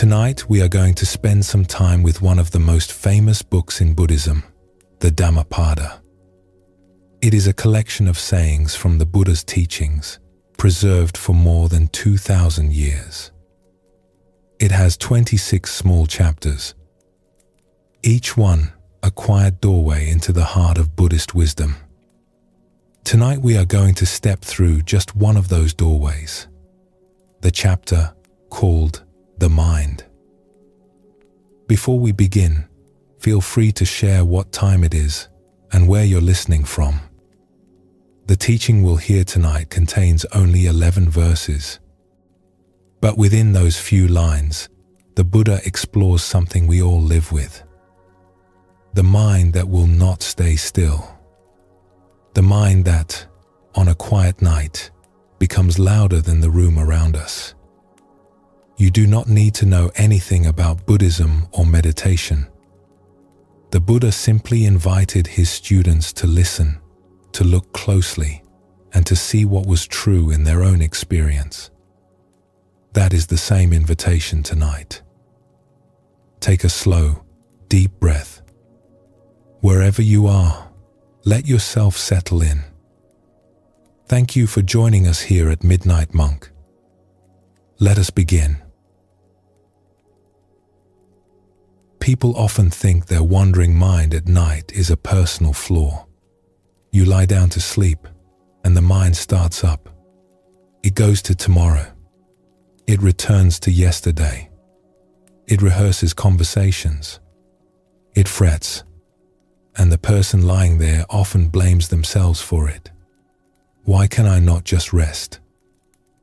Tonight we are going to spend some time with one of the most famous books in Buddhism, the Dhammapada. It is a collection of sayings from the Buddha's teachings, preserved for more than 2,000 years. It has 26 small chapters, each one a quiet doorway into the heart of Buddhist wisdom. Tonight we are going to step through just one of those doorways, the chapter called the mind. Before we begin, feel free to share what time it is and where you're listening from. The teaching we'll hear tonight contains only 11 verses. But within those few lines, the Buddha explores something we all live with. The mind that will not stay still. The mind that, on a quiet night, becomes louder than the room around us. You do not need to know anything about Buddhism or meditation. The Buddha simply invited his students to listen, to look closely, and to see what was true in their own experience. That is the same invitation tonight. Take a slow, deep breath. Wherever you are, let yourself settle in. Thank you for joining us here at Midnight Monk. Let us begin. People often think their wandering mind at night is a personal flaw. You lie down to sleep, and the mind starts up. It goes to tomorrow. It returns to yesterday. It rehearses conversations. It frets, and the person lying there often blames themselves for it. Why can I not just rest?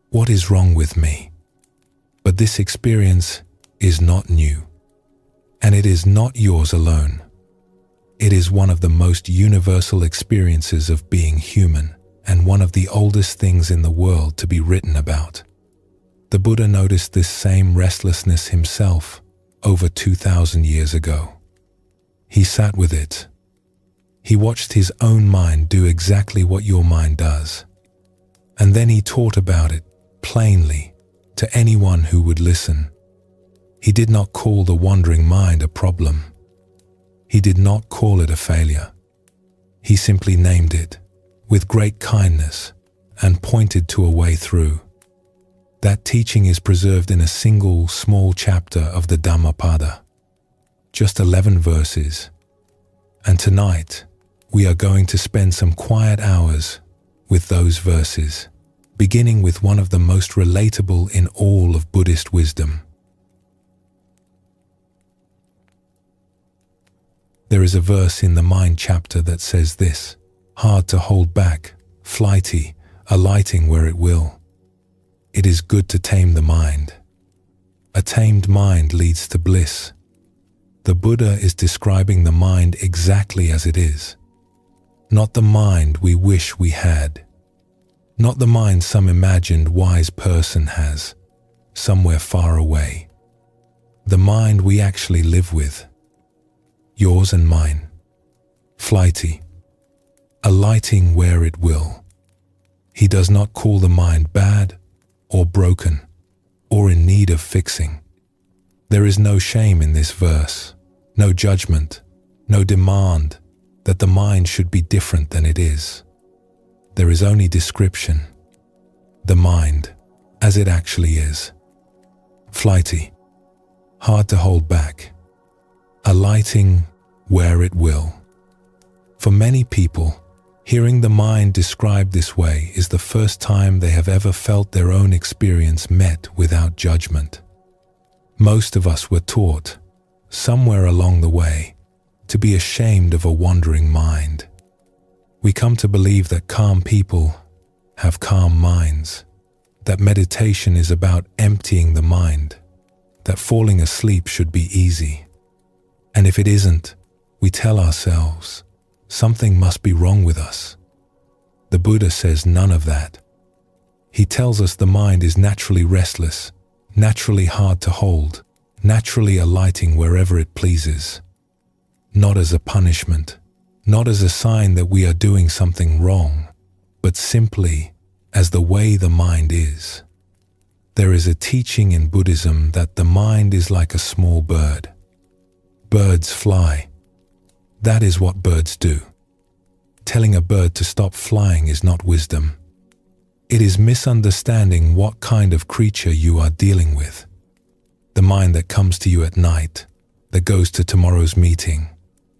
What is wrong with me? But this experience is not new, and it is not yours alone. It is one of the most universal experiences of being human, and one of the oldest things in the world to be written about. The Buddha noticed this same restlessness himself over 2,000 years ago. He sat with it. He watched his own mind do exactly what your mind does. And then he taught about it plainly to anyone who would listen. He did not call the wandering mind a problem. He did not call it a failure. He simply named it with great kindness and pointed to a way through. That teaching is preserved in a single small chapter of the Dhammapada, just 11 verses. And tonight, we are going to spend some quiet hours with those verses, beginning with one of the most relatable in all of Buddhist wisdom. There is a verse in the mind chapter that says this: hard to hold back, flighty, alighting where it will. It is good to tame the mind. A tamed mind leads to bliss. The Buddha is describing the mind exactly as it is. Not the mind we wish we had. Not the mind some imagined wise person has, somewhere far away. The mind we actually live with. Yours and mine. Flighty. Alighting where it will. He does not call the mind bad or broken or in need of fixing. There is no shame in this verse, no judgment, no demand that the mind should be different than it is. There is only description. The mind, as it actually is. Flighty. Hard to hold back. Alighting where it will. For many people, hearing the mind described this way is the first time they have ever felt their own experience met without judgment. Most of us were taught, somewhere along the way, to be ashamed of a wandering mind. We come to believe that calm people have calm minds, that meditation is about emptying the mind, that falling asleep should be easy. And if it isn't, we tell ourselves, something must be wrong with us. The Buddha says none of that. He tells us the mind is naturally restless, naturally hard to hold, naturally alighting wherever it pleases. Not as a punishment, not as a sign that we are doing something wrong, but simply as the way the mind is. There is a teaching in Buddhism that the mind is like a small bird. Birds fly. That is what birds do. Telling a bird to stop flying is not wisdom. It is misunderstanding what kind of creature you are dealing with. The mind that comes to you at night, that goes to tomorrow's meeting,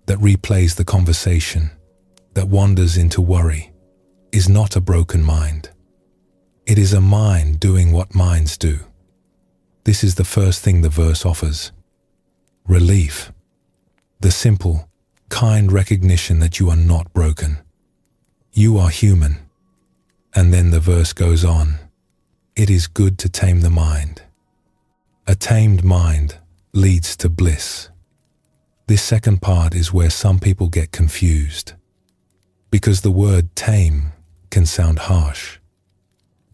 that replays the conversation, that wanders into worry, is not a broken mind. It is a mind doing what minds do. This is the first thing the verse offers. Relief. The simple, kind recognition that you are not broken. You are human. And then the verse goes on. It is good to tame the mind. A tamed mind leads to bliss. This second part is where some people get confused, because the word tame can sound harsh.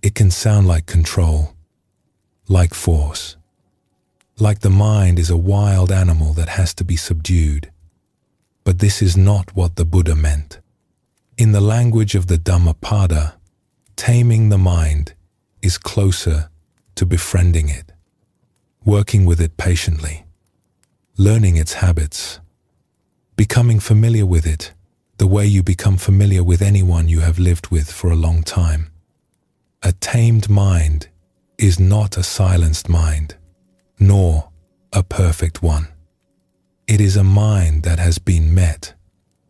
It can sound like control, like force, like the mind is a wild animal that has to be subdued. But this is not what the Buddha meant. In the language of the Dhammapada, taming the mind is closer to befriending it, working with it patiently, learning its habits, becoming familiar with it the way you become familiar with anyone you have lived with for a long time. A tamed mind is not a silenced mind, nor a perfect one. It is a mind that has been met,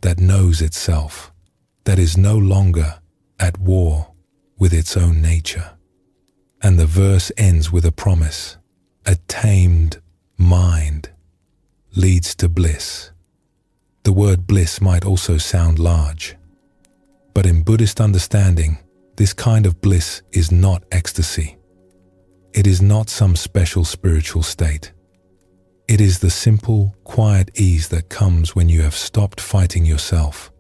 that knows itself, that is no longer at war with its own nature. And the verse ends with a promise. A tamed mind leads to bliss. The word bliss might also sound large, but in Buddhist understanding, this kind of bliss is not ecstasy. It is not some special spiritual state. It is the simple, quiet ease that comes when you have stopped fighting yourself.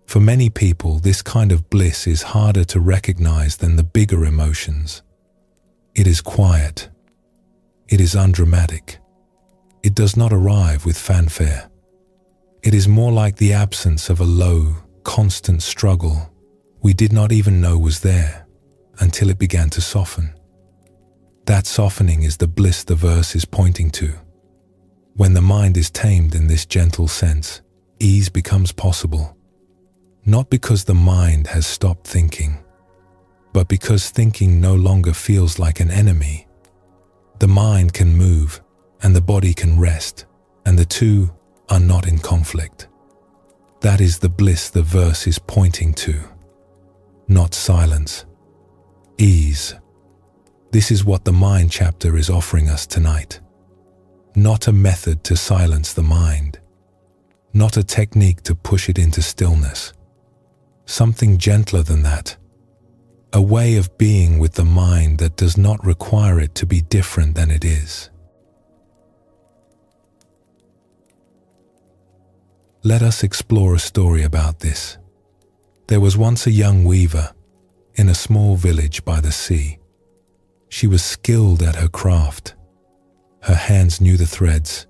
For many people, this kind of bliss is harder to recognize than the bigger emotions. It is quiet. It is undramatic. It does not arrive with fanfare. It is more like the absence of a low, constant struggle we did not even know was there until it began to soften. That softening is the bliss the verse is pointing to. When the mind is tamed in this gentle sense, ease becomes possible. Not because the mind has stopped thinking, but because thinking no longer feels like an enemy. The mind can move, and the body can rest, and the two are not in conflict. That is the bliss the verse is pointing to. Not silence. Ease. This is what the mind chapter is offering us tonight. Not a method to silence the mind. Not a technique to push it into stillness. Something gentler than that. A way of being with the mind that does not require it to be different than it is. Let us explore a story about this. There was once a young weaver in a small village by the sea. She was skilled at her craft. Her hands knew the threads.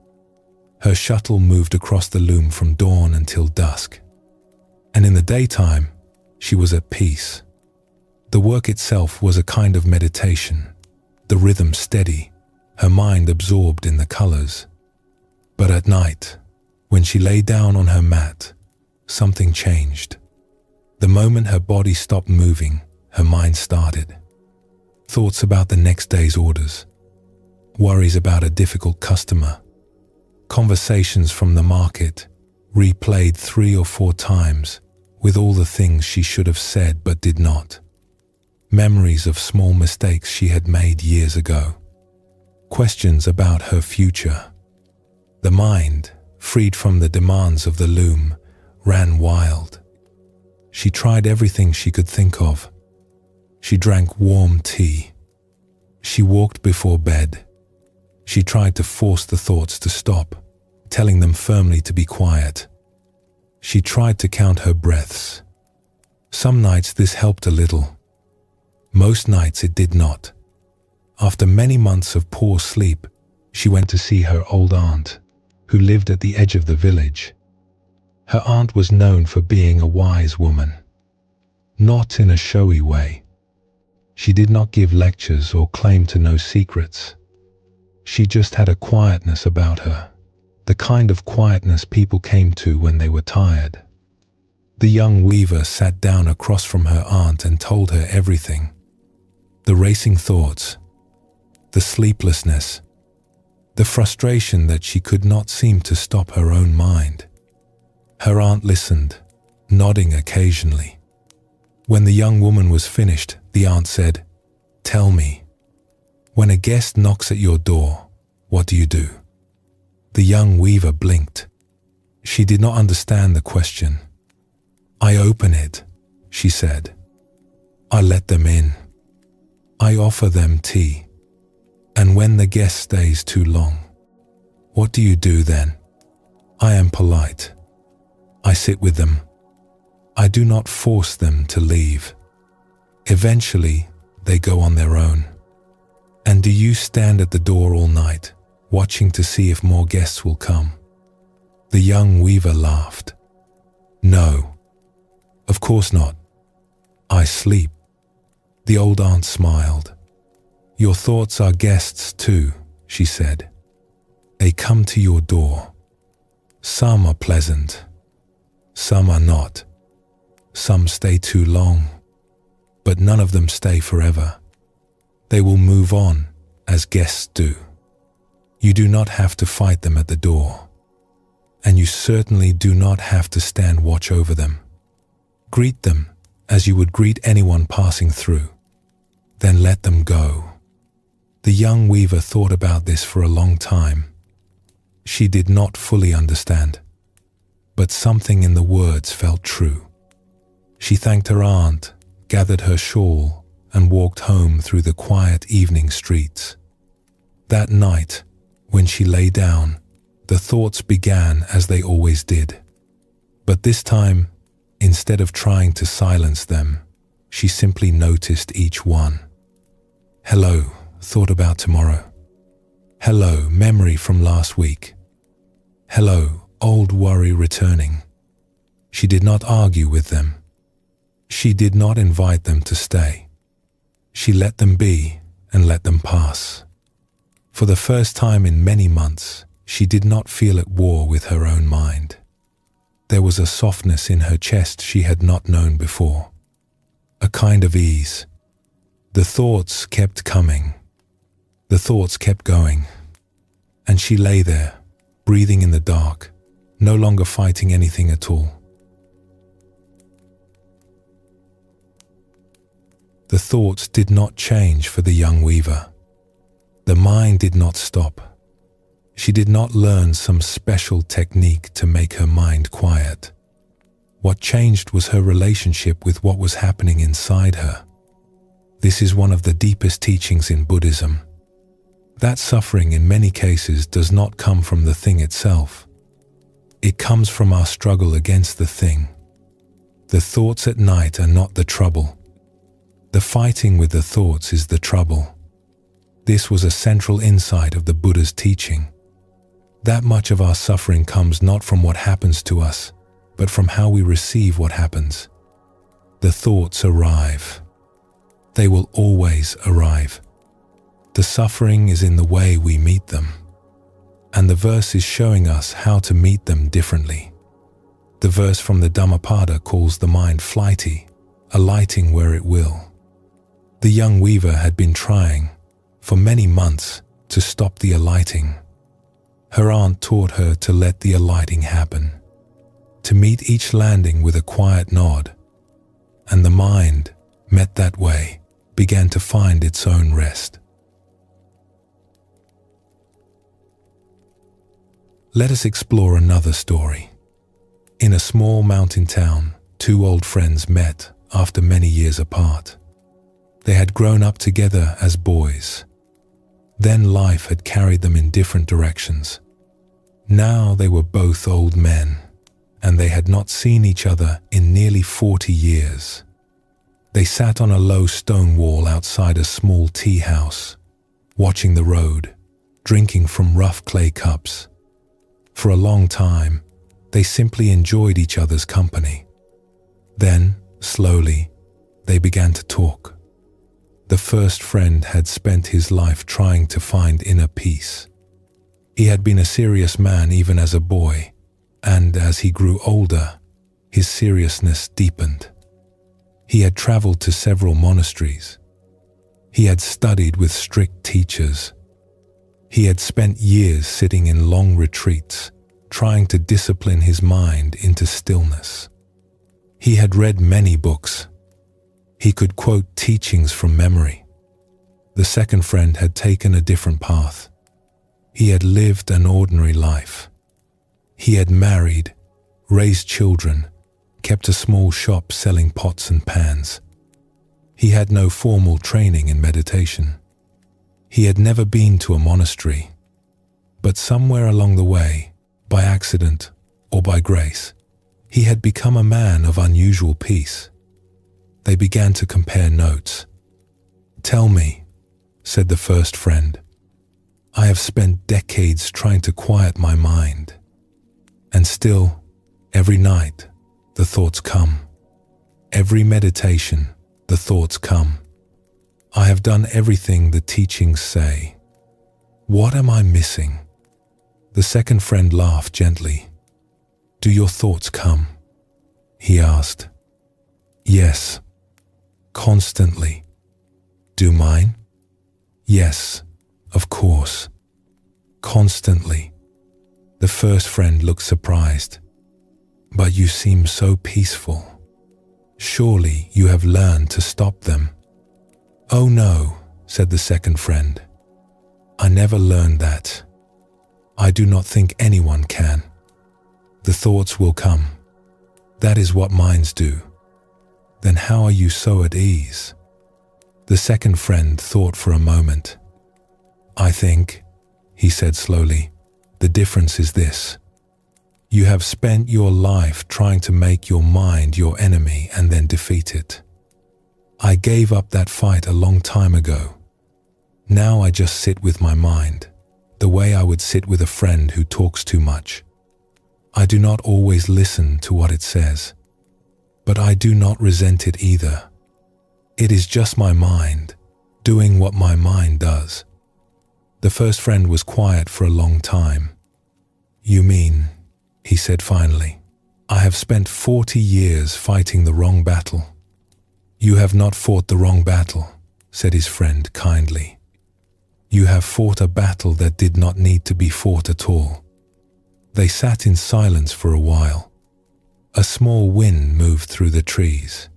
Her shuttle moved across the loom from dawn until dusk. And in the daytime, she was at peace. The work itself was a kind of meditation, the rhythm steady, her mind absorbed in the colors. But at night, when she lay down on her mat, something changed. The moment her body stopped moving, her mind started. Thoughts about the next day's orders, worries about a difficult customer, conversations from the market, replayed 3 or 4 times with all the things she should have said but did not. Memories of small mistakes she had made years ago. Questions about her future. The mind, freed from the demands of the loom, ran wild. She tried everything she could think of. She drank warm tea. She walked before bed. She tried to force the thoughts to stop, telling them firmly to be quiet. She tried to count her breaths. Some nights this helped a little. Most nights it did not. After many months of poor sleep, she went to see her old aunt, who lived at the edge of the village. Her aunt was known for being a wise woman, not in a showy way. She did not give lectures or claim to know secrets. She just had a quietness about her, the kind of quietness people came to when they were tired. The young weaver sat down across from her aunt and told her everything. The racing thoughts, the sleeplessness, the frustration that she could not seem to stop her own mind. Her aunt listened, nodding occasionally. When the young woman was finished, the aunt said, "Tell me, when a guest knocks at your door, what do you do?" The young weaver blinked. She did not understand the question. "I open it," she said. "I let them in. I offer them tea. And when the guest stays too long, what do you do then?" "I am polite. I sit with them. I do not force them to leave. Eventually, they go on their own." "And do you stand at the door all night, watching to see if more guests will come?" The young weaver laughed. "No, of course not. I sleep." The old aunt smiled. "Your thoughts are guests too," she said. "They come to your door. Some are pleasant. Some are not. Some stay too long. But none of them stay forever. They will move on, as guests do. You do not have to fight them at the door. And you certainly do not have to stand watch over them. Greet them as you would greet anyone passing through. Then let them go." The young weaver thought about this for a long time. She did not fully understand, but something in the words felt true. She thanked her aunt, gathered her shawl, and walked home through the quiet evening streets. That night, when she lay down, the thoughts began as they always did. But this time, instead of trying to silence them, she simply noticed each one. Hello, thought about tomorrow. Hello, memory from last week. Hello, old worry returning. She did not argue with them. She did not invite them to stay. She let them be and let them pass. For the first time in many months, she did not feel at war with her own mind. There was a softness in her chest she had not known before, a kind of ease. The thoughts kept coming. The thoughts kept going. And she lay there, breathing in the dark, no longer fighting anything at all. The thoughts did not change for the young weaver. The mind did not stop. She did not learn some special technique to make her mind quiet. What changed was her relationship with what was happening inside her. This is one of the deepest teachings in Buddhism. That suffering in many cases does not come from the thing itself. It comes from our struggle against the thing. The thoughts at night are not the trouble. The fighting with the thoughts is the trouble. This was a central insight of the Buddha's teaching. That much of our suffering comes not from what happens to us, but from how we receive what happens. The thoughts arrive. They will always arrive. The suffering is in the way we meet them. And the verse is showing us how to meet them differently. The verse from the Dhammapada calls the mind flighty, alighting where it will. The young weaver had been trying, for many months, to stop the alighting. Her aunt taught her to let the alighting happen, to meet each landing with a quiet nod, and the mind, met that way, began to find its own rest. Let us explore another story. In a small mountain town, two old friends met after many years apart. They had grown up together as boys. Then life had carried them in different directions. Now they were both old men, and they had not seen each other in nearly 40 years. They sat on a low stone wall outside a small tea house, watching the road, drinking from rough clay cups. For a long time, they simply enjoyed each other's company. Then, slowly, they began to talk. The first friend had spent his life trying to find inner peace. He had been a serious man even as a boy, and as he grew older, his seriousness deepened. He had traveled to several monasteries. He had studied with strict teachers. He had spent years sitting in long retreats, trying to discipline his mind into stillness. He had read many books. He could quote teachings from memory. The second friend had taken a different path. He had lived an ordinary life. He had married, raised children, kept a small shop selling pots and pans. He had no formal training in meditation. He had never been to a monastery, but somewhere along the way, by accident or by grace, he had become a man of unusual peace. They began to compare notes. "Tell me," said the first friend, "I have spent decades trying to quiet my mind, and still, every night, the thoughts come. Every meditation, the thoughts come. I have done everything the teachings say. What am I missing?" The second friend laughed gently. "Do your thoughts come?" he asked. "Yes, constantly." "Do mine?" "Yes, of course, constantly." The first friend looked surprised. "But you seem so peaceful. Surely you have learned to stop them." "Oh no," said the second friend. "I never learned that. I do not think anyone can. The thoughts will come. That is what minds do." "Then how are you so at ease?" The second friend thought for a moment. "I think," he said slowly, "the difference is this. You have spent your life trying to make your mind your enemy and then defeat it. I gave up that fight a long time ago. Now I just sit with my mind, the way I would sit with a friend who talks too much. I do not always listen to what it says, but I do not resent it either. It is just my mind, doing what my mind does." The first friend was quiet for a long time. "You mean," he said finally, "I have spent 40 years fighting the wrong battle." "You have not fought the wrong battle," said his friend kindly. "You have fought a battle that did not need to be fought at all." They sat in silence for a while. A small wind moved through the trees.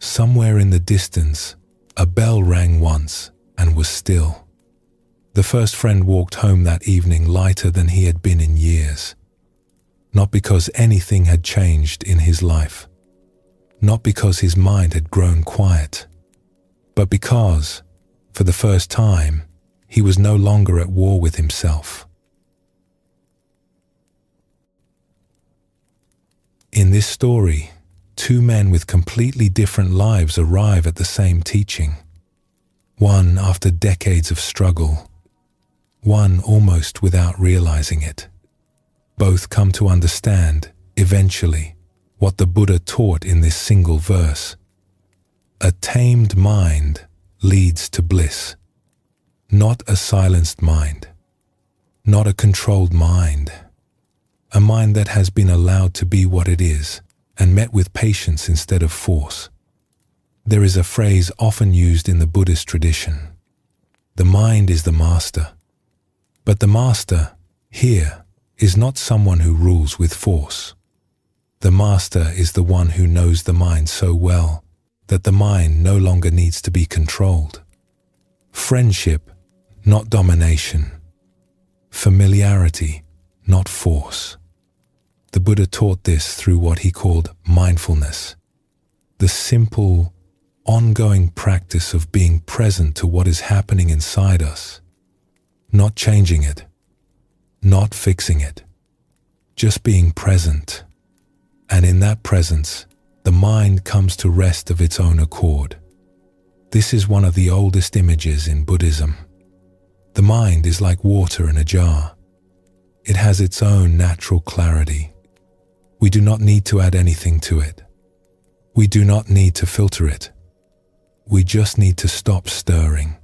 Somewhere in the distance, a bell rang once and was still. The first friend walked home that evening lighter than he had been in years. Not because anything had changed in his life, not because his mind had grown quiet, but because, for the first time, he was no longer at war with himself. In this story, two men with completely different lives arrive at the same teaching. One after decades of struggle, one almost without realizing it. Both come to understand, eventually, what the Buddha taught in this single verse. A tamed mind leads to bliss, not a silenced mind, not a controlled mind, a mind that has been allowed to be what it is and met with patience instead of force. There is a phrase often used in the Buddhist tradition. The mind is the master. But the master, here, is not someone who rules with force. The master is the one who knows the mind so well that the mind no longer needs to be controlled. Friendship, not domination. Familiarity, not force. The Buddha taught this through what he called mindfulness, the simple, ongoing practice of being present to what is happening inside us, not changing it, not fixing it, just being present. And in that presence, the mind comes to rest of its own accord. This is one of the oldest images in Buddhism. The mind is like water in a jar. It has its own natural clarity. We do not need to add anything to it. We do not need to filter it. We just need to stop stirring.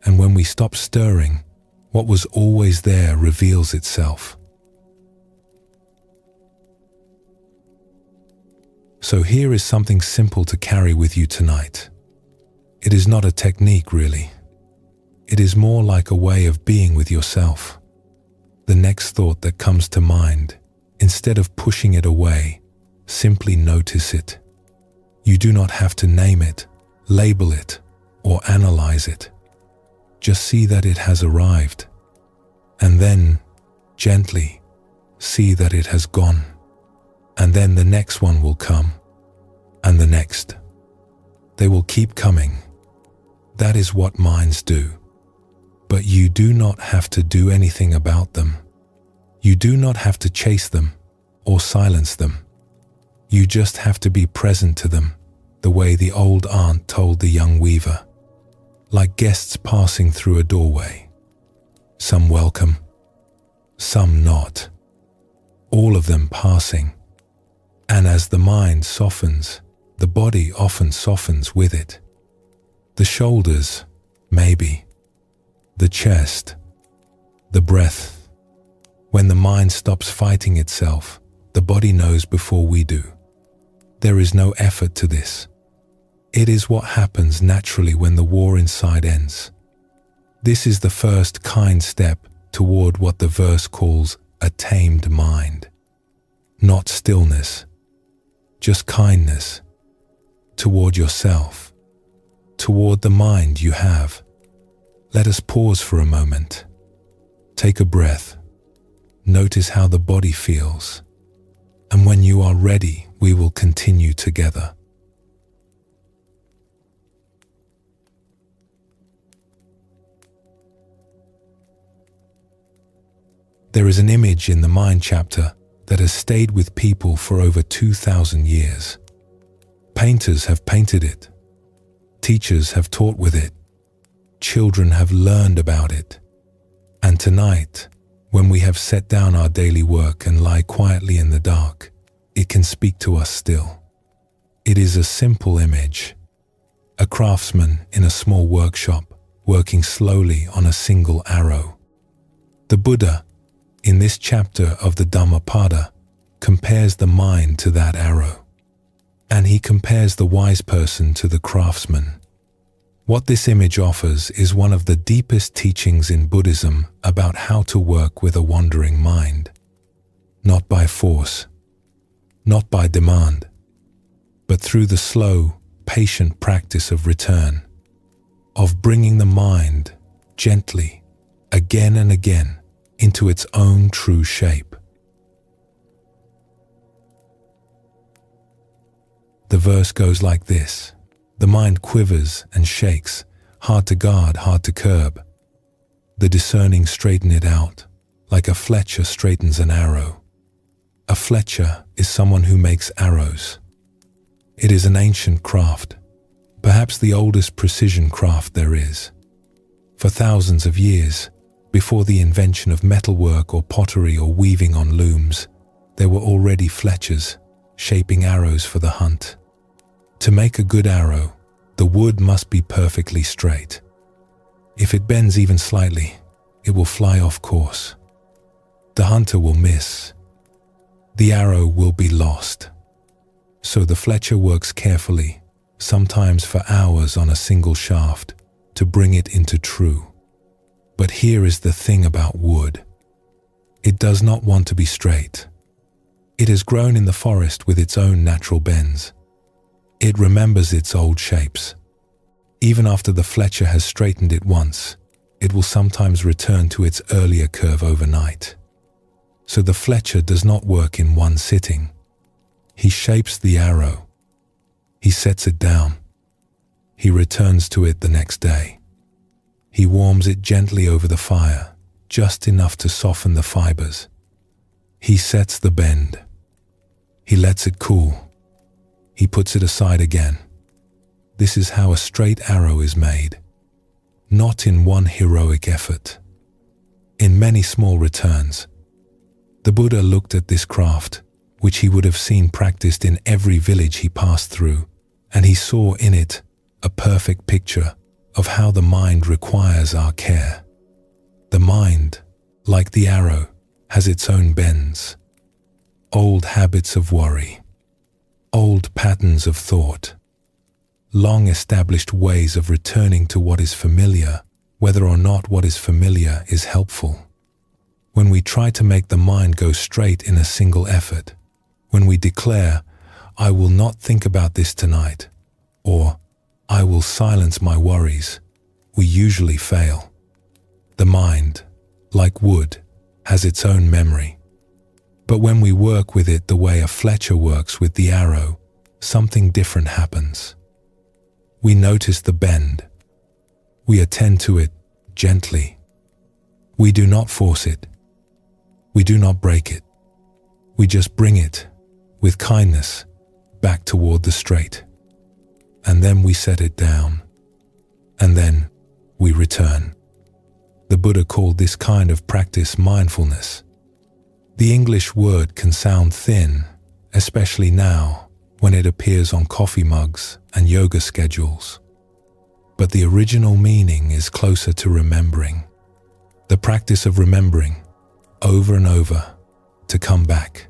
And when we stop stirring, what was always there reveals itself. So here is something simple to carry with you tonight. It is not a technique, really. It is more like a way of being with yourself. The next thought that comes to mind, instead of pushing it away, simply notice it. You do not have to name it, label it, or analyze it. Just see that it has arrived. And then, gently, see that it has gone. And then the next one will come. And the next. They will keep coming. That is what minds do. But you do not have to do anything about them. You do not have to chase them or silence them. You just have to be present to them, the way the old aunt told the young weaver, like guests passing through a doorway. Some welcome, some not, all of them passing. And as the mind softens, the body often softens with it. The shoulders, maybe. The chest. The breath. When the mind stops fighting itself, the body knows before we do. There is no effort to this. It is what happens naturally when the war inside ends. This is the first kind step toward what the verse calls a tamed mind. Not stillness, just kindness toward yourself, toward the mind you have. Let us pause for a moment. Take a breath. Notice how the body feels. And when you are ready, we will continue together. There is an image in the mind chapter that has stayed with people for over 2,000 years. Painters have painted it. Teachers have taught with it. Children have learned about it. And tonight, when we have set down our daily work and lie quietly in the dark, it can speak to us still. It is a simple image. A craftsman in a small workshop working slowly on a single arrow. The Buddha, in this chapter of the Dhammapada, compares the mind to that arrow. And he compares the wise person to the craftsman. What this image offers is one of the deepest teachings in Buddhism about how to work with a wandering mind. Not by force, not by demand, but through the slow, patient practice of return, of bringing the mind gently, again and again, into its own true shape. The verse goes like this. The mind quivers and shakes, hard to guard, hard to curb. The discerning straighten it out, like a fletcher straightens an arrow. A fletcher is someone who makes arrows. It is an ancient craft, perhaps the oldest precision craft there is. For thousands of years, before the invention of metalwork or pottery or weaving on looms, there were already fletchers, shaping arrows for the hunt. To make a good arrow, the wood must be perfectly straight. If it bends even slightly, it will fly off course. The hunter will miss. The arrow will be lost. So the fletcher works carefully, sometimes for hours on a single shaft, to bring it into true. But here is the thing about wood. It does not want to be straight. It has grown in the forest with its own natural bends. It remembers its old shapes. Even after the fletcher has straightened it once, it will sometimes return to its earlier curve overnight. So the fletcher does not work in one sitting. He shapes the arrow. He sets it down. He returns to it the next day. He warms it gently over the fire, just enough to soften the fibers. He sets the bend. He lets it cool. He puts it aside again. This is how a straight arrow is made. Not in one heroic effort. In many small returns. The Buddha looked at this craft, which he would have seen practiced in every village he passed through, and he saw in it a perfect picture of how the mind requires our care. The mind, like the arrow, has its own bends. Old habits of worry, old patterns of thought, long-established ways of returning to what is familiar, whether or not what is familiar is helpful. When we try to make the mind go straight in a single effort, when we declare, "I will not think about this tonight," or "I will silence my worries," we usually fail. The mind, like wood, has its own memory. But when we work with it the way a fletcher works with the arrow, something different happens. We notice the bend. We attend to it gently. We do not force it. We do not break it. We just bring it, with kindness, back toward the straight. And then we set it down. And then we return. The Buddha called this kind of practice mindfulness. The English word can sound thin, especially now when it appears on coffee mugs and yoga schedules. But the original meaning is closer to remembering. The practice of remembering, over and over, to come back,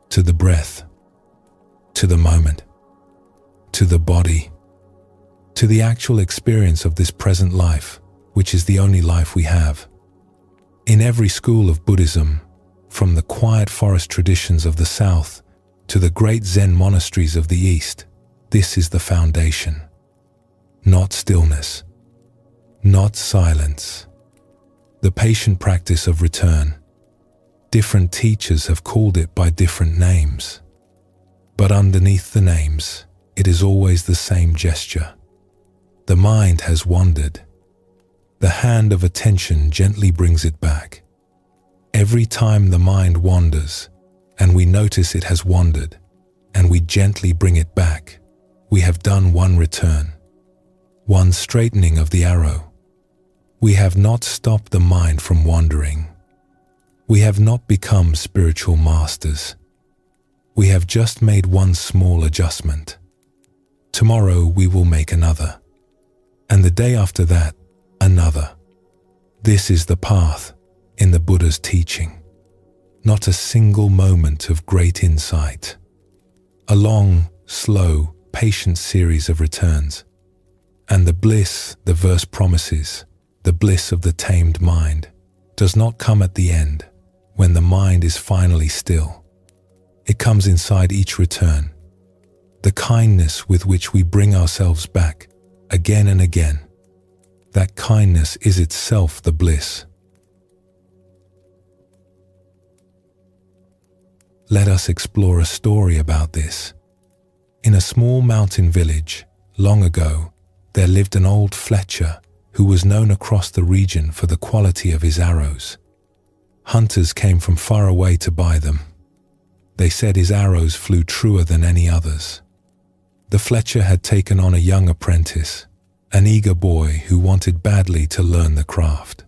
to the breath, to the moment, to the body, to the actual experience of this present life, which is the only life we have. In every school of Buddhism, from the quiet forest traditions of the South to the great Zen monasteries of the East, this is the foundation. Not stillness, not silence. The patient practice of return. Different teachers have called it by different names. But underneath the names, it is always the same gesture. The mind has wandered. The hand of attention gently brings it back. Every time the mind wanders, and we notice it has wandered, and we gently bring it back, we have done one return, one straightening of the arrow. We have not stopped the mind from wandering. We have not become spiritual masters. We have just made one small adjustment. Tomorrow we will make another, and the day after that, another. This is the path in the Buddha's teaching. Not a single moment of great insight. A long, slow, patient series of returns. And the bliss the verse promises, the bliss of the tamed mind, does not come at the end, when the mind is finally still. It comes inside each return. The kindness with which we bring ourselves back, again and again. That kindness is itself the bliss. Let us explore a story about this. In a small mountain village, long ago, there lived an old fletcher who was known across the region for the quality of his arrows. Hunters came from far away to buy them. They said his arrows flew truer than any others. The fletcher had taken on a young apprentice, an eager boy who wanted badly to learn the craft.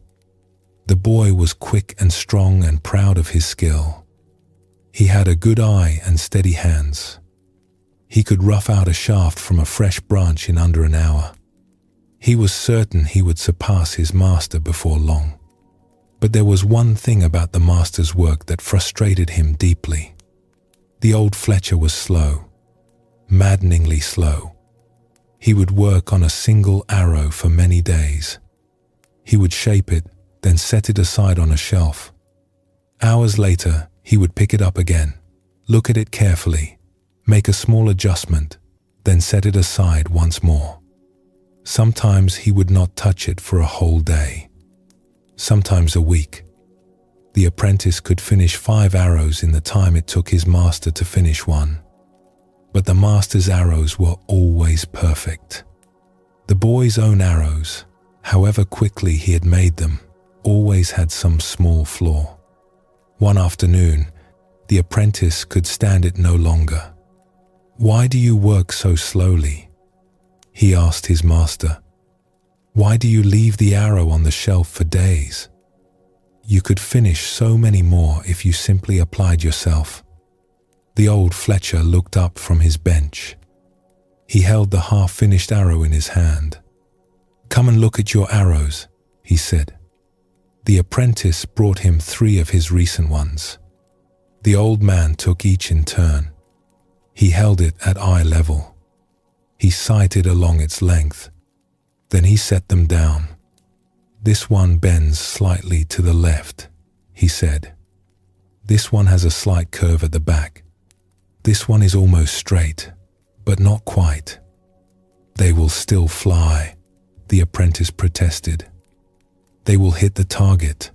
The boy was quick and strong and proud of his skill. He had a good eye and steady hands. He could rough out a shaft from a fresh branch in under an hour. He was certain he would surpass his master before long. But there was one thing about the master's work that frustrated him deeply. The old fletcher was slow, maddeningly slow. He would work on a single arrow for many days. He would shape it, then set it aside on a shelf. Hours later, he would pick it up again, look at it carefully, make a small adjustment, then set it aside once more. Sometimes he would not touch it for a whole day, sometimes a week. The apprentice could finish 5 arrows in the time it took his master to finish one. But the master's arrows were always perfect. The boy's own arrows, however quickly he had made them, always had some small flaw. One afternoon, the apprentice could stand it no longer. "Why do you work so slowly?" he asked his master. "Why do you leave the arrow on the shelf for days? You could finish so many more if you simply applied yourself." The old fletcher looked up from his bench. He held the half-finished arrow in his hand. "Come and look at your arrows," he said. The apprentice brought him 3 of his recent ones. The old man took each in turn. He held it at eye level. He sighted along its length. Then he set them down. "This one bends slightly to the left," he said. "This one has a slight curve at the back. This one is almost straight, but not quite." "They will still fly," the apprentice protested. "They will hit the target."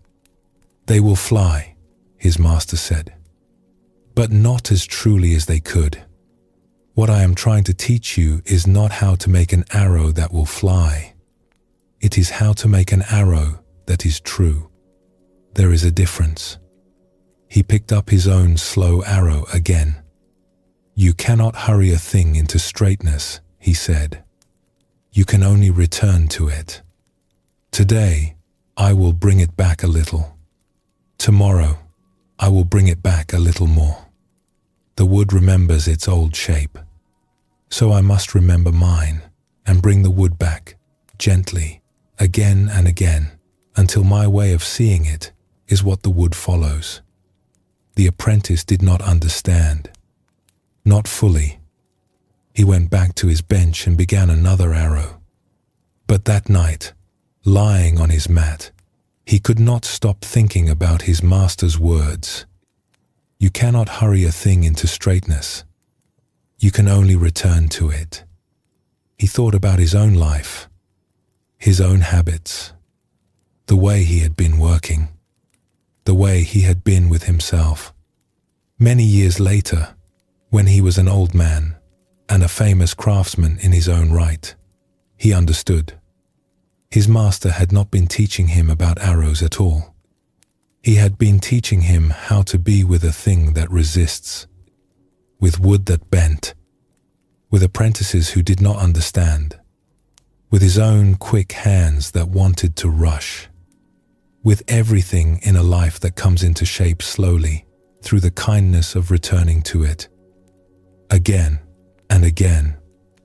"They will fly," his master said, "but not as truly as they could. What I am trying to teach you is not how to make an arrow that will fly. It is how to make an arrow that is true. There is a difference." He picked up his own slow arrow again. "You cannot hurry a thing into straightness," he said. "You can only return to it. Today, I will bring it back a little. Tomorrow, I will bring it back a little more. The wood remembers its old shape. So I must remember mine and bring the wood back, gently, again and again, until my way of seeing it is what the wood follows." The apprentice did not understand. Not fully. He went back to his bench and began another arrow. But that night, lying on his mat, he could not stop thinking about his master's words. "You cannot hurry a thing into straightness. You can only return to it." He thought about his own life, his own habits, the way he had been working, the way he had been with himself. Many years later, when he was an old man and a famous craftsman in his own right, he understood. His master had not been teaching him about arrows at all. He had been teaching him how to be with a thing that resists, with wood that bent, with apprentices who did not understand, with his own quick hands that wanted to rush, with everything in a life that comes into shape slowly through the kindness of returning to it, again and again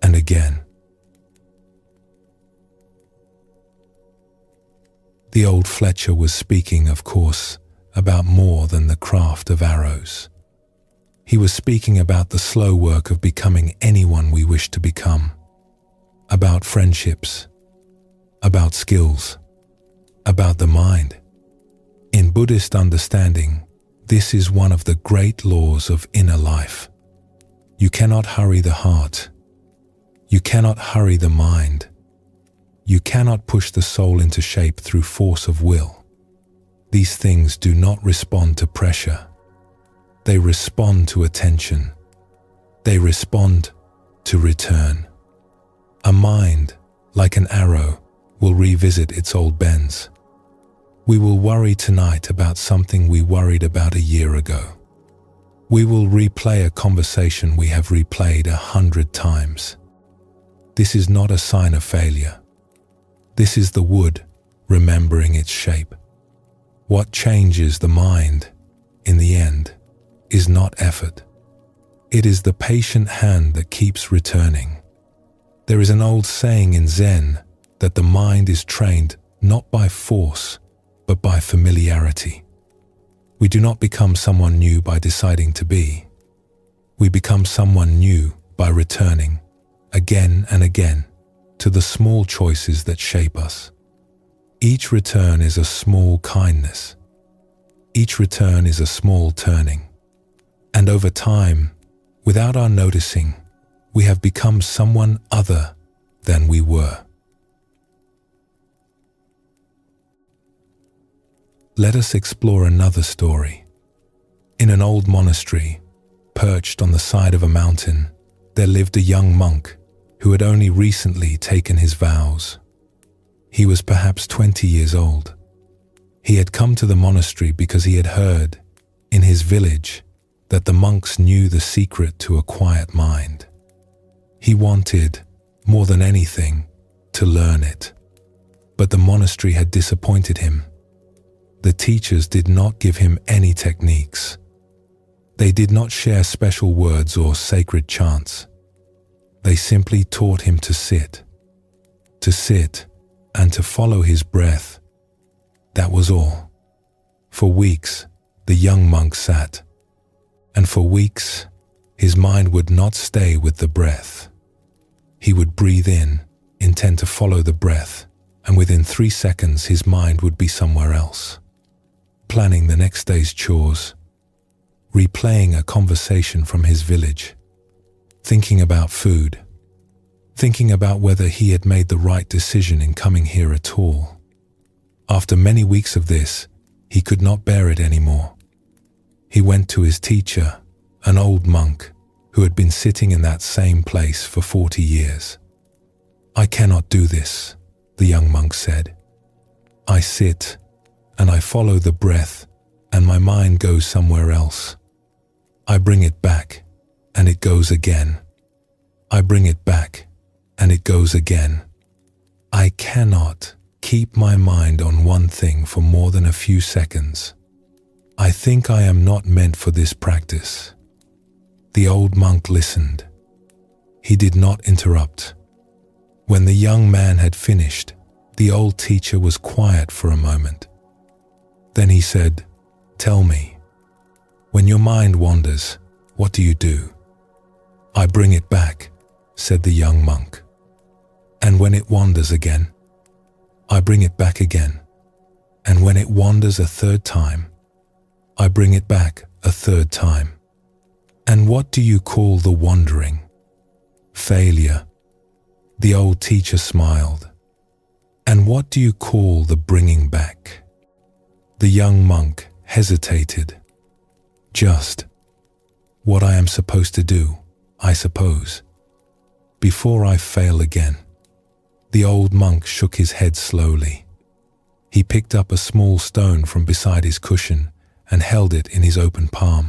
and again. The old Fletcher was speaking, of course, about more than the craft of arrows. He was speaking about the slow work of becoming anyone we wish to become, about friendships, about skills, about the mind. In Buddhist understanding, this is one of the great laws of inner life. You cannot hurry the heart. You cannot hurry the mind. You cannot push the soul into shape through force of will. These things do not respond to pressure. They respond to attention. They respond to return. A mind, like an arrow, will revisit its old bends. We will worry tonight about something we worried about a year ago. We will replay a conversation we have replayed 100 times. This is not a sign of failure. This is the wood remembering its shape. What changes the mind, in the end, is not effort. It is the patient hand that keeps returning. There is an old saying in Zen that the mind is trained not by force, but by familiarity. We do not become someone new by deciding to be. We become someone new by returning, again and again, to the small choices that shape us. Each return is a small kindness. Each return is a small turning. And over time, without our noticing, we have become someone other than we were. Let us explore another story. In an old monastery, perched on the side of a mountain, there lived a young monk who had only recently taken his vows. He was perhaps 20 years old. He had come to the monastery because he had heard, in his village, that the monks knew the secret to a quiet mind. He wanted, more than anything, to learn it. But the monastery had disappointed him. The teachers did not give him any techniques. They did not share special words or sacred chants. They simply taught him to sit and to follow his breath. That was all. For weeks, the young monk sat, and for weeks, his mind would not stay with the breath. He would breathe in, intend to follow the breath, and within 3 seconds his mind would be somewhere else, planning the next day's chores, replaying a conversation from his village, thinking about food, thinking about whether he had made the right decision in coming here at all. After many weeks of this, he could not bear it anymore. He went to his teacher, an old monk who had been sitting in that same place for 40 years. "I cannot do this," the young monk said. "I sit and I follow the breath and my mind goes somewhere else. I bring it back and it goes again. I bring it back and it goes again. I cannot keep my mind on one thing for more than a few seconds. I think I am not meant for this practice." The old monk listened. He did not interrupt. When the young man had finished, the old teacher was quiet for a moment. Then he said, "Tell me, when your mind wanders, what do you do?" "I bring it back," said the young monk. "And when it wanders again?" "I bring it back again. And when it wanders a third time, I bring it back a third time." "And what do you call the wandering?" "Failure." The old teacher smiled. "And what do you call the bringing back?" The young monk hesitated. "Just what I am supposed to do, I suppose, before I fail again." The old monk shook his head slowly. He picked up a small stone from beside his cushion and held it in his open palm.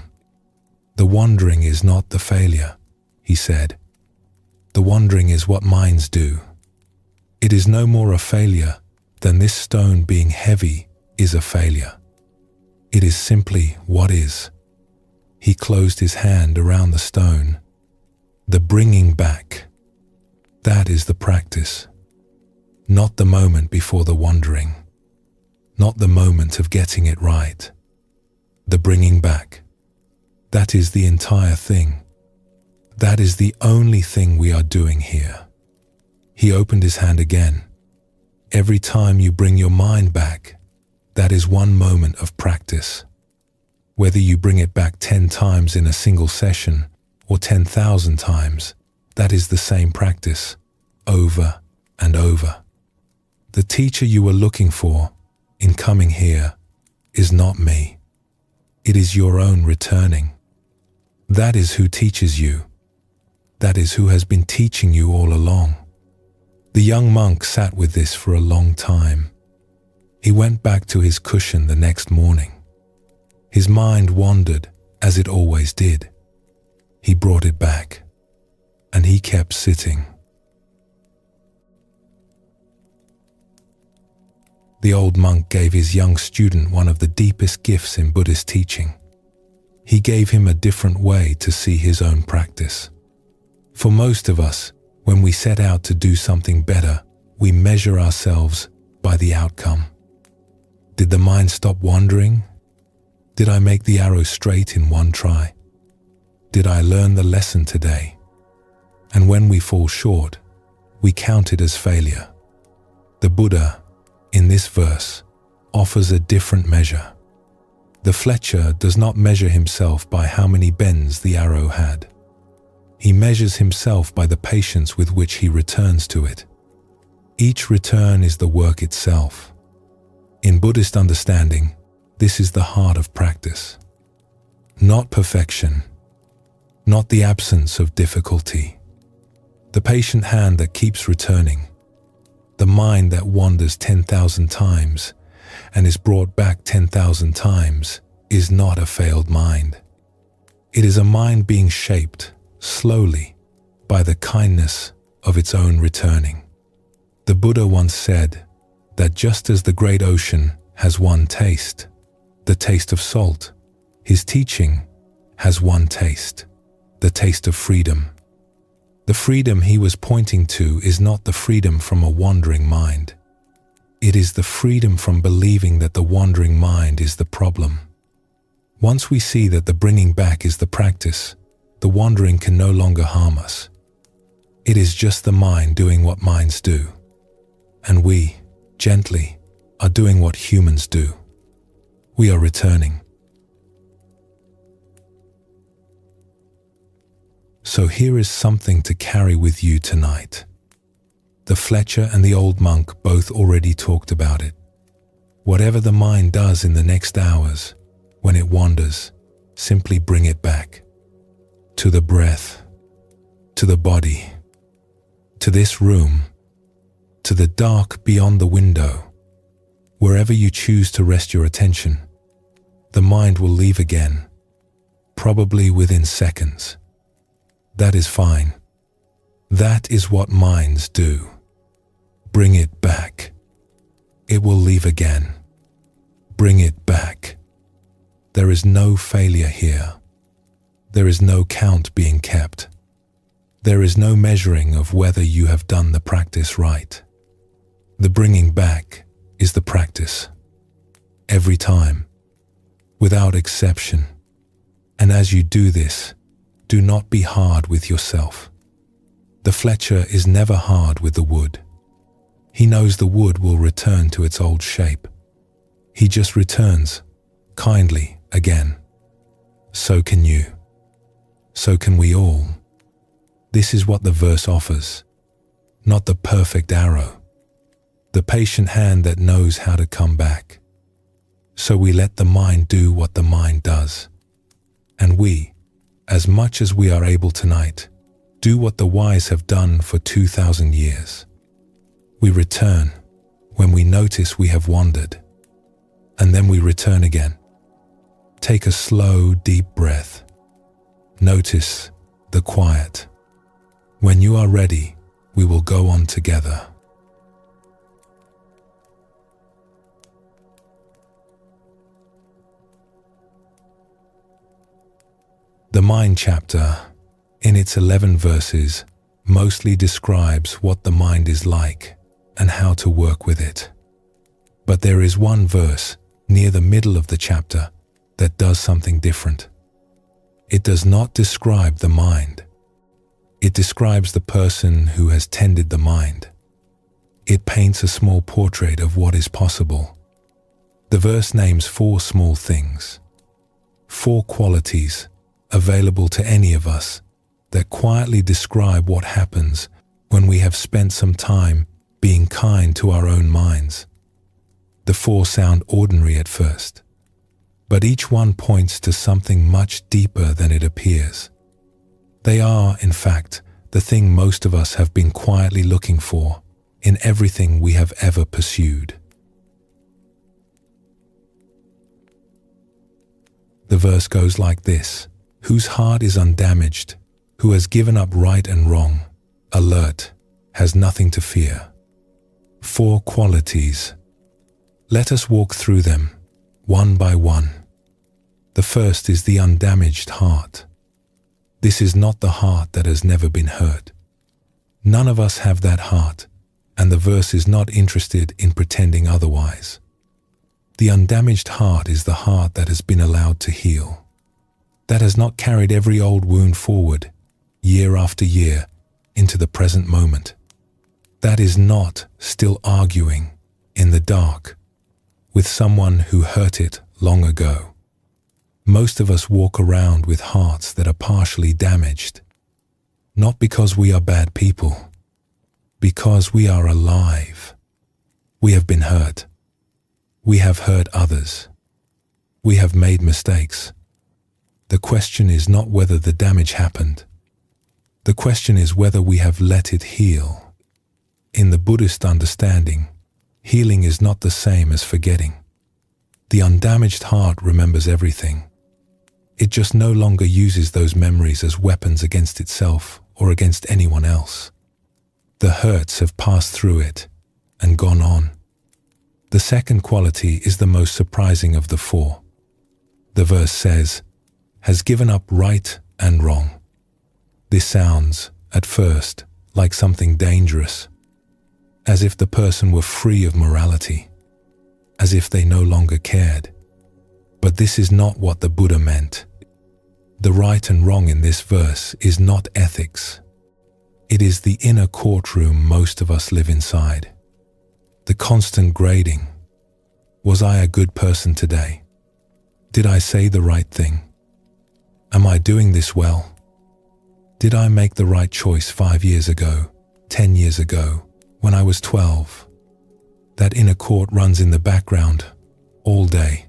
"The wandering is not the failure," he said. "The wandering is what minds do. It is no more a failure than this stone being heavy is a failure. It is simply what is." He closed his hand around the stone. "The bringing back, that is the practice. Not the moment before the wandering, not the moment of getting it right. The bringing back, that is the entire thing. That is the only thing we are doing here." He opened his hand again. "Every time you bring your mind back, that is one moment of practice. Whether you bring it back 10 times in a single session or 10,000 times, that is the same practice, over and over. The teacher you were looking for in coming here is not me. It is your own returning. That is who teaches you. That is who has been teaching you all along." The young monk sat with this for a long time. He went back to his cushion the next morning. His mind wandered as it always did. He brought it back, and he kept sitting. The old monk gave his young student one of the deepest gifts in Buddhist teaching. He gave him a different way to see his own practice. For most of us, when we set out to do something better, we measure ourselves by the outcome. Did the mind stop wandering? Did I make the arrow straight in one try? Did I learn the lesson today? And when we fall short, we count it as failure. The Buddha, in this verse, offers a different measure. The fletcher does not measure himself by how many bends the arrow had. He measures himself by the patience with which he returns to it. Each return is the work itself. In Buddhist understanding, this is the heart of practice. Not perfection, not the absence of difficulty. The patient hand that keeps returning. The mind that wanders 10,000 times and is brought back 10,000 times is not a failed mind. It is a mind being shaped slowly by the kindness of its own returning. The Buddha once said that just as the great ocean has one taste, the taste of salt, his teaching has one taste, the taste of freedom. The freedom he was pointing to is not the freedom from a wandering mind. It is the freedom from believing that the wandering mind is the problem. Once we see that the bringing back is the practice, the wandering can no longer harm us. It is just the mind doing what minds do. And we, gently, are doing what humans do. We are returning. So here is something to carry with you tonight. The Fletcher and the old monk both already talked about it. Whatever the mind does in the next hours, when it wanders, simply bring it back. To the breath, to the body, to this room, to the dark beyond the window. Wherever you choose to rest your attention, the mind will leave again, probably within seconds. That is fine. That is what minds do. Bring it back. It will leave again. Bring it back. There is no failure here. There is no count being kept. There is no measuring of whether you have done the practice right. The bringing back is the practice. Every time, without exception. And as you do this, do not be hard with yourself. The Fletcher is never hard with the wood. He knows the wood will return to its old shape. He just returns, kindly, again. So can you. So can we all. This is what the verse offers, not the perfect arrow, the patient hand that knows how to come back. So we let the mind do what the mind does. And we, as much as we are able tonight, do what the wise have done for 2,000 years. We return when we notice we have wandered, and then we return again. Take a slow, deep breath. Notice the quiet. When you are ready, we will go on together. The Mind chapter, in its 11 verses, mostly describes what the mind is like and how to work with it. But there is one verse near the middle of the chapter that does something different. It does not describe the mind. It describes the person who has tended the mind. It paints a small portrait of what is possible. The verse names 4 small things, 4 qualities available to any of us that quietly describe what happens when we have spent some time being kind to our own minds. The 4 sound ordinary at first, but each one points to something much deeper than it appears. They are, in fact, the thing most of us have been quietly looking for in everything we have ever pursued. The verse goes like this: whose heart is undamaged, who has given up right and wrong, alert, has nothing to fear. 4 qualities. Let us walk through them, one by one. The first is the undamaged heart. This is not the heart that has never been hurt. None of us have that heart, and the verse is not interested in pretending otherwise. The undamaged heart is the heart that has been allowed to heal, that has not carried every old wound forward, year after year, into the present moment. That is not still arguing in the dark with someone who hurt it long ago. Most of us walk around with hearts that are partially damaged, not because we are bad people, because we are alive. We have been hurt. We have hurt others. We have made mistakes. The question is not whether the damage happened. The question is whether we have let it heal. In the Buddhist understanding, healing is not the same as forgetting. The undamaged heart remembers everything. It just no longer uses those memories as weapons against itself or against anyone else. The hurts have passed through it and gone on. The second quality is the most surprising of the 4. The verse says, has given up right and wrong. This sounds at first, like something dangerous, as if the person were free of morality, as if they no longer cared. But this is not what the Buddha meant. The right and wrong in this verse is not ethics. It is the inner courtroom most of us live inside. The constant grading. Was I a good person today? Did I say the right thing? Am I doing this well? Did I make the right choice 5 years ago, 10 years ago, when I was 12? That inner court runs in the background all day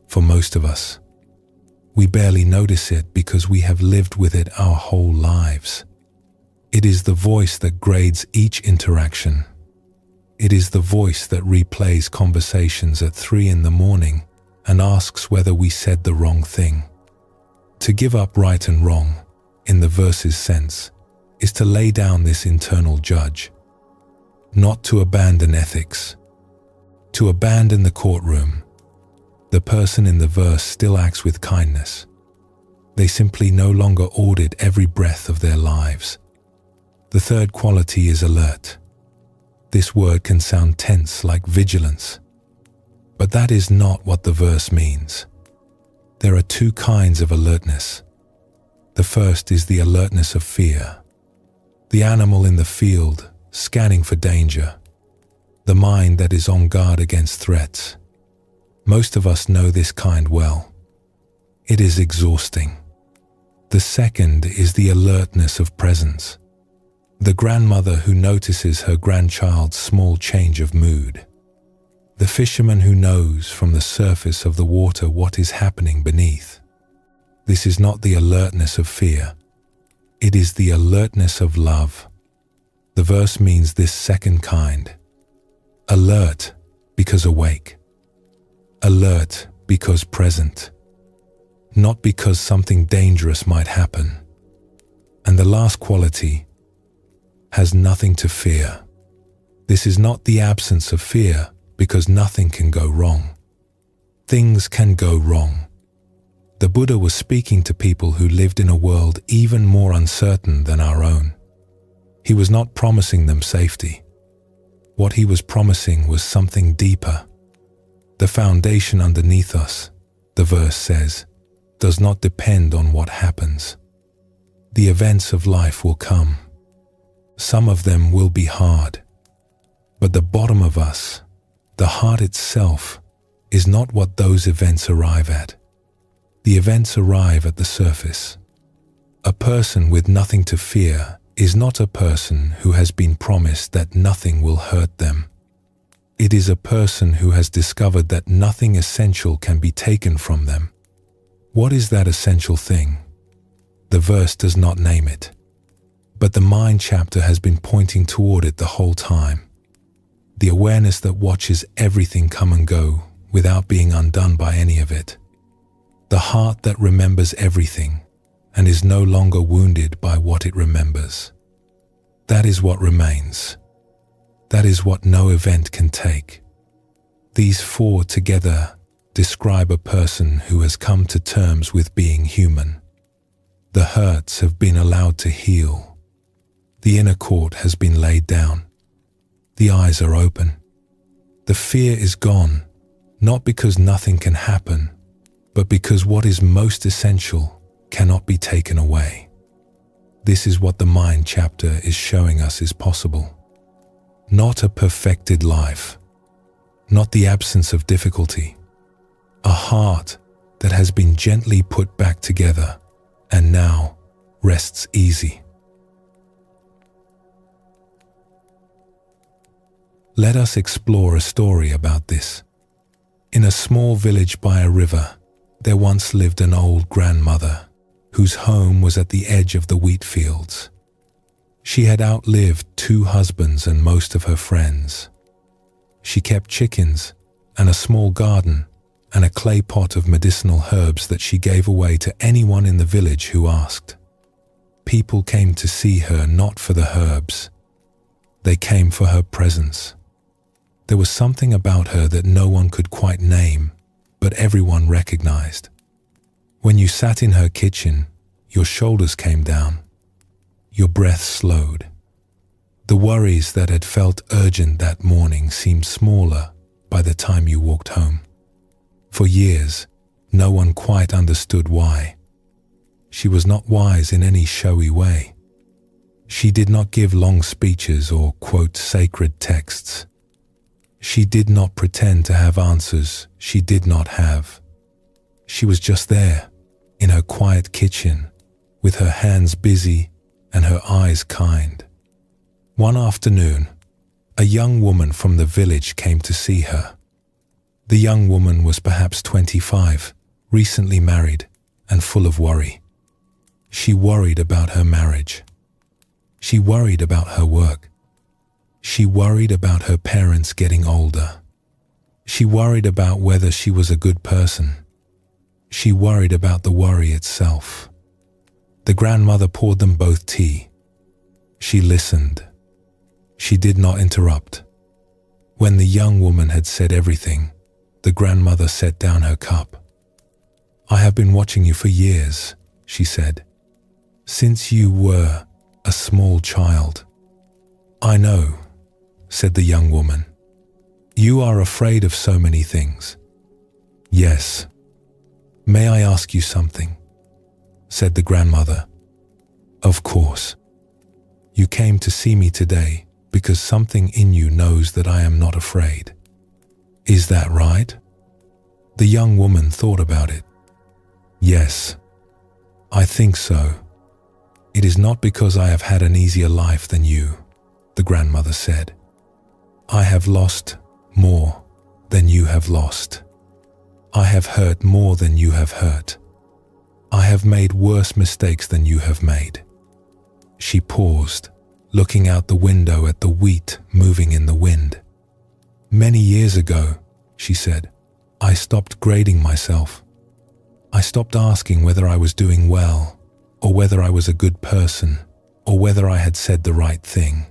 for most of us. We barely notice it because we have lived with it our whole lives. It is the voice that grades each interaction. It is the voice that replays conversations at 3 in the morning and asks whether we said the wrong thing. To give up right and wrong, in the verse's sense, is to lay down this internal judge. Not to abandon ethics. To abandon the courtroom. The person in the verse still acts with kindness. They simply no longer audit every breath of their lives. The third quality is alert. This word can sound tense like vigilance, but that is not what the verse means. There are 2 kinds of alertness. The first is the alertness of fear. The animal in the field, scanning for danger. The mind that is on guard against threats. Most of us know this kind well. It is exhausting. The second is the alertness of presence. The grandmother who notices her grandchild's small change of mood. The fisherman who knows from the surface of the water what is happening beneath. This is not the alertness of fear. It is the alertness of love. The verse means this second kind. Alert because awake. Alert because present. Not because something dangerous might happen. And the last quality has nothing to fear. This is not the absence of fear because nothing can go wrong. Things can go wrong. The Buddha was speaking to people who lived in a world even more uncertain than our own. He was not promising them safety. What he was promising was something deeper. The foundation underneath us, the verse says, does not depend on what happens. The events of life will come. Some of them will be hard. But the bottom of us, the heart itself, is not what those events arrive at. The events arrive at the surface. A person with nothing to fear is not a person who has been promised that nothing will hurt them. It is a person who has discovered that nothing essential can be taken from them. What is that essential thing? The verse does not name it. But the mind chapter has been pointing toward it the whole time. The awareness that watches everything come and go without being undone by any of it. The heart that remembers everything and is no longer wounded by what it remembers. That is what remains. That is what no event can take. These 4 together describe a person who has come to terms with being human. The hurts have been allowed to heal. The inner court has been laid down. The eyes are open. The fear is gone, not because nothing can happen, but because what is most essential cannot be taken away. This is what the mind chapter is showing us is possible. Not a perfected life, not the absence of difficulty, a heart that has been gently put back together and now rests easy. Let us explore a story about this. In a small village by a river, there once lived an old grandmother whose home was at the edge of the wheat fields. She had outlived 2 husbands and most of her friends. She kept chickens and a small garden and a clay pot of medicinal herbs that she gave away to anyone in the village who asked. People came to see her not for the herbs. They came for her presence. There was something about her that no one could quite name, but everyone recognized. When you sat in her kitchen, your shoulders came down. Your breath slowed. The worries that had felt urgent that morning seemed smaller by the time you walked home. For years, no one quite understood why. She was not wise in any showy way. She did not give long speeches or quote sacred texts. She did not pretend to have answers she did not have. She was just there, in her quiet kitchen, with her hands busy and her eyes kind. One afternoon, a young woman from the village came to see her. The young woman was perhaps 25, recently married, and full of worry. She worried about her marriage. She worried about her work. She worried about her parents getting older. She worried about whether she was a good person. She worried about the worry itself. The grandmother poured them both tea. She listened. She did not interrupt. When the young woman had said everything, the grandmother set down her cup. "I have been watching you for years," she said, "since you were a small child." "I know," said the young woman. "You are afraid of so many things." "Yes." "May I ask you something?" said the grandmother. "Of course. You came to see me today because something in you knows that I am not afraid. Is that right?" The young woman thought about it. "Yes, I think so. It is not because I have had an easier life than you," the grandmother said. "I have lost more than you have lost. I have hurt more than you have hurt. I have made worse mistakes than you have made." She paused, looking out the window at the wheat moving in the wind. "Many years ago," she said, "I stopped grading myself. I stopped asking whether I was doing well, or whether I was a good person, or whether I had said the right thing.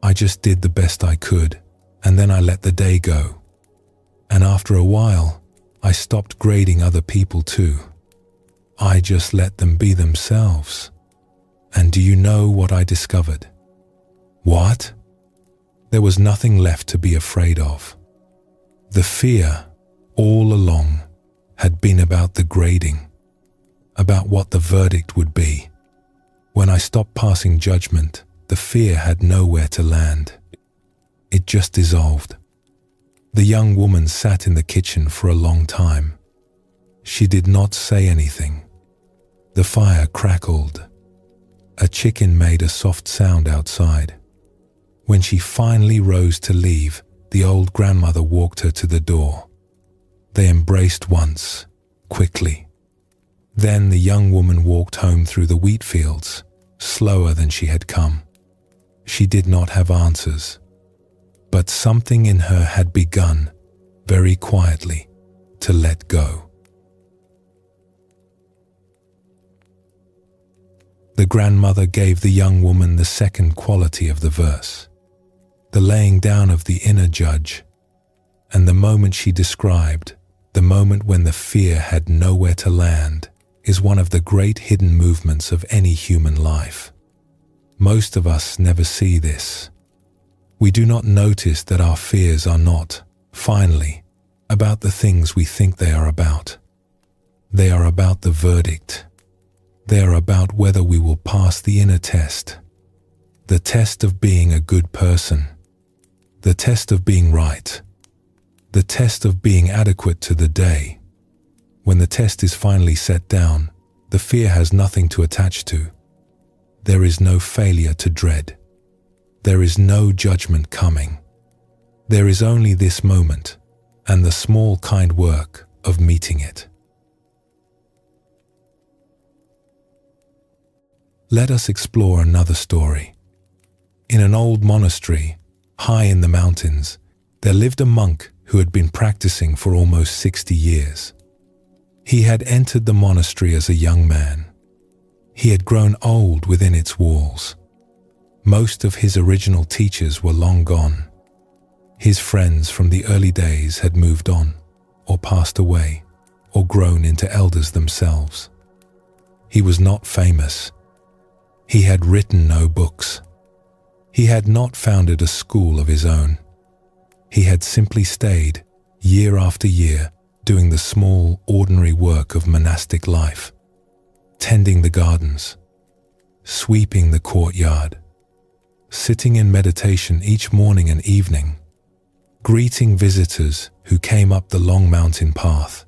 I just did the best I could, and then I let the day go. And after a while, I stopped grading other people too. I just let them be themselves. And do you know what I discovered?" "What?" "There was nothing left to be afraid of. The fear, all along, had been about the grading, about what the verdict would be. When I stopped passing judgment, the fear had nowhere to land. It just dissolved." The young woman sat in the kitchen for a long time. She did not say anything. The fire crackled. A chicken made a soft sound outside. When she finally rose to leave, the old grandmother walked her to the door. They embraced once, quickly. Then the young woman walked home through the wheat fields, slower than she had come. She did not have answers, but something in her had begun, very quietly, to let go. The grandmother gave the young woman the second quality of the verse, the laying down of the inner judge, and the moment she described, the moment when the fear had nowhere to land, is one of the great hidden movements of any human life. Most of us never see this. We do not notice that our fears are not, finally, about the things we think they are about. They are about the verdict. They are about whether we will pass the inner test, the test of being a good person, the test of being right, the test of being adequate to the day. When the test is finally set down, the fear has nothing to attach to. There is no failure to dread. There is no judgment coming. There is only this moment and the small kind work of meeting it. Let us explore another story. In an old monastery, high in the mountains, there lived a monk who had been practicing for almost 60 years. He had entered the monastery as a young man. He had grown old within its walls. Most of his original teachers were long gone. His friends from the early days had moved on, or passed away, or grown into elders themselves. He was not famous. He had written no books. He had not founded a school of his own. He had simply stayed, year after year, doing the small, ordinary work of monastic life, tending the gardens, sweeping the courtyard, sitting in meditation each morning and evening, greeting visitors who came up the long mountain path.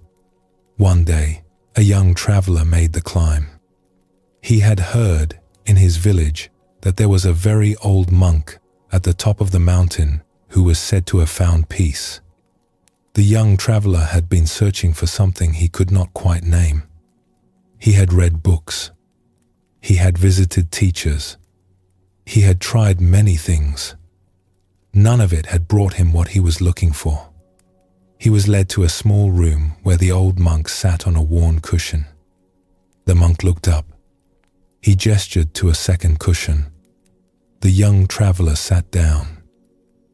One day, a young traveler made the climb. He had heard in his village that there was a very old monk at the top of the mountain who was said to have found peace. The young traveler had been searching for something he could not quite name. He had read books. He had visited teachers. He had tried many things. None of it had brought him what he was looking for. He was led to a small room where the old monk sat on a worn cushion. The monk looked up. He gestured to a second cushion. The young traveler sat down.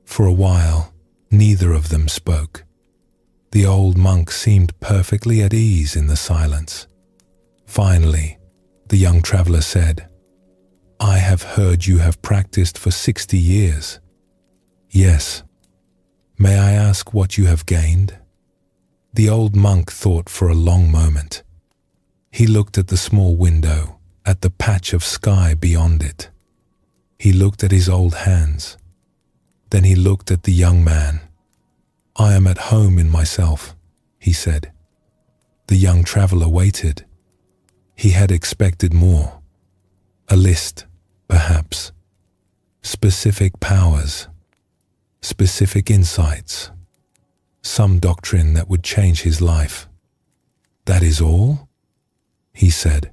For a while, neither of them spoke. The old monk seemed perfectly at ease in the silence. Finally, the young traveler said, "I have heard you have practiced for 60 years. Yes. May I ask what you have gained?" The old monk thought for a long moment. He looked at the small window, at the patch of sky beyond it. He looked at his old hands. Then he looked at the young man. "I am at home in myself," he said. The young traveler waited. He had expected more. A list, perhaps. Specific powers. Specific insights. Some doctrine that would change his life. "That is all?" he said.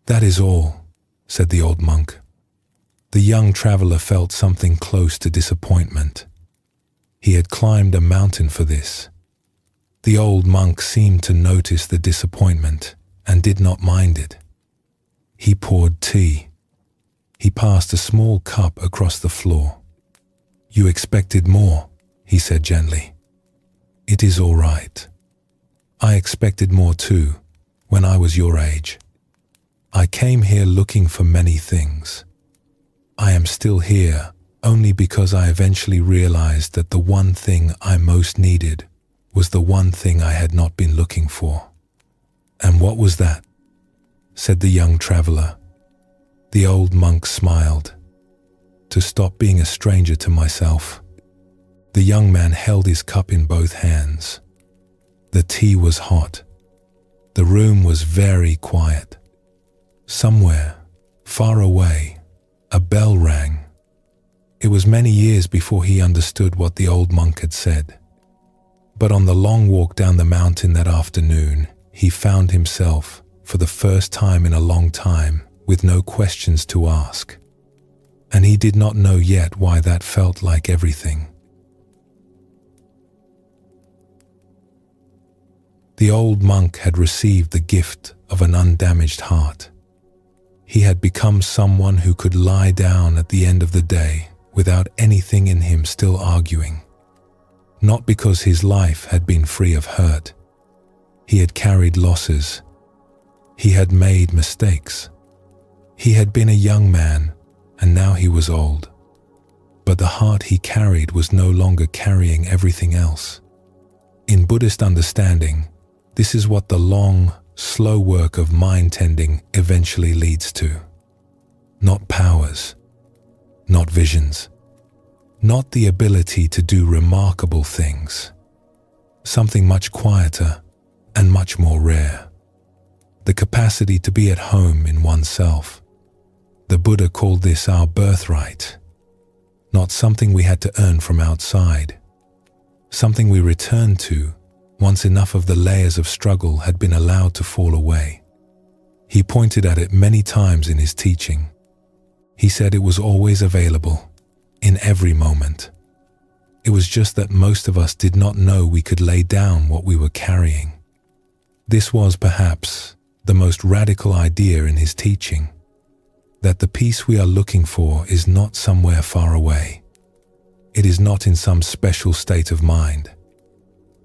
"That is all," said the old monk. The young traveler felt something close to disappointment. He had climbed a mountain for this. The old monk seemed to notice the disappointment and did not mind it. He poured tea. He passed a small cup across the floor. "You expected more," he said gently. "It is all right. I expected more too, when I was your age. I came here looking for many things. I am still here only because I eventually realized that the one thing I most needed was the one thing I had not been looking for." "And what was that?" said the young traveler. The old monk smiled. "To stop being a stranger to myself." The young man held his cup in both hands. The tea was hot. The room was very quiet. Somewhere, far away, a bell rang. It was many years before he understood what the old monk had said. But on the long walk down the mountain that afternoon, he found himself, for the first time in a long time, with no questions to ask. And he did not know yet why that felt like everything. The old monk had received the gift of an undamaged heart. He had become someone who could lie down at the end of the day without anything in him still arguing. Not because his life had been free of hurt. He had carried losses. He had made mistakes. He had been a young man, and now he was old. But the heart he carried was no longer carrying everything else. In Buddhist understanding, this is what the long, slow work of mind tending eventually leads to. Not powers, not visions, not the ability to do remarkable things. Something much quieter and much more rare. The capacity to be at home in oneself. The Buddha called this our birthright. Not something we had to earn from outside. Something we returned to once enough of the layers of struggle had been allowed to fall away. He pointed at it many times in his teaching. He said it was always available, in every moment. It was just that most of us did not know we could lay down what we were carrying. This was perhaps the most radical idea in his teaching, that the peace we are looking for is not somewhere far away. It is not in some special state of mind.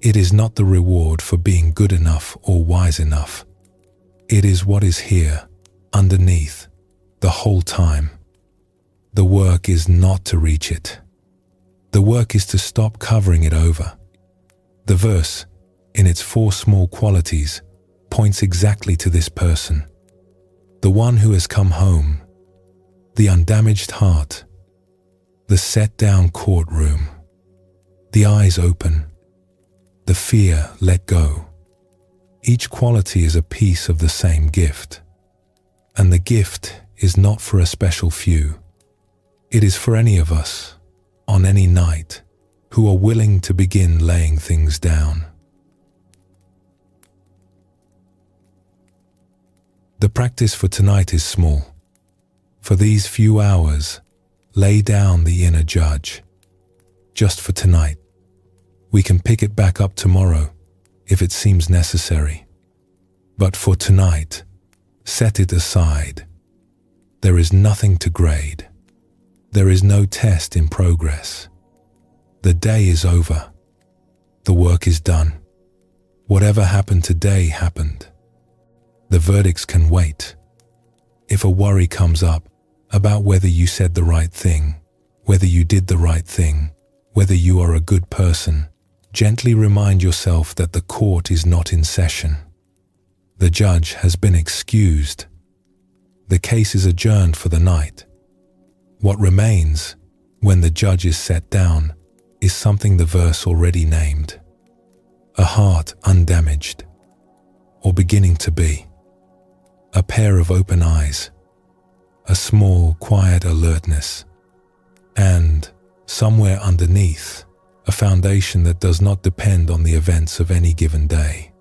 It is not the reward for being good enough or wise enough. It is what is here, underneath, the whole time. The work is not to reach it. The work is to stop covering it over. The verse, in its 4 small qualities, points exactly to this person. The one who has come home, the undamaged heart, the set-down courtroom, the eyes open, the fear let go. Each quality is a piece of the same gift. And the gift is not for a special few. It is for any of us, on any night, who are willing to begin laying things down. The practice for tonight is small. For these few hours, lay down the inner judge. Just for tonight. We can pick it back up tomorrow, if it seems necessary. But for tonight, set it aside. There is nothing to grade. There is no test in progress. The day is over. The work is done. Whatever happened today happened. The verdicts can wait. If a worry comes up about whether you said the right thing, whether you did the right thing, whether you are a good person, gently remind yourself that the court is not in session. The judge has been excused. The case is adjourned for the night. What remains, when the judge is set down, is something the verse already named. A heart undamaged, or beginning to be. A pair of open eyes. A small, quiet alertness. And, somewhere underneath, a foundation that does not depend on the events of any given day.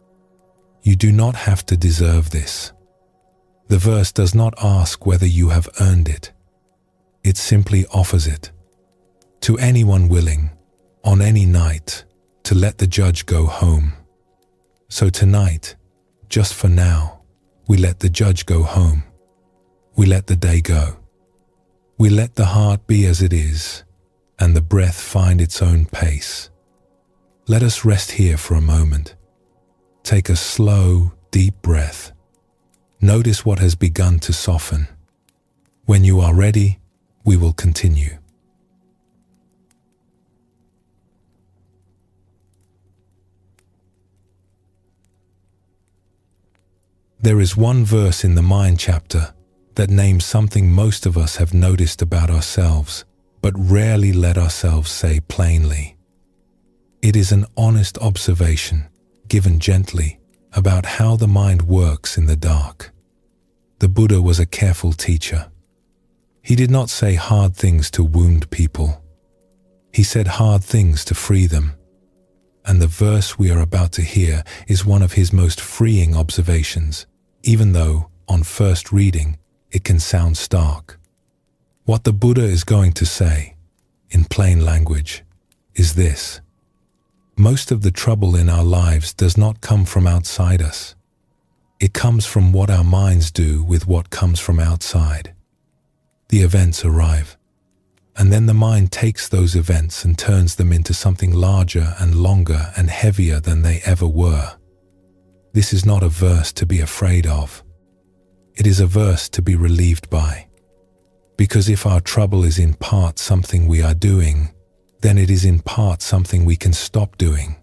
You do not have to deserve this. The verse does not ask whether you have earned it. It simply offers it. To anyone willing, on any night, to let the judge go home. So tonight, just for now, we let the judge go home. We let the day go. We let the heart be as it is, and the breath find its own pace. Let us rest here for a moment. Take a slow, deep breath. Notice what has begun to soften. When you are ready, we will continue. There is one verse in the mind chapter that names something most of us have noticed about ourselves, but rarely let ourselves say plainly. It is an honest observation, given gently, about how the mind works in the dark. The Buddha was a careful teacher. He did not say hard things to wound people. He said hard things to free them. And the verse we are about to hear is one of his most freeing observations, even though, on first reading, it can sound stark. What the Buddha is going to say, in plain language, is this. Most of the trouble in our lives does not come from outside us. It comes from what our minds do with what comes from outside. The events arrive, and then the mind takes those events and turns them into something larger and longer and heavier than they ever were. This is not a verse to be afraid of. It is a verse to be relieved by. Because if our trouble is in part something we are doing, then it is in part something we can stop doing.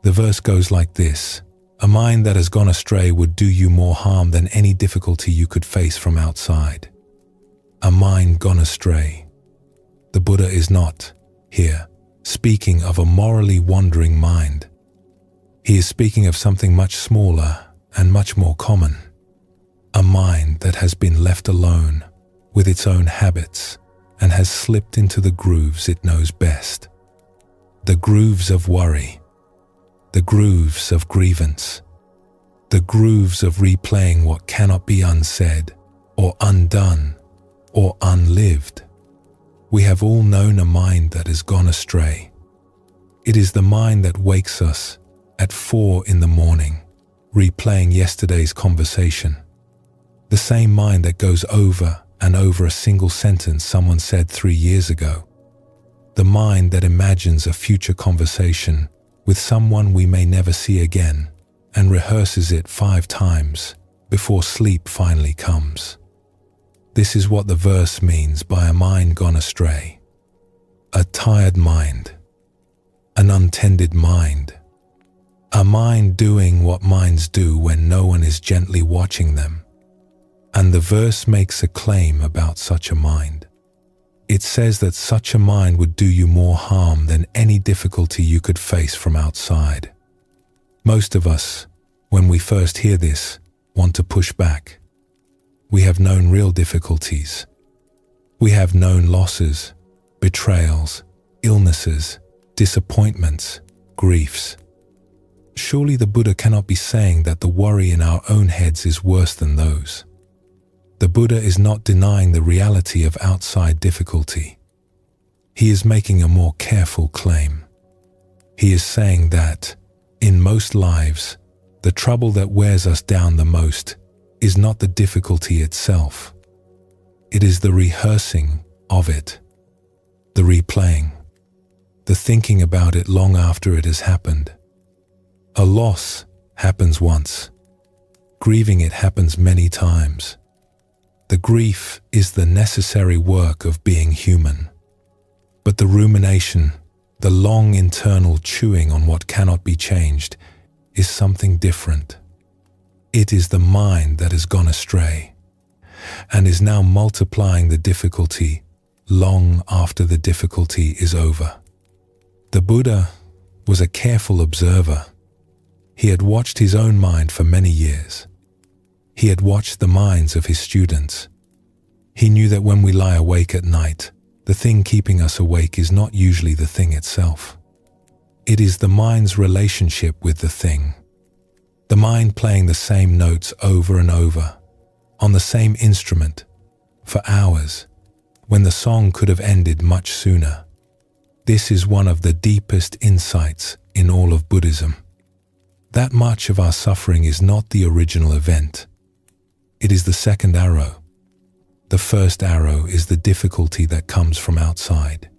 The verse goes like this. A mind that has gone astray would do you more harm than any difficulty you could face from outside. A mind gone astray. The Buddha is not, here, speaking of a morally wandering mind. He is speaking of something much smaller and much more common. A mind that has been left alone with its own habits and has slipped into the grooves it knows best. The grooves of worry. The grooves of grievance. The grooves of replaying what cannot be unsaid or undone or unlived. We have all known a mind that has gone astray. It is the mind that wakes us at 4 a.m, replaying yesterday's conversation. The same mind that goes over and over a single sentence someone said 3 years ago. The mind that imagines a future conversation with someone we may never see again and rehearses it 5 times before sleep finally comes. This is what the verse means by a mind gone astray. A tired mind, an untended mind, a mind doing what minds do when no one is gently watching them. And the verse makes a claim about such a mind. It says that such a mind would do you more harm than any difficulty you could face from outside. Most of us, when we first hear this, want to push back. We have known real difficulties. We have known losses, betrayals, illnesses, disappointments, griefs. Surely the Buddha cannot be saying that the worry in our own heads is worse than those. The Buddha is not denying the reality of outside difficulty. He is making a more careful claim. He is saying that, in most lives, the trouble that wears us down the most is not the difficulty itself. It is the rehearsing of it, the replaying, the thinking about it long after it has happened. A loss happens once. Grieving it happens many times. The grief is the necessary work of being human. But the rumination, the long internal chewing on what cannot be changed, is something different. It is the mind that has gone astray and is now multiplying the difficulty long after the difficulty is over. The Buddha was a careful observer. He had watched his own mind for many years. He had watched the minds of his students. He knew that when we lie awake at night, the thing keeping us awake is not usually the thing itself. It is the mind's relationship with the thing. The mind playing the same notes over and over, on the same instrument, for hours, when the song could have ended much sooner. This is one of the deepest insights in all of Buddhism. That much of our suffering is not the original event. It is the second arrow. The first arrow is the difficulty that comes from outside.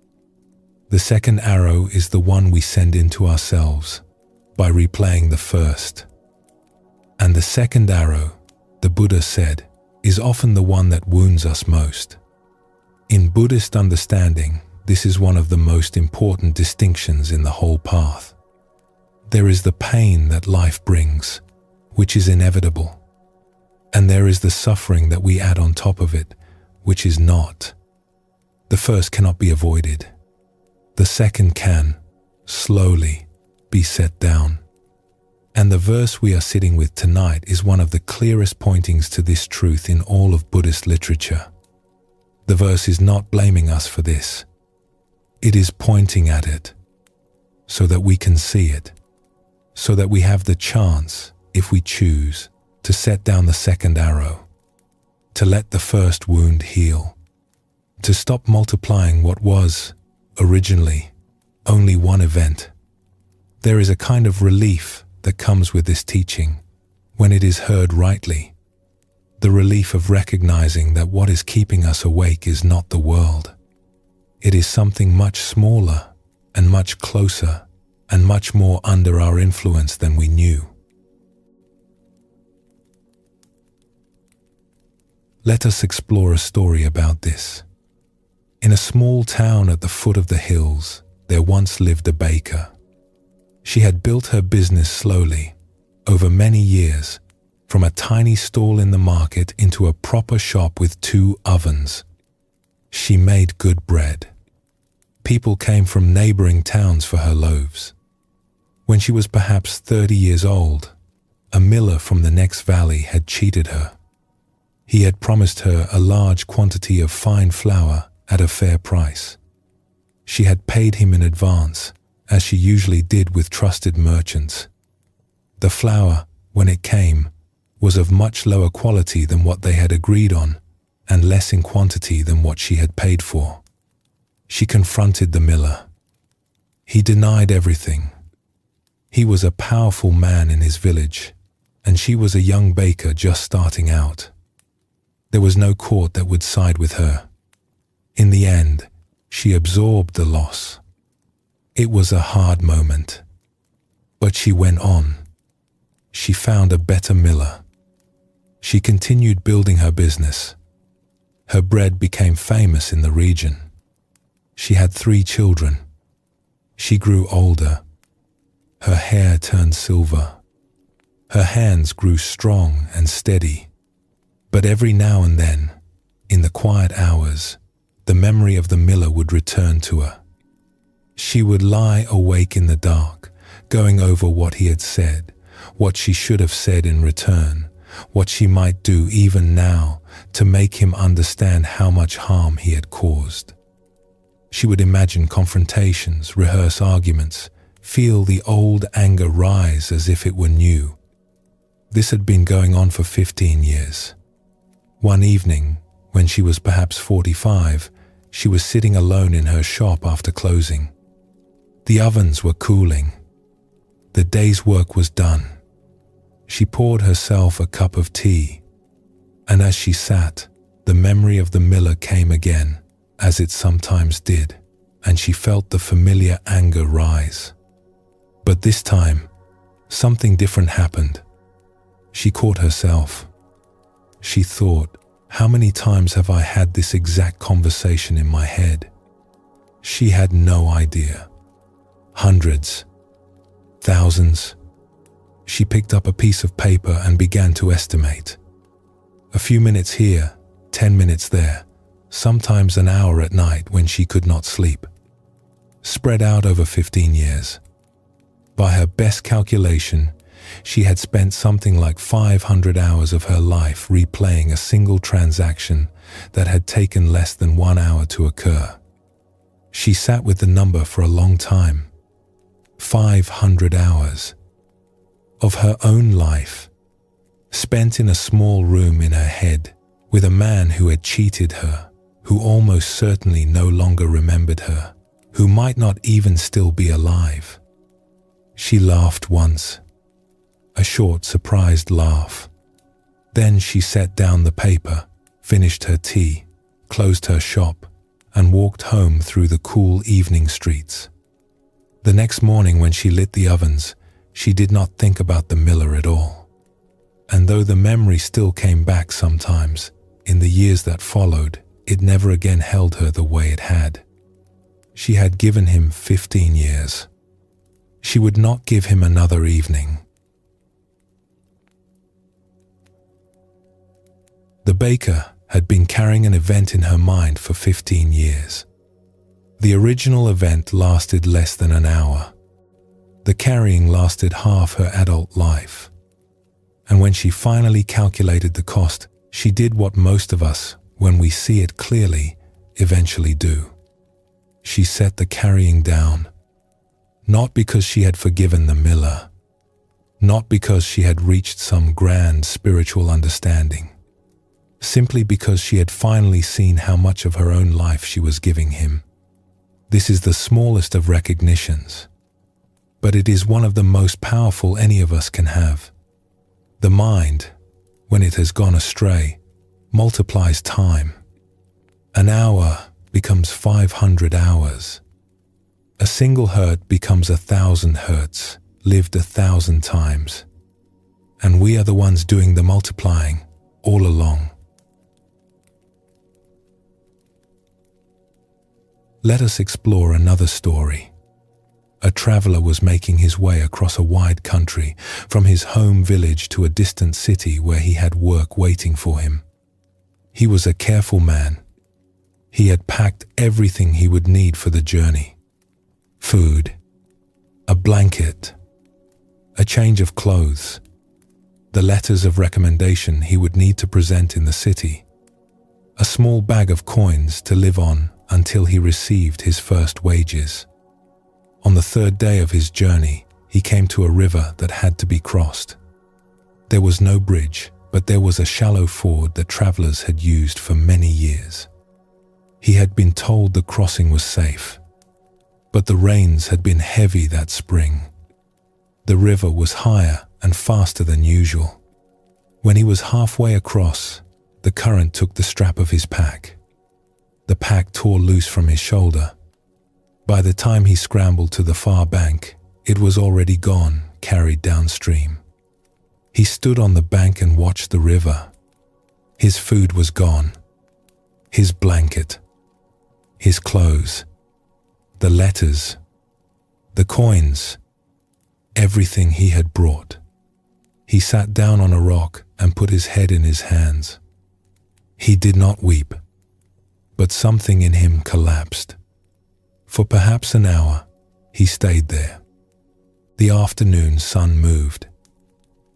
The second arrow is the one we send into ourselves by replaying the first. And the second arrow, the Buddha said, is often the one that wounds us most. In Buddhist understanding, this is one of the most important distinctions in the whole path. There is the pain that life brings, which is inevitable. And there is the suffering that we add on top of it, which is not. The first cannot be avoided. The second can, slowly, be set down. And the verse we are sitting with tonight is one of the clearest pointings to this truth in all of Buddhist literature. The verse is not blaming us for this. It is pointing at it, so that we can see it, so that we have the chance, if we choose, to set down the second arrow, to let the first wound heal, to stop multiplying what was, originally, only one event. There is a kind of relief that comes with this teaching when it is heard rightly, the relief of recognizing that what is keeping us awake is not the world. It is something much smaller and much closer and much more under our influence than we knew. Let us explore a story about this. In a small town at the foot of the hills, there once lived a baker. She had built her business slowly, over many years, from a tiny stall in the market into a proper shop with 2 ovens. She made good bread. People came from neighboring towns for her loaves. When she was perhaps 30 years old, a miller from the next valley had cheated her. He had promised her a large quantity of fine flour at a fair price. She had paid him in advance, as she usually did with trusted merchants. The flour, when it came, was of much lower quality than what they had agreed on, and less in quantity than what she had paid for. She confronted the miller. He denied everything. He was a powerful man in his village, and she was a young baker just starting out. There was no court that would side with her. In the end, she absorbed the loss. It was a hard moment. But she went on. she found a better miller. She continued building her business. Her bread became famous in the region. She had 3 children. She grew older. Her hair turned silver. Her hands grew strong and steady. But every now and then, in the quiet hours, the memory of the miller would return to her. She would lie awake in the dark, going over what he had said, what she should have said in return, what she might do even now to make him understand how much harm he had caused. She would imagine confrontations, rehearse arguments, feel the old anger rise as if it were new. This had been going on for 15 years. One evening, when she was perhaps 45, she was sitting alone in her shop after closing. The ovens were cooling. The day's work was done. She poured herself a cup of tea, and as she sat, the memory of the miller came again, as it sometimes did, and she felt the familiar anger rise. But this time, something different happened. She caught herself. She thought, how many times have I had this exact conversation in my head? She had no idea. Hundreds. Thousands. She picked up a piece of paper and began to estimate. A few minutes here, 10 minutes there, sometimes an hour at night when she could not sleep. Spread out over 15 years. By her best calculation, she had spent something like 500 hours of her life replaying a single transaction that had taken less than 1 hour to occur. She sat with the number for a long time. 500 hours of her own life, spent in a small room in her head with a man who had cheated her, who almost certainly no longer remembered her, who might not even still be alive. She laughed once, a short, surprised laugh. Then she set down the paper, finished her tea, closed her shop, and walked home through the cool evening streets. The next morning when she lit the ovens, she did not think about the miller at all. And though the memory still came back sometimes, in the years that followed, it never again held her the way it had. She had given him 15 years. She would not give him another evening. The baker had been carrying an event in her mind for 15 years. The original event lasted less than an hour. The carrying lasted half her adult life. And when she finally calculated the cost, she did what most of us, when we see it clearly, eventually do. She set the carrying down. Not because she had forgiven the miller. Not because she had reached some grand spiritual understanding. Simply because she had finally seen how much of her own life she was giving him. This is the smallest of recognitions, but it is one of the most powerful any of us can have. The mind, when it has gone astray, multiplies time. An hour becomes 500 hours. A single hurt becomes 1,000 hurts, lived 1,000 times. And we are the ones doing the multiplying all along. Let us explore another story. A traveler was making his way across a wide country, from his home village to a distant city where he had work waiting for him. He was a careful man. He had packed everything he would need for the journey. Food, a blanket, a change of clothes, the letters of recommendation he would need to present in the city, a small bag of coins to live on until he received his first wages. On the 3rd day of his journey, he came to a river that had to be crossed. There was no bridge, but there was a shallow ford that travelers had used for many years. He had been told the crossing was safe, but the rains had been heavy that spring. The river was higher and faster than usual. When he was halfway across, the current took the strap of his pack. The pack tore loose from his shoulder. By the time he scrambled to the far bank, it was already gone, carried downstream. He stood on the bank and watched the river. His food was gone. His blanket. His clothes. The letters. The coins. Everything he had brought. He sat down on a rock and put his head in his hands. He did not weep, but something in him collapsed. For perhaps an hour, he stayed there. The afternoon sun moved.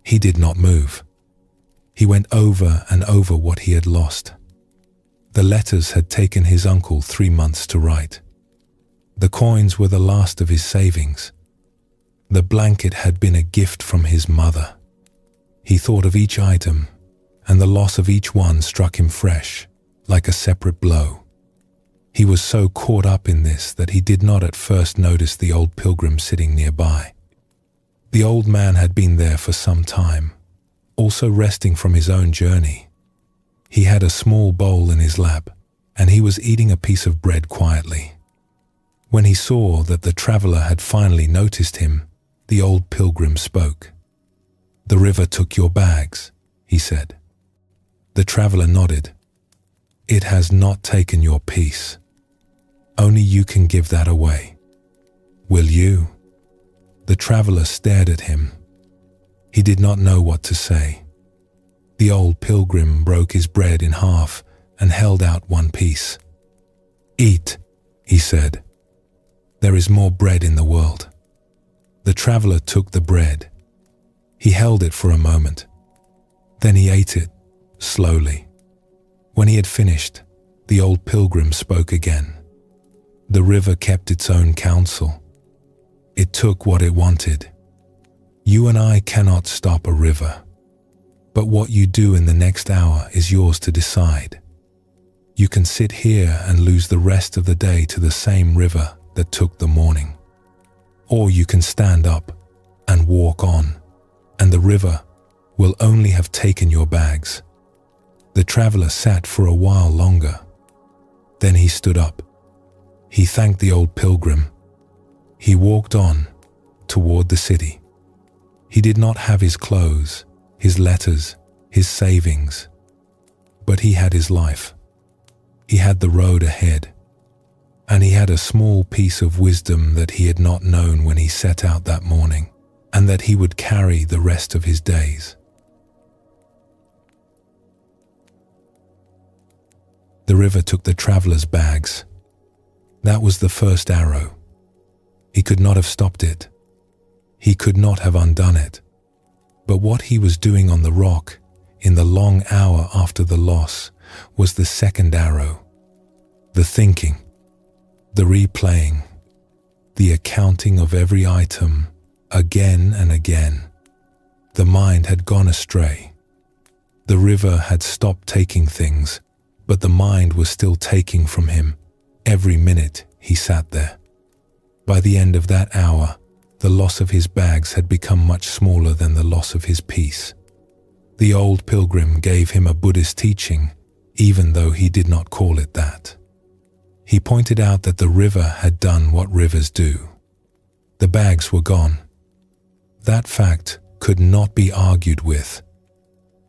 He did not move. He went over and over what he had lost. The letters had taken his uncle 3 months to write. The coins were the last of his savings. The blanket had been a gift from his mother. He thought of each item, and the loss of each one struck him fresh, like a separate blow. He was so caught up in this that he did not at first notice the old pilgrim sitting nearby. The old man had been there for some time, also resting from his own journey. He had a small bowl in his lap, and he was eating a piece of bread quietly. When he saw that the traveler had finally noticed him, the old pilgrim spoke. "The river took your bags," he said. The traveler nodded. "It has not taken your peace. Only you can give that away. Will you?" The traveler stared at him. He did not know what to say. The old pilgrim broke his bread in half and held out one piece. "Eat," he said. "There is more bread in the world." The traveler took the bread. He held it for a moment. Then he ate it, slowly. When he had finished, the old pilgrim spoke again. The river kept its own counsel. It took what it wanted. You and I cannot stop a river. But what you do in the next hour is yours to decide. You can sit here and lose the rest of the day to the same river that took the morning. Or you can stand up and walk on, and the river will only have taken your bags. The traveler sat for a while longer. Then he stood up. He thanked the old pilgrim. He walked on toward the city. He did not have his clothes, his letters, his savings, but he had his life. He had the road ahead, and he had a small piece of wisdom that he had not known when he set out that morning, and that he would carry the rest of his days. The river took the traveler's bags. That was the first arrow. He could not have stopped it. He could not have undone it. But what he was doing on the rock, in the long hour after the loss, was the second arrow. The thinking, the replaying, the accounting of every item, again and again. The mind had gone astray. The river had stopped taking things, but the mind was still taking from him every minute he sat there. By the end of that hour, the loss of his bags had become much smaller than the loss of his peace. The old pilgrim gave him a Buddhist teaching, even though he did not call it that. He pointed out that the river had done what rivers do. The bags were gone. That fact could not be argued with.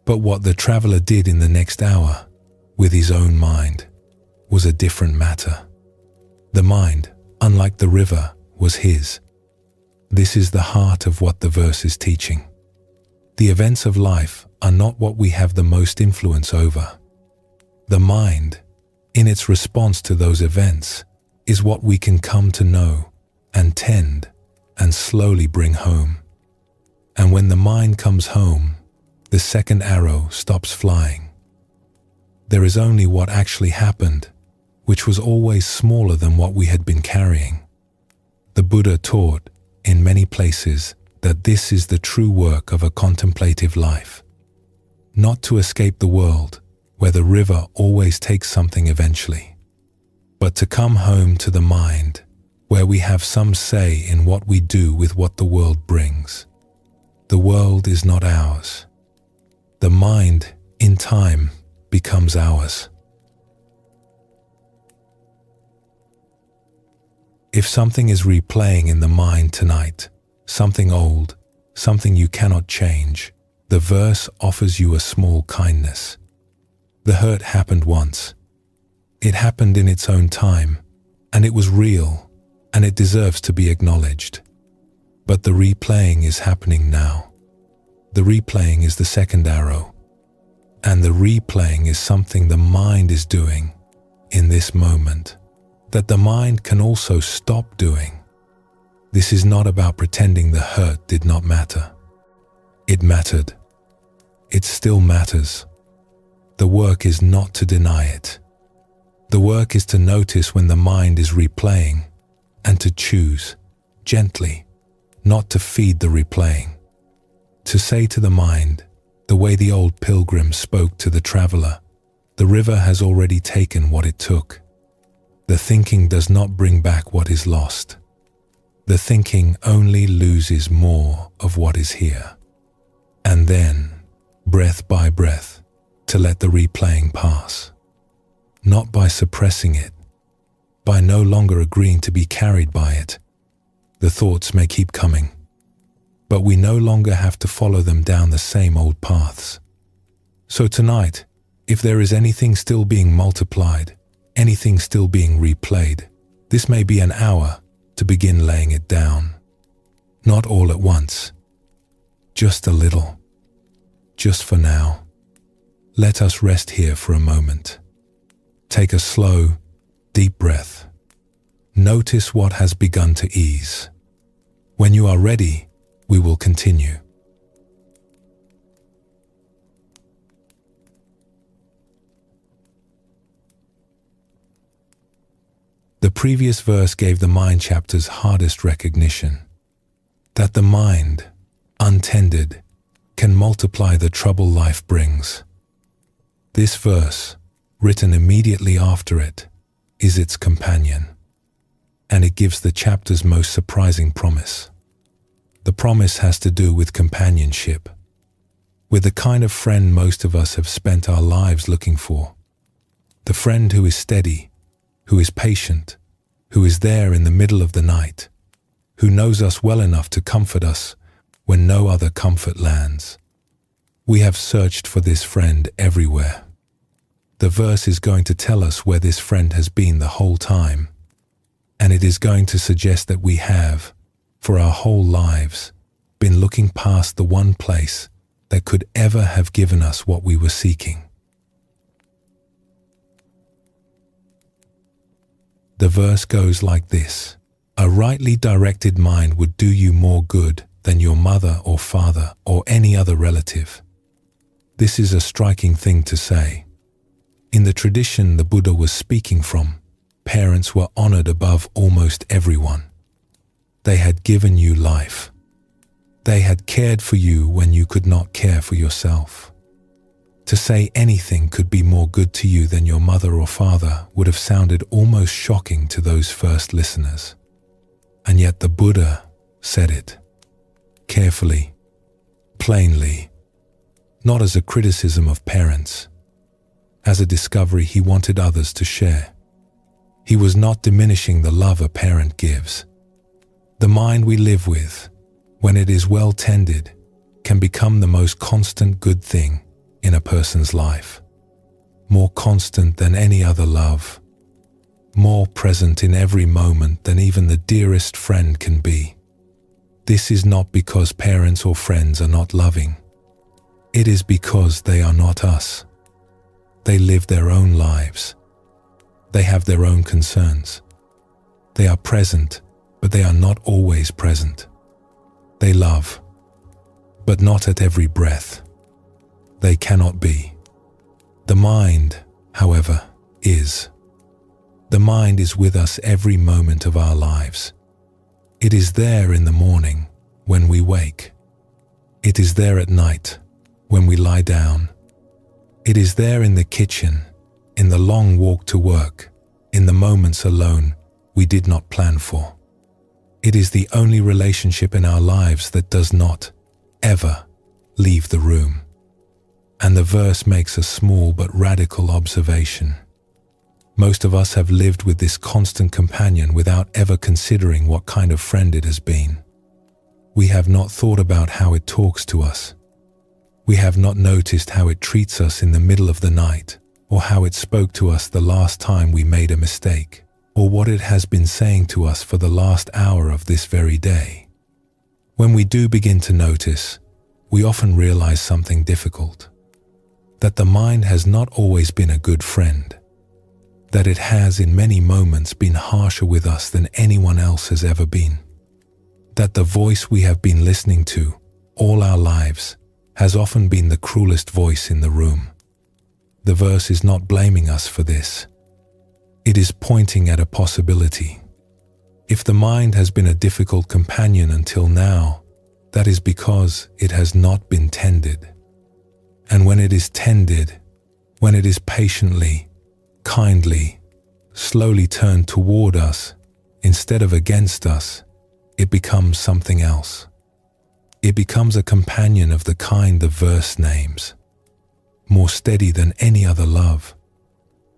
But what the traveler did in the next hour, with his own mind, was a different matter. The mind, unlike the river, was his. This is the heart of what the verse is teaching. The events of life are not what we have the most influence over. The mind, in its response to those events, is what we can come to know and tend and slowly bring home. And when the mind comes home, the second arrow stops flying. There is only what actually happened, which was always smaller than what we had been carrying. The Buddha taught in many places that this is the true work of a contemplative life. Not to escape the world, where the river always takes something eventually, but to come home to the mind, where we have some say in what we do with what the world brings. The world is not ours. The mind, in time, becomes ours. If something is replaying in the mind tonight, something old, something you cannot change, The verse offers you a small kindness. The hurt happened once. It happened in its own time, and it was real, and it deserves to be acknowledged. But the replaying is happening now. The replaying is the second arrow. And the replaying is something the mind is doing in this moment, that the mind can also stop doing. This is not about pretending the hurt did not matter. It mattered. It still matters. The work is not to deny it. The work is to notice when the mind is replaying and to choose, gently, not to feed the replaying. To say to the mind, the way the old pilgrim spoke to the traveler, the river has already taken what it took. The thinking does not bring back what is lost. The thinking only loses more of what is here. And then, breath by breath, to let the replaying pass. Not by suppressing it, by no longer agreeing to be carried by it. The thoughts may keep coming, but we no longer have to follow them down the same old paths. So tonight, if there is anything still being multiplied, anything still being replayed, this may be an hour to begin laying it down. Not all at once, just a little, just for now. Let us rest here for a moment. Take a slow, deep breath. Notice what has begun to ease. When you are ready, we will continue. The previous verse gave the mind chapter's hardest recognition, that the mind, untended, can multiply the trouble life brings. This verse, written immediately after it, is its companion, and it gives the chapter's most surprising promise. The promise has to do with companionship, with the kind of friend most of us have spent our lives looking for. The friend who is steady, who is patient, who is there in the middle of the night, who knows us well enough to comfort us when no other comfort lands. We have searched for this friend everywhere. The verse is going to tell us where this friend has been the whole time, and it is going to suggest that we have, for our whole lives, been looking past the one place that could ever have given us what we were seeking. The verse goes like this: a rightly directed mind would do you more good than your mother or father or any other relative. This is a striking thing to say. In the tradition the Buddha was speaking from, parents were honored above almost everyone. They had given you life. They had cared for you when you could not care for yourself. To say anything could be more good to you than your mother or father would have sounded almost shocking to those first listeners. And yet the Buddha said it, carefully, plainly, not as a criticism of parents, as a discovery he wanted others to share. He was not diminishing the love a parent gives. The mind we live with, when it is well tended, can become the most constant good thing in a person's life, more constant than any other love, more present in every moment than even the dearest friend can be. This is not because parents or friends are not loving. It is because they are not us. They live their own lives. They have their own concerns. They are present, but they are not always present. They love, but not at every breath. They cannot be. The mind, however, is. The mind is with us every moment of our lives. It is there in the morning when we wake. It is there at night when we lie down. It is there in the kitchen, in the long walk to work, in the moments alone we did not plan for. It is the only relationship in our lives that does not, ever, leave the room. And the verse makes a small but radical observation. Most of us have lived with this constant companion without ever considering what kind of friend it has been. We have not thought about how it talks to us, We have not noticed how it treats us in the middle of the night, or how it spoke to us the last time we made a mistake, or what it has been saying to us for the last hour of this very day. When we do begin to notice, we often realize something difficult. That the mind has not always been a good friend. That it has in many moments been harsher with us than anyone else has ever been. That the voice we have been listening to all our lives has often been the cruelest voice in the room. The verse is not blaming us for this. It is pointing at a possibility. If the mind has been a difficult companion until now, that is because it has not been tended. And when it is tended, when it is patiently, kindly, slowly turned toward us instead of against us, it becomes something else. It becomes a companion of the kind the verse names, more steady than any other love,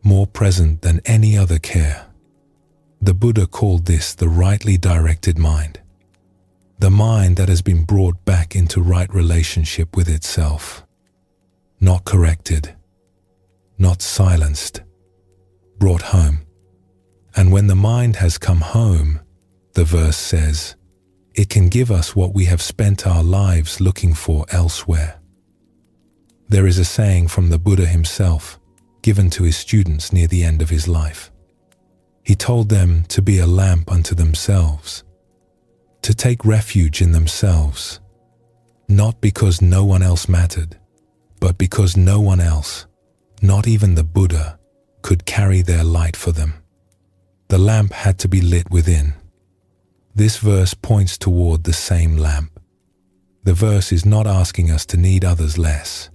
more present than any other care. The Buddha called this the rightly directed mind, the mind that has been brought back into right relationship with itself, not corrected, not silenced, brought home. And when the mind has come home, the verse says, it can give us what we have spent our lives looking for elsewhere. There is a saying from the Buddha himself, given to his students near the end of his life. He told them to be a lamp unto themselves, to take refuge in themselves, not because no one else mattered, but because no one else, not even the Buddha, could carry their light for them. The lamp had to be lit within. This verse points toward the same lamp. The verse is not asking us to need others less.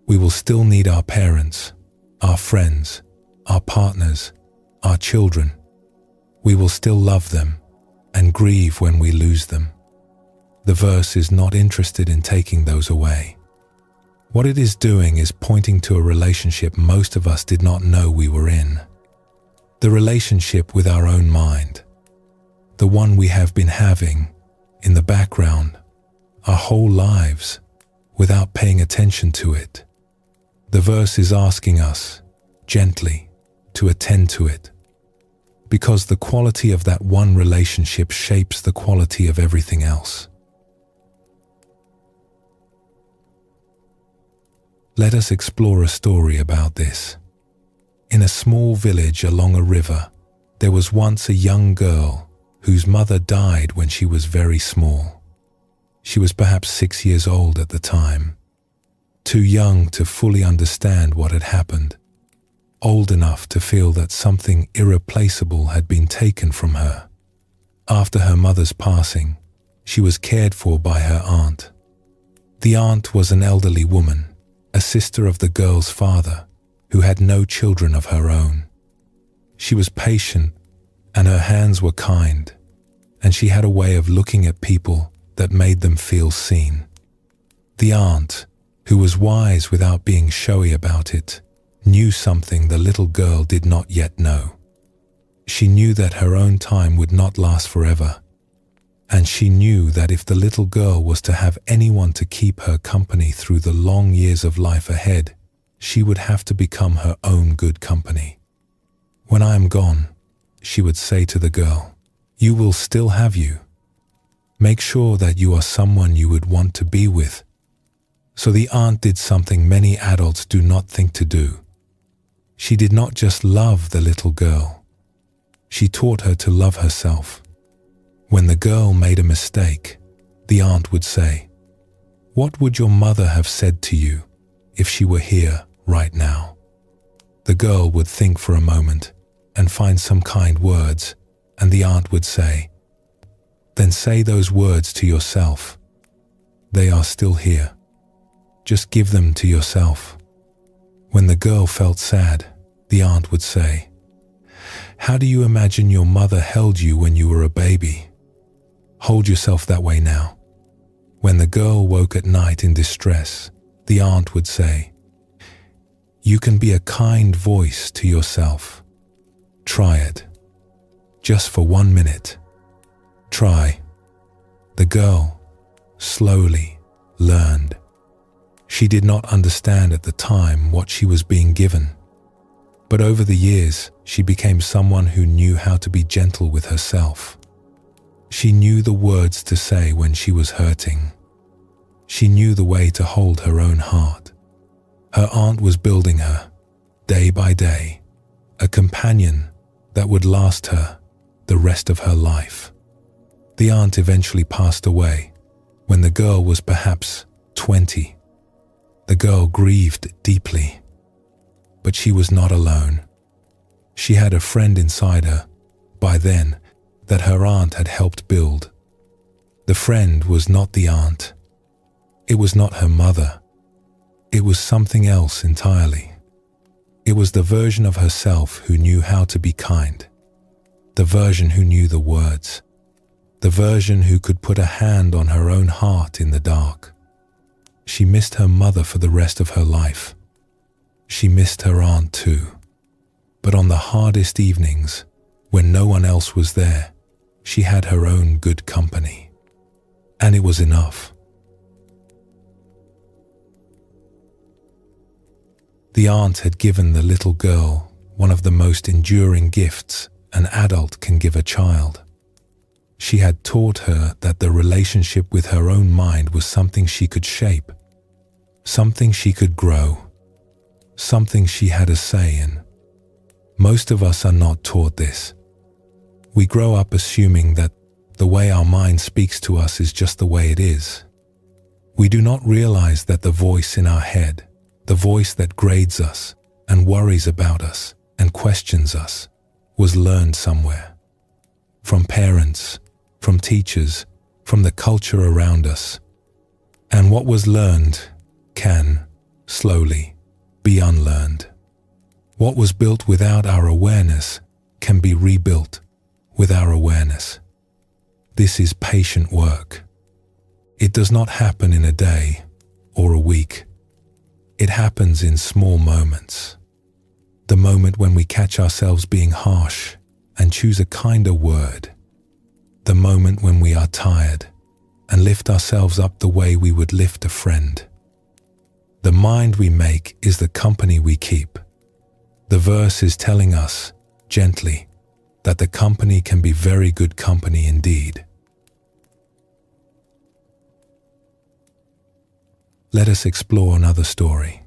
We will still need our parents, our friends, our partners, our children. We will still love them and grieve when we lose them. The verse is not interested in taking those away. What it is doing is pointing to a relationship most of us did not know we were in. The relationship with our own mind. The one we have been having in the background our whole lives without paying attention to it. The verse is asking us, gently, to attend to it, because the quality of that one relationship shapes the quality of everything else. Let us explore a story about this. In a small village along a river, there was once a young girl whose mother died when she was very small. She was perhaps 6 years old at the time, too young to fully understand what had happened, old enough to feel that something irreplaceable had been taken from her. After her mother's passing, she was cared for by her aunt. The aunt was an elderly woman, a sister of the girl's father, who had no children of her own. She was patient, and her hands were kind, and she had a way of looking at people that made them feel seen. The aunt, who was wise without being showy about it, knew something the little girl did not yet know. She knew that her own time would not last forever, and she knew that if the little girl was to have anyone to keep her company through the long years of life ahead, she would have to become her own good company. When I am gone, she would say to the girl, you will still have you. Make sure that you are someone you would want to be with. So the aunt did something many adults do not think to do. She did not just love the little girl. She taught her to love herself. When the girl made a mistake, the aunt would say, what would your mother have said to you if she were here right now? The girl would think for a moment and find some kind words, and the aunt would say, then say those words to yourself. They are still here. Just give them to yourself. When the girl felt sad, the aunt would say, how do you imagine your mother held you when you were a baby? Hold yourself that way now. When the girl woke at night in distress, the aunt would say, you can be a kind voice to yourself. Try it. Just for 1 minute. Try. The girl slowly learned. She did not understand at the time what she was being given. But over the years, she became someone who knew how to be gentle with herself. She knew the words to say when she was hurting. She knew the way to hold her own heart. Her aunt was building her, day by day, a companion that would last her the rest of her life. The aunt eventually passed away when the girl was perhaps 20. The girl grieved deeply, but she was not alone. She had a friend inside her, by then, that her aunt had helped build. The friend was not the aunt. It was not her mother. It was something else entirely. It was the version of herself who knew how to be kind. The version who knew the words. The version who could put a hand on her own heart in the dark. She missed her mother for the rest of her life. She missed her aunt too. But on the hardest evenings, when no one else was there, she had her own good company. And it was enough. The aunt had given the little girl one of the most enduring gifts an adult can give a child. She had taught her that the relationship with her own mind was something she could shape, something she could grow, something she had a say in. Most of us are not taught this. We grow up assuming that the way our mind speaks to us is just the way it is. We do not realize that the voice in our head, the voice that grades us and worries about us and questions us, was learned somewhere. From parents, from teachers, from the culture around us. And what was learned can, slowly, be unlearned. What was built without our awareness can be rebuilt with our awareness. This is patient work. It does not happen in a day or a week. It happens in small moments. The moment when we catch ourselves being harsh and choose a kinder word. The moment when we are tired and lift ourselves up the way we would lift a friend. The mind we make is the company we keep. The verse is telling us, gently, that the company can be very good company indeed. Let us explore another story.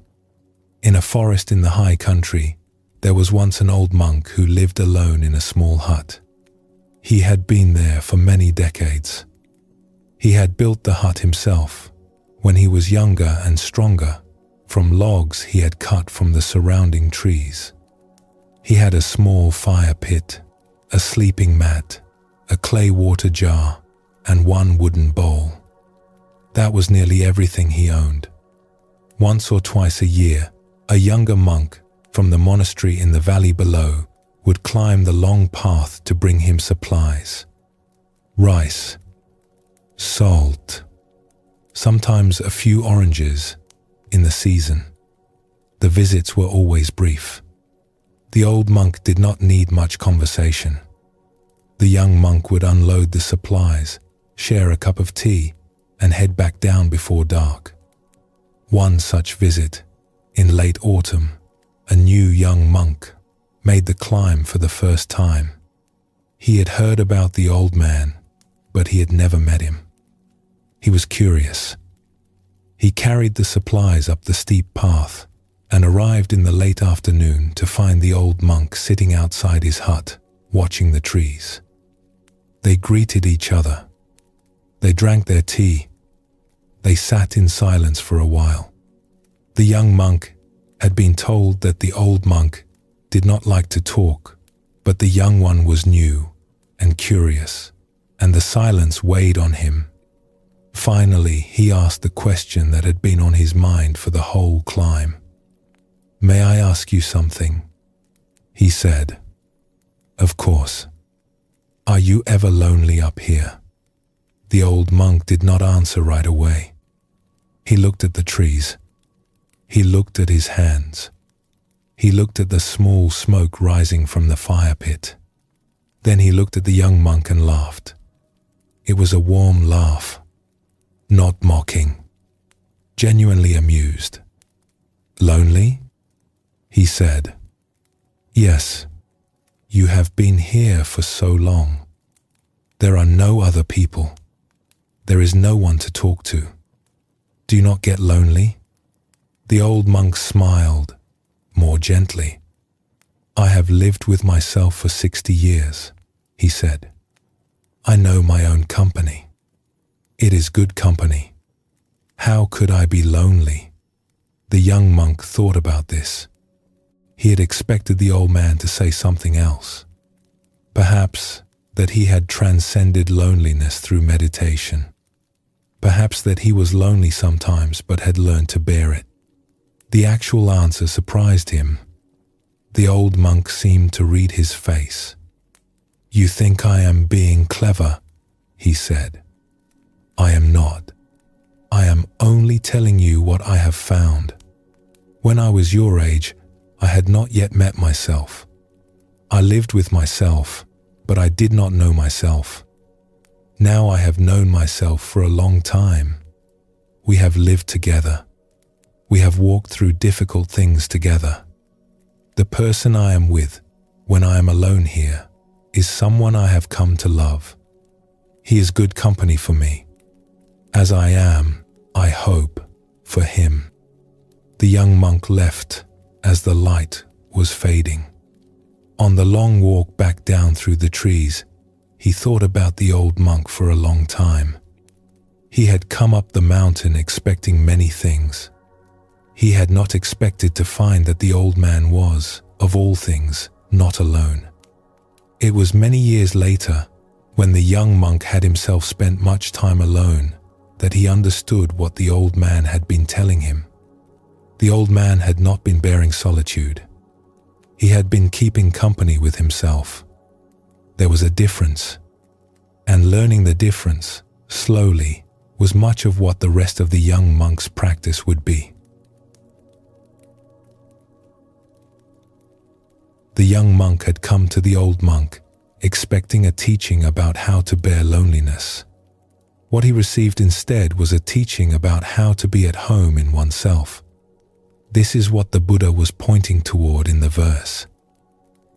In a forest in the high country, there was once an old monk who lived alone in a small hut. He had been there for many decades. He had built the hut himself, when he was younger and stronger, from logs he had cut from the surrounding trees. He had a small fire pit, a sleeping mat, a clay water jar, and one wooden bowl. That was nearly everything he owned. Once or twice a year, a younger monk from the monastery in the valley below would climb the long path to bring him supplies. Rice, salt, sometimes a few oranges in the season. The visits were always brief. The old monk did not need much conversation. The young monk would unload the supplies, share a cup of tea, and head back down before dark. One such visit, in late autumn, a new young monk made the climb for the first time. He had heard about the old man, but he had never met him. He was curious. He carried the supplies up the steep path and arrived in the late afternoon to find the old monk sitting outside his hut, watching the trees. They greeted each other. They drank their tea. They sat in silence for a while. The young monk had been told that the old monk did not like to talk, but the young one was new and curious, and the silence weighed on him. Finally, he asked the question that had been on his mind for the whole climb. "May I ask you something?" he said. "Of course. Are you ever lonely up here?" The old monk did not answer right away. He looked at the trees. He looked at his hands. He looked at the small smoke rising from the fire pit. Then he looked at the young monk and laughed. It was a warm laugh, not mocking, genuinely amused. "Lonely?" he said. "Yes, you have been here for so long. There are no other people. There is no one to talk to. Do you not get lonely?" The old monk smiled, more gently. "I have lived with myself for 60 years, he said. "I know my own company. It is good company. How could I be lonely?" The young monk thought about this. He had expected the old man to say something else. Perhaps that he had transcended loneliness through meditation. Perhaps that he was lonely sometimes but had learned to bear it. The actual answer surprised him. The old monk seemed to read his face. "You think I am being clever," he said. "I am not. I am only telling you what I have found. When I was your age, I had not yet met myself. I lived with myself, but I did not know myself. Now I have known myself for a long time. We have lived together. We have walked through difficult things together. The person I am with, when I am alone here, is someone I have come to love. He is good company for me. As I am, I hope, for him." The young monk left as the light was fading. On the long walk back down through the trees, he thought about the old monk for a long time. He had come up the mountain expecting many things. He had not expected to find that the old man was, of all things, not alone. It was many years later, when the young monk had himself spent much time alone, that he understood what the old man had been telling him. The old man had not been bearing solitude. He had been keeping company with himself. There was a difference, and learning the difference, slowly, was much of what the rest of the young monk's practice would be. The young monk had come to the old monk, expecting a teaching about how to bear loneliness. What he received instead was a teaching about how to be at home in oneself. This is what the Buddha was pointing toward in the verse.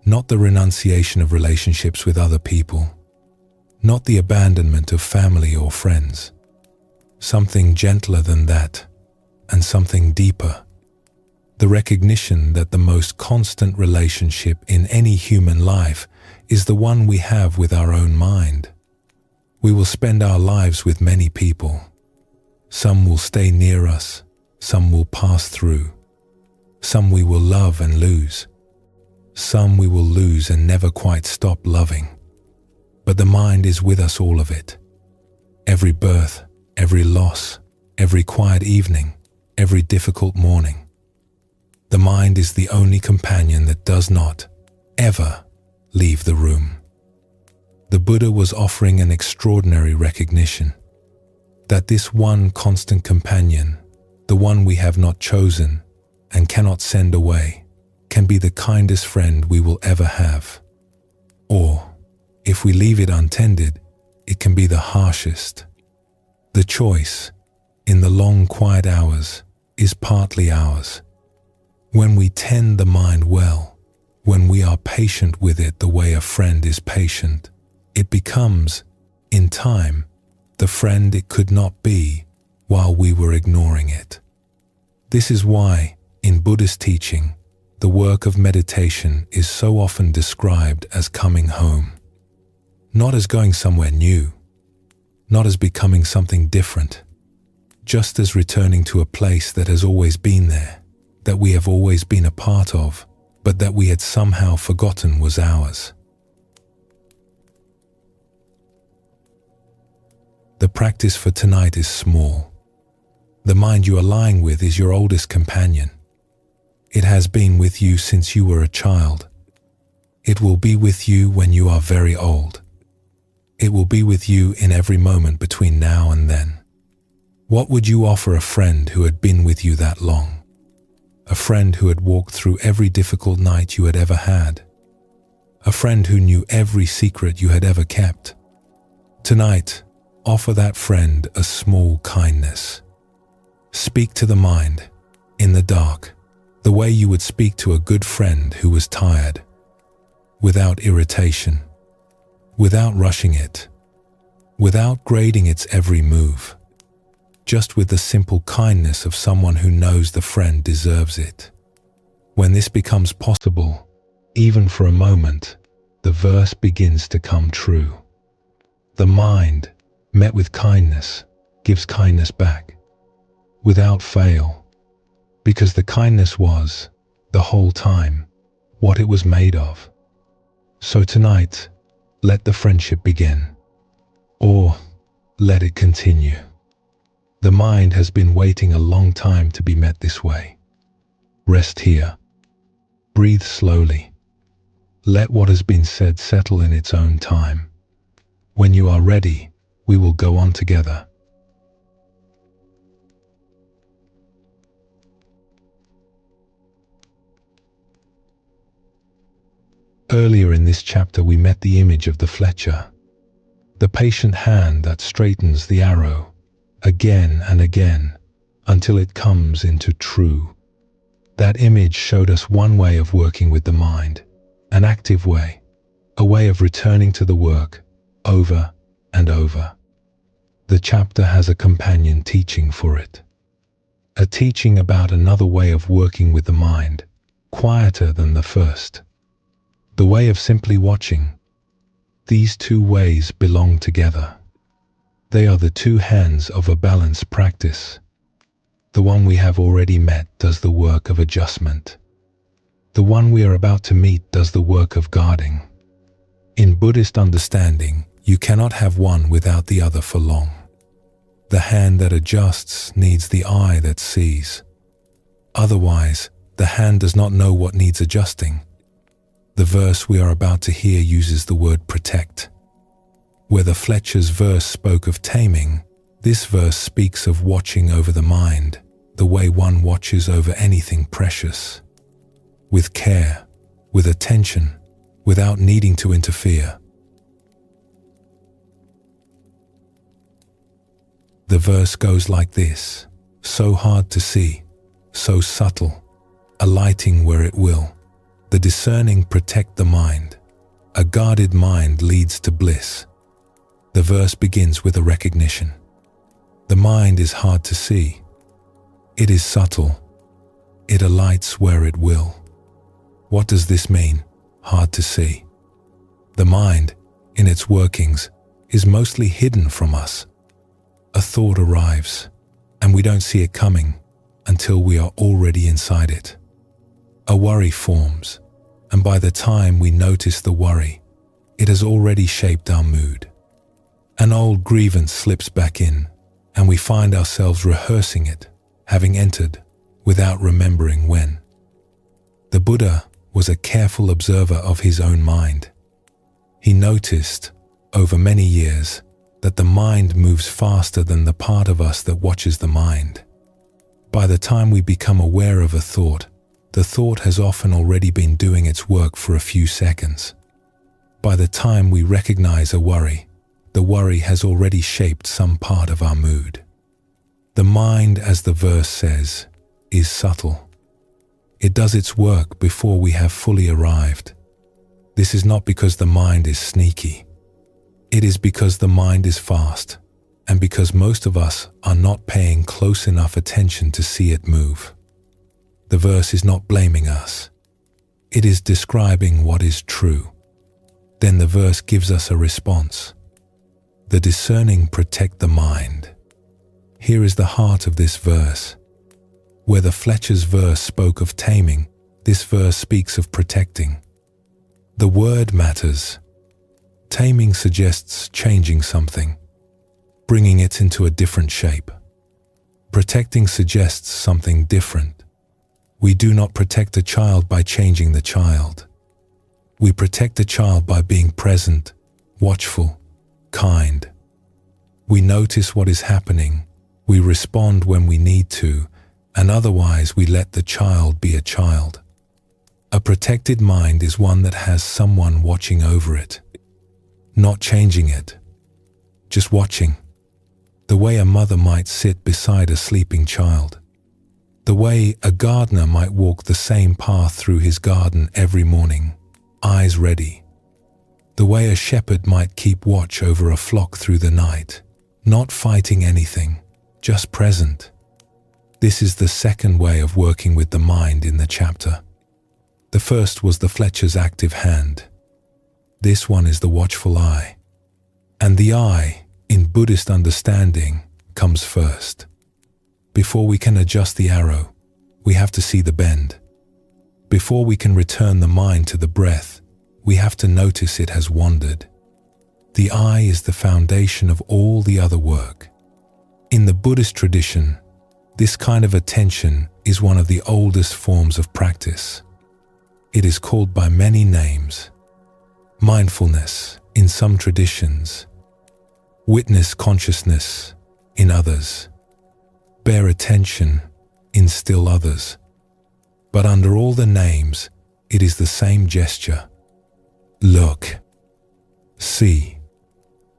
Not the renunciation of relationships with other people, not the abandonment of family or friends. Something gentler than that, and something deeper. The recognition that the most constant relationship in any human life is the one we have with our own mind. We will spend our lives with many people. Some will stay near us, some will pass through. Some we will love and lose. Some we will lose and never quite stop loving. But the mind is with us all of it. Every birth, every loss, every quiet evening, every difficult morning. The mind is the only companion that does not, ever, leave the room. The Buddha was offering an extraordinary recognition that this one constant companion, the one we have not chosen and cannot send away, can be the kindest friend we will ever have. Or, if we leave it untended, it can be the harshest. The choice, in the long quiet hours, is partly ours. When we tend the mind well, when we are patient with it the way a friend is patient, it becomes, in time, the friend it could not be while we were ignoring it. This is why, in Buddhist teaching, the work of meditation is so often described as coming home. Not as going somewhere new, not as becoming something different, just as returning to a place that has always been there, that we have always been a part of, but that we had somehow forgotten was ours. The practice for tonight is small. The mind you are lying with is your oldest companion. It has been with you since you were a child. It will be with you when you are very old. It will be with you in every moment between now and then. What would you offer a friend who had been with you that long? A friend who had walked through every difficult night you had ever had? A friend who knew every secret you had ever kept? Tonight, offer that friend a small kindness. Speak to the mind, in the dark, the way you would speak to a good friend who was tired, without irritation, without rushing it, without grading its every move, just with the simple kindness of someone who knows the friend deserves it. When this becomes possible, even for a moment, the verse begins to come true. The mind, met with kindness, gives kindness back, without fail, because the kindness was, the whole time, what it was made of. So tonight, let the friendship begin, or let it continue. The mind has been waiting a long time to be met this way. Rest here. Breathe slowly. Let what has been said settle in its own time. When you are ready, we will go on together. Earlier in this chapter we met the image of the Fletcher, the patient hand that straightens the arrow again and again until it comes into true. That image showed us one way of working with the mind, an active way, a way of returning to the work over and over. The chapter has a companion teaching for it, a teaching about another way of working with the mind, quieter than the first, the way of simply watching. These two ways belong together. They are the two hands of a balanced practice. The one we have already met does the work of adjustment. The one we are about to meet does the work of guarding. In Buddhist understanding, you cannot have one without the other for long. The hand that adjusts needs the eye that sees. Otherwise, the hand does not know what needs adjusting. The verse we are about to hear uses the word protect. Where the Fletcher's verse spoke of taming, this verse speaks of watching over the mind, the way one watches over anything precious. With care, with attention, without needing to interfere. The verse goes like this: so hard to see, so subtle, alighting where it will. The discerning protect the mind. A guarded mind leads to bliss. The verse begins with a recognition. The mind is hard to see. It is subtle. It alights where it will. What does this mean, hard to see? The mind, in its workings, is mostly hidden from us. A thought arrives, and we don't see it coming until we are already inside it. A worry forms, and by the time we notice the worry, it has already shaped our mood. An old grievance slips back in, and we find ourselves rehearsing it, having entered, without remembering when. The Buddha was a careful observer of his own mind. He noticed, over many years, that the mind moves faster than the part of us that watches the mind. By the time we become aware of a thought, the thought has often already been doing its work for a few seconds. By the time we recognize a worry, the worry has already shaped some part of our mood. The mind, as the verse says, is subtle. It does its work before we have fully arrived. This is not because the mind is sneaky. It is because the mind is fast, and because most of us are not paying close enough attention to see it move. The verse is not blaming us. It is describing what is true. Then the verse gives us a response. The discerning protect the mind. Here is the heart of this verse. Where the Fletcher's verse spoke of taming, this verse speaks of protecting. The word matters. Taming suggests changing something, bringing it into a different shape. Protecting suggests something different. We do not protect a child by changing the child. We protect a child by being present, watchful, kind. We notice what is happening, we respond when we need to, and otherwise we let the child be a child. A protected mind is one that has someone watching over it. Not changing it, just watching. the way a mother might sit beside a sleeping child, the way a gardener might walk the same path through his garden every morning, eyes ready, the way a shepherd might keep watch over a flock through the night, not fighting anything, just present. This is the second way of working with the mind in the chapter. The first was the Fletcher's active hand. This one is the watchful eye. And the eye, in Buddhist understanding, comes first. Before we can adjust the arrow, we have to see the bend. Before we can return the mind to the breath, we have to notice it has wandered. The eye is the foundation of all the other work. In the Buddhist tradition, this kind of attention is one of the oldest forms of practice. It is called by many names. Mindfulness in some traditions, witness consciousness in others, bare attention in still others. But under all the names, it is the same gesture. Look, see.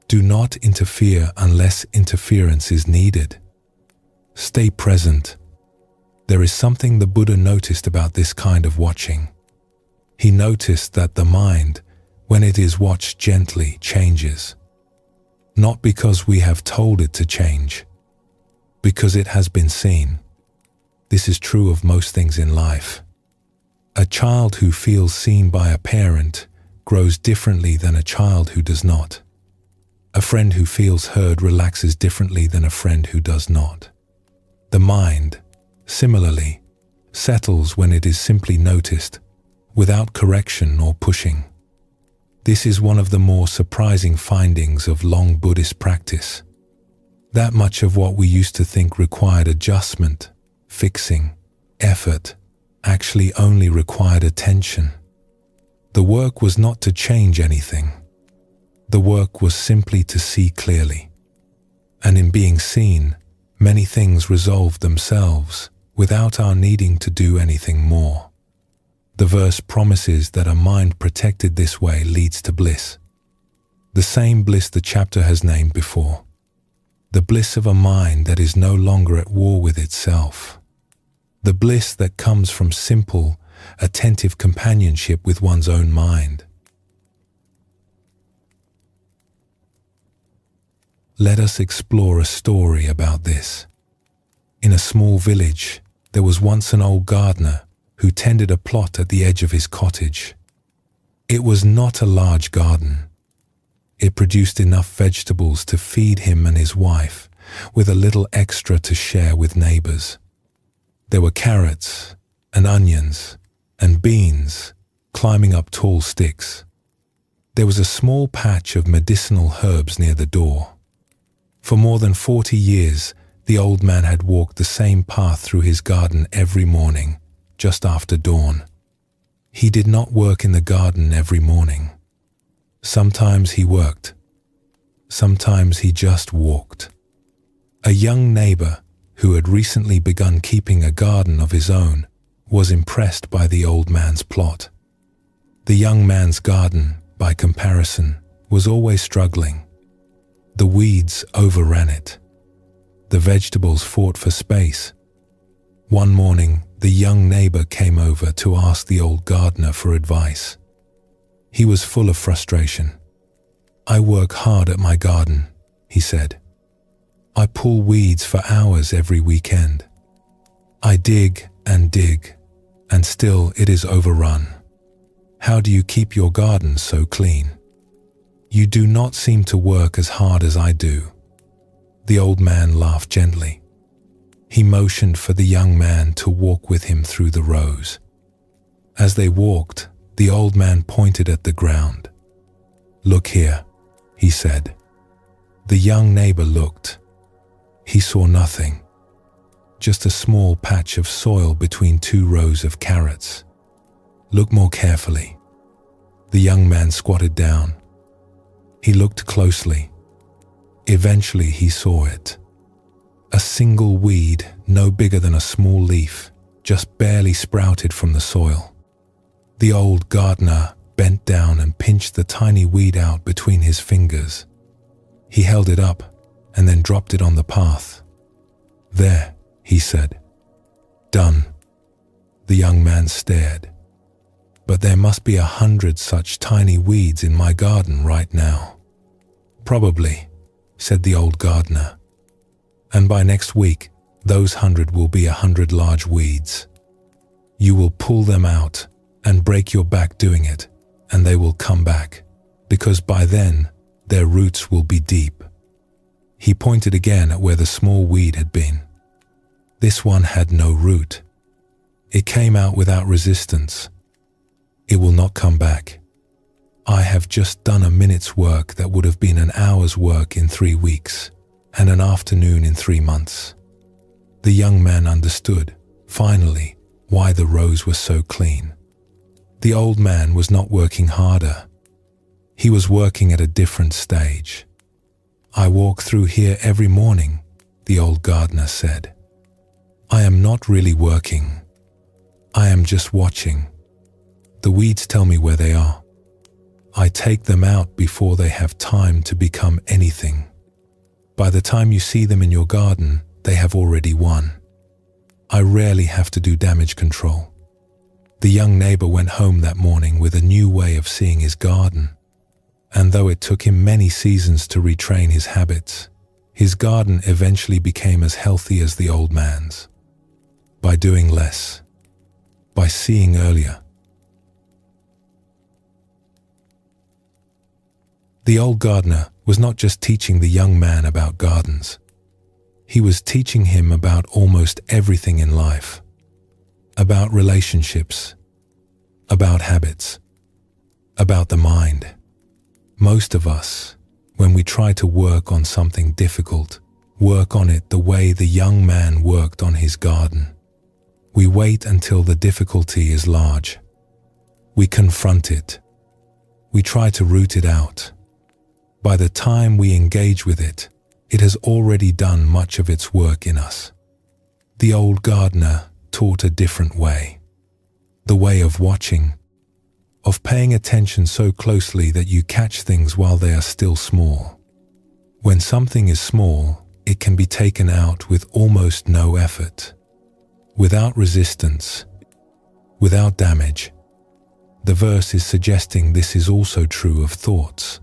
Do not interfere unless interference is needed. Stay present. There is something the Buddha noticed about this kind of watching. He noticed that the mind, when it is watched gently, changes. Not because we have told it to change, because it has been seen. This is true of most things in life. A child who feels seen by a parent grows differently than a child who does not. A friend who feels heard relaxes differently than a friend who does not. The mind, similarly, settles when it is simply noticed, without correction or pushing. This is one of the more surprising findings of long Buddhist practice. That much of what we used to think required adjustment, fixing, effort, actually only required attention. The work was not to change anything. The work was simply to see clearly. And in being seen, many things resolved themselves without our needing to do anything more. The verse promises that a mind protected this way leads to bliss. The same bliss the chapter has named before. The bliss of a mind that is no longer at war with itself. The bliss that comes from simple, attentive companionship with one's own mind. Let us explore a story about this. In a small village, there was once an old gardener who tended a plot at the edge of his cottage. It was not a large garden. It produced enough vegetables to feed him and his wife, with a little extra to share with neighbors. There were carrots and onions and beans climbing up tall sticks. There was a small patch of medicinal herbs near the door. For more than 40 years, the old man had walked the same path through his garden every morning, just after dawn. He did not work in the garden every morning. Sometimes he worked. Sometimes he just walked. A young neighbor who had recently begun keeping a garden of his own was impressed by the old man's plot. The young man's garden, by comparison, was always struggling. The weeds overran it. The vegetables fought for space. One morning, the young neighbor came over to ask the old gardener for advice. He was full of frustration. "I work hard at my garden," he said. "I pull weeds for hours every weekend. I dig, and still it is overrun. How do you keep your garden so clean? You do not seem to work as hard as I do." The old man laughed gently. He motioned for the young man to walk with him through the rows. As they walked, the old man pointed at the ground. "Look here," he said. The young neighbor looked. He saw nothing, just a small patch of soil between two rows of carrots. "Look more carefully." The young man squatted down. He looked closely. Eventually he saw it. A single weed, no bigger than a small leaf, just barely sprouted from the soil. The old gardener bent down and pinched the tiny weed out between his fingers. He held it up, and then dropped it on the path. "There," he said. "Done." The young man stared. "But there must be 100 such tiny weeds in my garden right now." "Probably," said the old gardener. "And by next week, those 100 will be 100 large weeds. You will pull them out and break your back doing it, and they will come back, because by then their roots will be deep." He pointed again at where the small weed had been. This one had no root. It came out without resistance. It will not come back. I have just done a minute's work that would have been an hour's work in 3 weeks, and an afternoon in 3 months. The young man understood, finally, why the rows were so clean. The old man was not working harder. He was working at a different stage. "I walk through here every morning," the old gardener said. "I am not really working. I am just watching. The weeds tell me where they are. I take them out before they have time to become anything. By the time you see them in your garden, they have already won. I rarely have to do damage control." The young neighbor went home that morning with a new way of seeing his garden. And though it took him many seasons to retrain his habits, his garden eventually became as healthy as the old man's. By doing less. By seeing earlier. The old gardener was not just teaching the young man about gardens. He was teaching him about almost everything in life. About relationships. About habits. About the mind. Most of us, when we try to work on something difficult, work on it the way the young man worked on his garden. We wait until the difficulty is large. We confront it. We try to root it out. By the time we engage with it, it has already done much of its work in us. The old gardener taught a different way. The way of watching, of paying attention so closely that you catch things while they are still small. When something is small, it can be taken out with almost no effort, without resistance, without damage. The verse is suggesting this is also true of thoughts,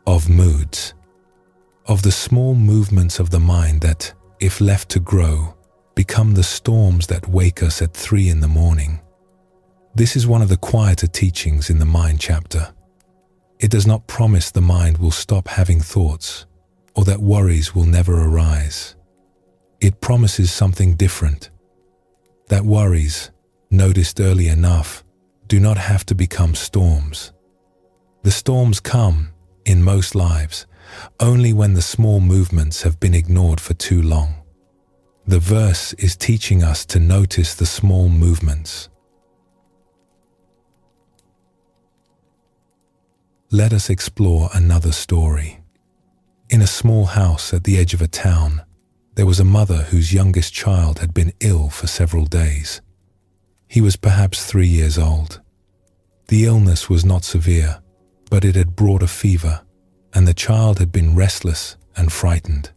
of moods, of the small movements of the mind that, if left to grow, become the storms that wake us at 3 in the morning. This is one of the quieter teachings in the mind chapter. It does not promise the mind will stop having thoughts or that worries will never arise. It promises something different. That worries, noticed early enough, do not have to become storms. The storms come, in most lives, only when the small movements have been ignored for too long. The verse is teaching us to notice the small movements. Let us explore another story. In a small house at the edge of a town, there was a mother whose youngest child had been ill for several days. He was perhaps 3 years old. The illness was not severe, but it had brought a fever, and the child had been restless and frightened.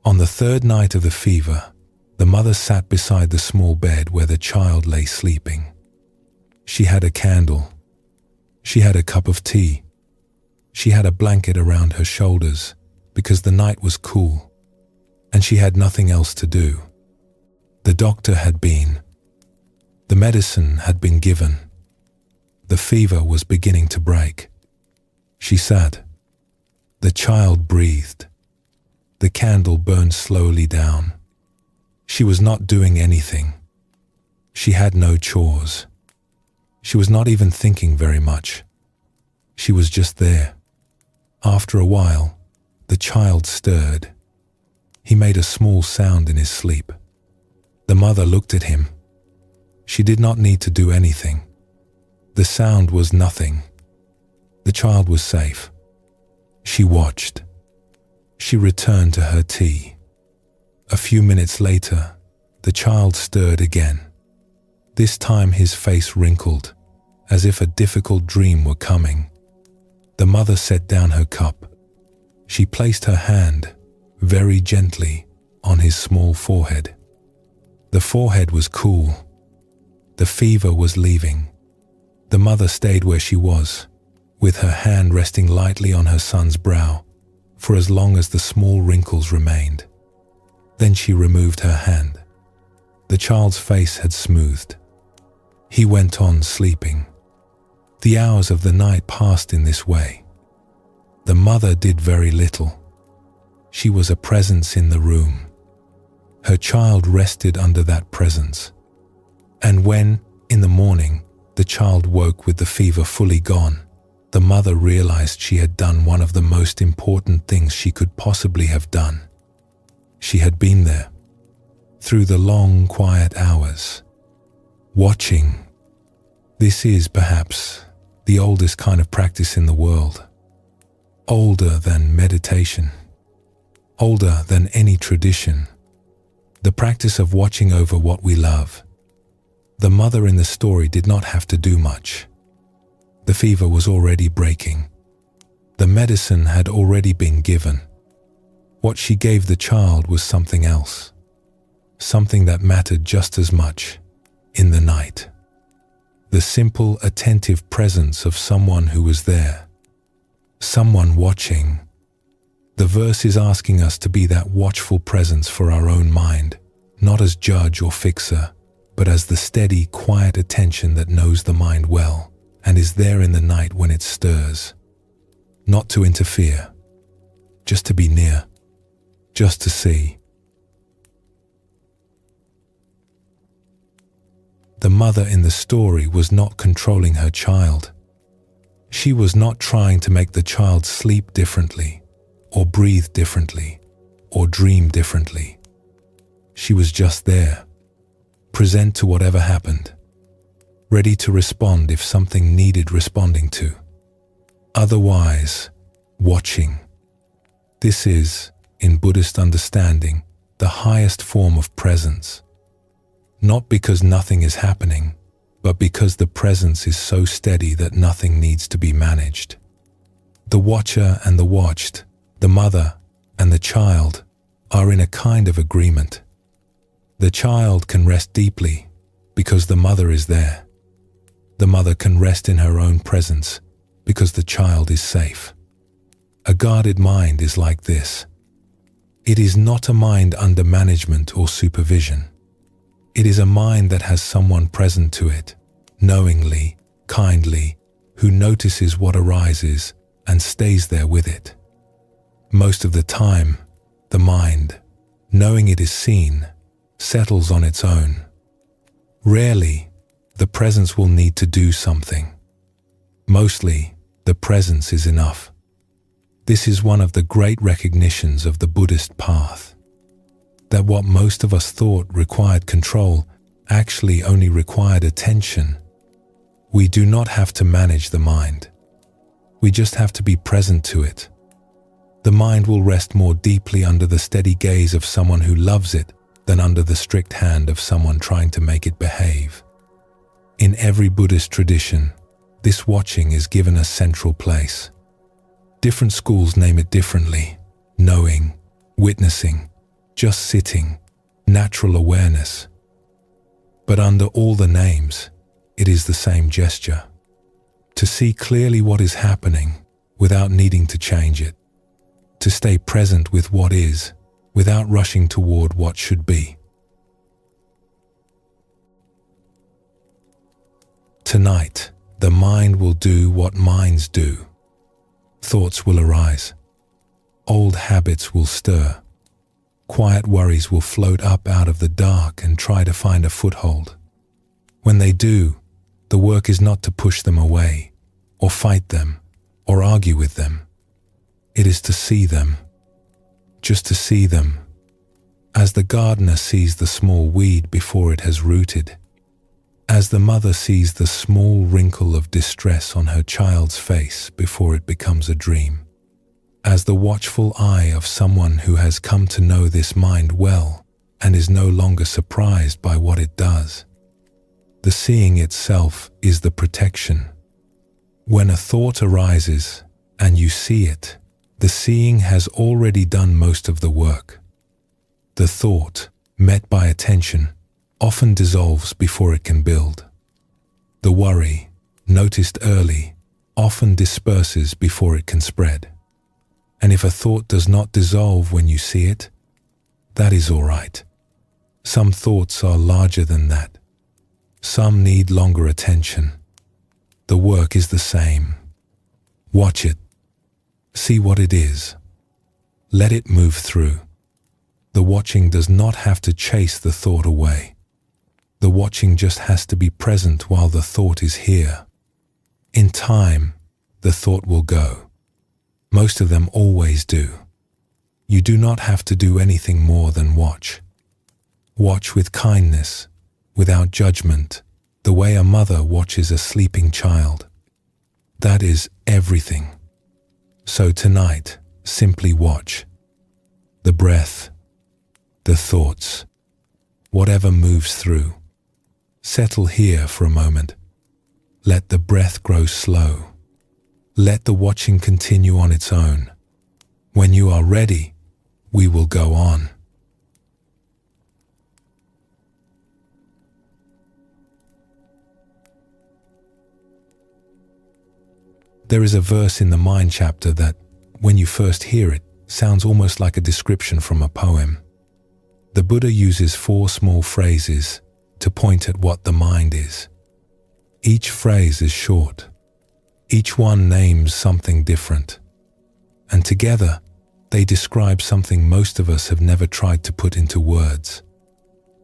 On the 3rd night of the fever, the mother sat beside the small bed where the child lay sleeping. She had a candle. She had a cup of tea. She had a blanket around her shoulders because the night was cool, and she had nothing else to do. The doctor had been. The medicine had been given. The fever was beginning to break. She sat. The child breathed. The candle burned slowly down. She was not doing anything. She had no chores. She was not even thinking very much. She was just there. After a while, the child stirred. He made a small sound in his sleep. The mother looked at him. She did not need to do anything. The sound was nothing. The child was safe. She watched. She returned to her tea. A few minutes later, the child stirred again. This time his face wrinkled, as if a difficult dream were coming. The mother set down her cup. She placed her hand very gently, on his small forehead. The forehead was cool. The fever was leaving. The mother stayed where she was, with her hand resting lightly on her son's brow, for as long as the small wrinkles remained. Then she removed her hand. The child's face had smoothed. He went on sleeping. The hours of the night passed in this way. The mother did very little. She was a presence in the room. Her child rested under that presence. And when, in the morning, the child woke with the fever fully gone, the mother realized she had done one of the most important things she could possibly have done. She had been there, through the long, quiet hours, watching. This is, perhaps, the oldest kind of practice in the world. Older than meditation. Older than any tradition. The practice of watching over what we love. The mother in the story did not have to do much. The fever was already breaking. The medicine had already been given. What she gave the child was something else. Something that mattered just as much in the night. The simple, attentive presence of someone who was there. Someone watching. The verse is asking us to be that watchful presence for our own mind, not as judge or fixer, but as the steady, quiet attention that knows the mind well and is there in the night when it stirs. Not to interfere, just to be near, just to see. The mother in the story was not controlling her child. She was not trying to make the child sleep differently, or breathe differently, or dream differently. She was just there, present to whatever happened, ready to respond if something needed responding to. Otherwise, watching. This is, in Buddhist understanding, the highest form of presence. Not because nothing is happening, but because the presence is so steady that nothing needs to be managed. The watcher and the watched, the mother and the child, are in a kind of agreement. The child can rest deeply because the mother is there. The mother can rest in her own presence because the child is safe. A guarded mind is like this. It is not a mind under management or supervision. It is a mind that has someone present to it, knowingly, kindly, who notices what arises and stays there with it. Most of the time, the mind, knowing it is seen, settles on its own. Rarely, the presence will need to do something. Mostly, the presence is enough. This is one of the great recognitions of the Buddhist path. That what most of us thought required control actually only required attention. We do not have to manage the mind. We just have to be present to it. The mind will rest more deeply under the steady gaze of someone who loves it than under the strict hand of someone trying to make it behave. In every Buddhist tradition, this watching is given a central place. Different schools name it differently: knowing, witnessing, just sitting, natural awareness. But under all the names, it is the same gesture. To see clearly what is happening without needing to change it. To stay present with what is without rushing toward what should be. Tonight, the mind will do what minds do. Thoughts will arise. Old habits will stir. Quiet worries will float up out of the dark and try to find a foothold. When they do, the work is not to push them away, or fight them, or argue with them. It is to see them, just to see them, as the gardener sees the small weed before it has rooted, as the mother sees the small wrinkle of distress on her child's face before it becomes a dream, as the watchful eye of someone who has come to know this mind well and is no longer surprised by what it does. The seeing itself is the protection. When a thought arises and you see it, The seeing has already done most of the work. The thought, met by attention, often dissolves before it can build. The worry, noticed early, often disperses before it can spread. And if a thought does not dissolve when you see it, that is all right. Some thoughts are larger than that. Some need longer attention. The work is the same. Watch it. See what it is. Let it move through. The watching does not have to chase the thought away. The watching just has to be present while the thought is here. In time, the thought will go. Most of them always do. You do not have to do anything more than watch. Watch with kindness, without judgment, the way a mother watches a sleeping child. That is everything. So tonight, simply watch. The breath, the thoughts, whatever moves through. Settle here for a moment. Let the breath grow slow. Let the watching continue on its own. When you are ready, we will go on. There is a verse in the Mind chapter that, when you first hear it, sounds almost like a description from a poem. The Buddha uses 4 small phrases to point at what the mind is. Each phrase is short. Each one names something different. And together, they describe something most of us have never tried to put into words.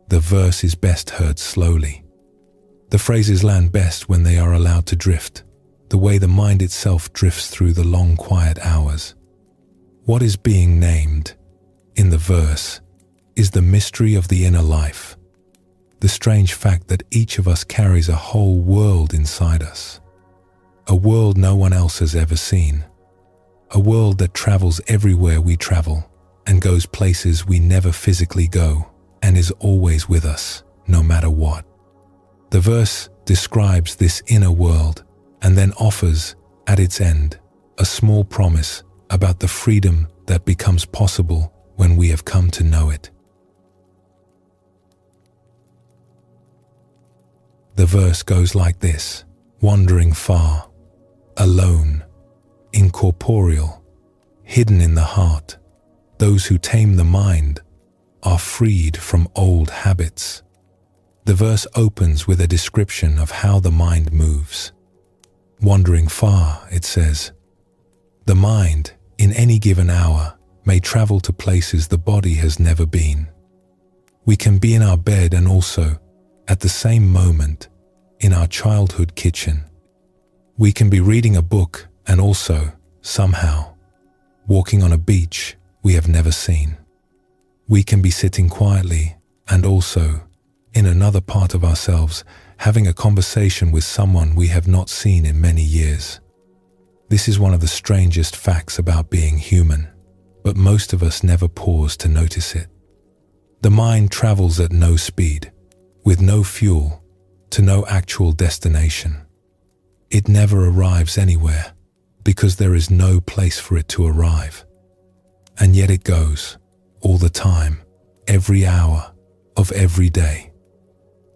The verse is best heard slowly. The phrases land best when they are allowed to drift, the way the mind itself drifts through the long quiet hours. What is being named, in the verse, is the mystery of the inner life, the strange fact that each of us carries a whole world inside us, a world no one else has ever seen, a world that travels everywhere we travel and goes places we never physically go and is always with us, no matter what. The verse describes this inner world and then offers, at its end, a small promise about the freedom that becomes possible when we have come to know it. The verse goes like this: wandering far, alone, incorporeal, hidden in the heart, those who tame the mind are freed from old habits. The verse opens with a description of how the mind moves. Wandering far, it says, the mind, in any given hour, may travel to places the body has never been. We can be in our bed and also, at the same moment, in our childhood kitchen. We can be reading a book and also, somehow, walking on a beach we have never seen. We can be sitting quietly and also, in another part of ourselves, having a conversation with someone we have not seen in many years. This is one of the strangest facts about being human, but most of us never pause to notice it. The mind travels at no speed, with no fuel, to no actual destination. It never arrives anywhere, because there is no place for it to arrive. And yet it goes, all the time, every hour of every day.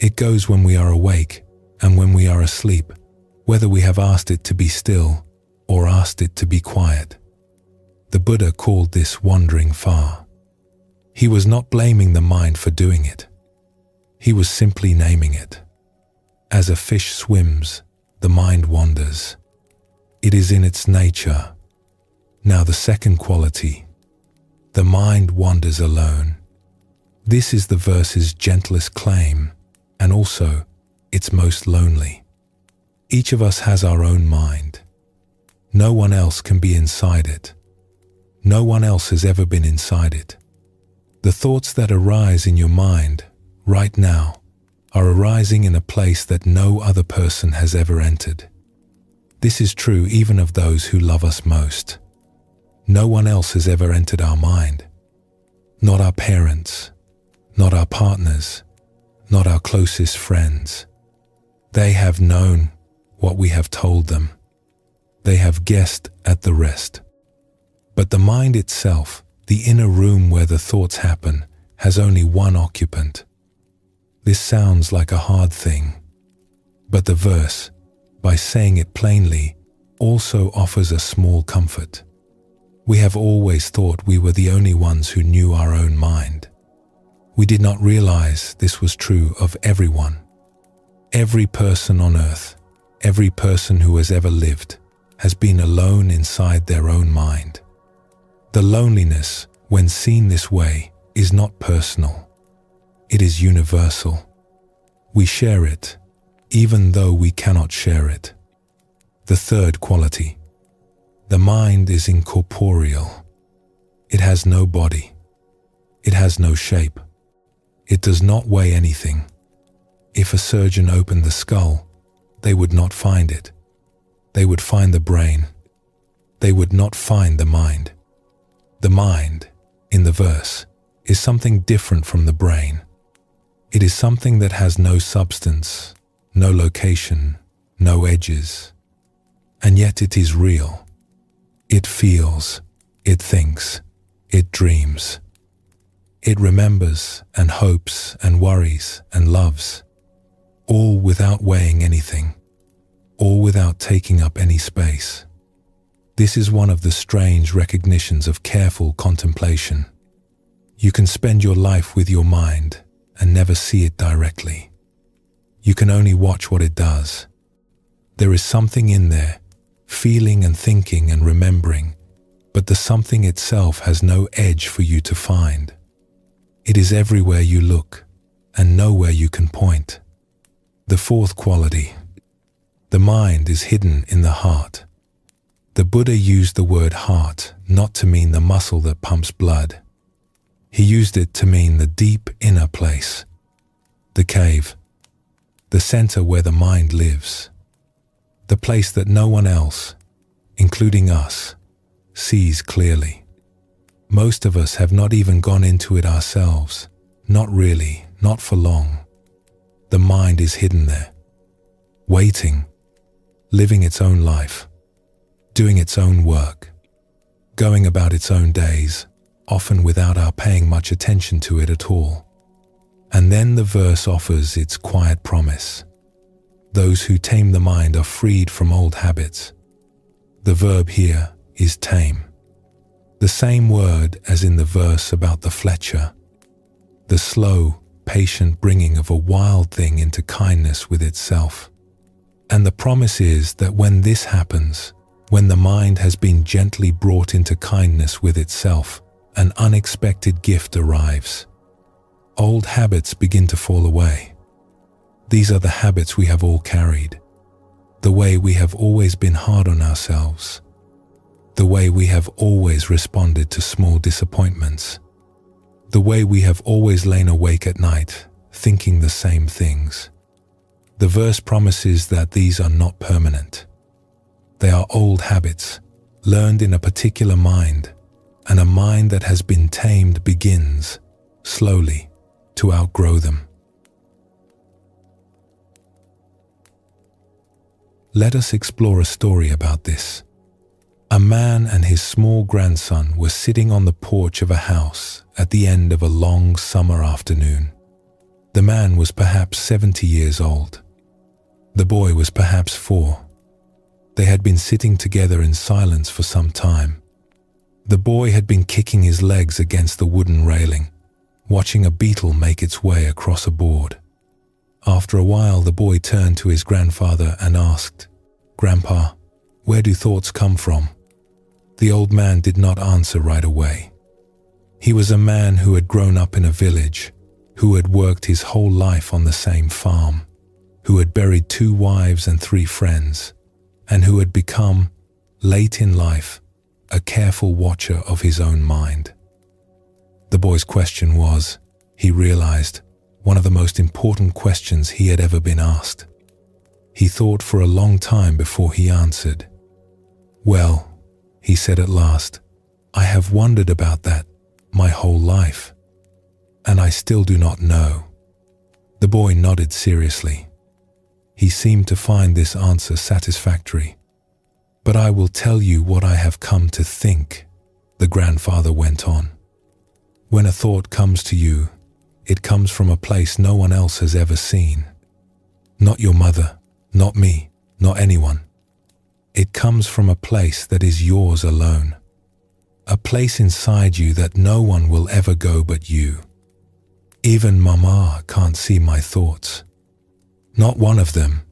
It goes when we are awake and when we are asleep, whether we have asked it to be still or asked it to be quiet. The Buddha called this wandering far. He was not blaming the mind for doing it. He was simply naming it. As a fish swims, the mind wanders. It is in its nature. Now the second quality, the mind wanders alone. This is the verse's gentlest claim, and also its most lonely. Each of us has our own mind. No one else can be inside it. No one else has ever been inside it. The thoughts that arise in your mind right now are arising in a place that no other person has ever entered. This is true even of those who love us most. No one else has ever entered our mind. Not our parents, not our partners, not our closest friends. They have known what we have told them. They have guessed at the rest. But the mind itself, the inner room where the thoughts happen, has only one occupant. This sounds like a hard thing, but the verse, by saying it plainly, also offers a small comfort. We have always thought we were the only ones who knew our own mind. We did not realize this was true of everyone. Every person on earth, every person who has ever lived, has been alone inside their own mind. The loneliness, when seen this way, is not personal. It is universal. We share it, even though we cannot share it. The third quality. The mind is incorporeal. It has no body. It has no shape. It does not weigh anything. If a surgeon opened the skull, they would not find it. They would find the brain. They would not find the mind. The mind, in the verse, is something different from the brain. It is something that has no substance, no location, no edges. And yet it is real. It feels, it thinks, it dreams. It remembers and hopes and worries and loves, all without weighing anything, all without taking up any space. This is one of the strange recognitions of careful contemplation. You can spend your life with your mind and never see it directly. You can only watch what it does. There is something in there, feeling and thinking and remembering, but the something itself has no edge for you to find. It is everywhere you look and nowhere you can point. The fourth quality. The mind is hidden in the heart. The Buddha used the word heart not to mean the muscle that pumps blood. He used it to mean the deep inner place, the cave, the center where the mind lives, the place that no one else, including us, sees clearly. Most of us have not even gone into it ourselves. Not really, not for long. The mind is hidden there, waiting, living its own life, doing its own work, going about its own days, often without our paying much attention to it at all. And then the verse offers its quiet promise. Those who tame the mind are freed from old habits. The verb here is tame. The same word as in the verse about the Fletcher. The slow, patient bringing of a wild thing into kindness with itself. And the promise is that when this happens, when the mind has been gently brought into kindness with itself, an unexpected gift arrives. Old habits begin to fall away. These are the habits we have all carried. The way we have always been hard on ourselves. The way we have always responded to small disappointments. The way we have always lain awake at night, thinking the same things. The verse promises that these are not permanent. They are old habits, learned in a particular mind, and a mind that has been tamed begins, slowly, to outgrow them. Let us explore a story about this. A man and his small grandson were sitting on the porch of a house at the end of a long summer afternoon. The man was perhaps 70 years old. The boy was perhaps 4. They had been sitting together in silence for some time. The boy had been kicking his legs against the wooden railing, watching a beetle make its way across a board. After a while, the boy turned to his grandfather and asked, "Grandpa, where do thoughts come from?" The old man did not answer right away. He was a man who had grown up in a village, who had worked his whole life on the same farm, who had buried 2 wives and 3 friends, and who had become, late in life, a careful watcher of his own mind. The boy's question was, he realized, one of the most important questions he had ever been asked. He thought for a long time before he answered. "Well," he said at last, "I have wondered about that my whole life, and I still do not know." The boy nodded seriously. He seemed to find this answer satisfactory. "But I will tell you what I have come to think," the grandfather went on. When a thought comes to you, it comes from a place no one else has ever seen. Not your mother, not me, not anyone. It comes from a place that is yours alone. A place inside you that no one will ever go but you. Even Mama can't see my thoughts. Not one of them.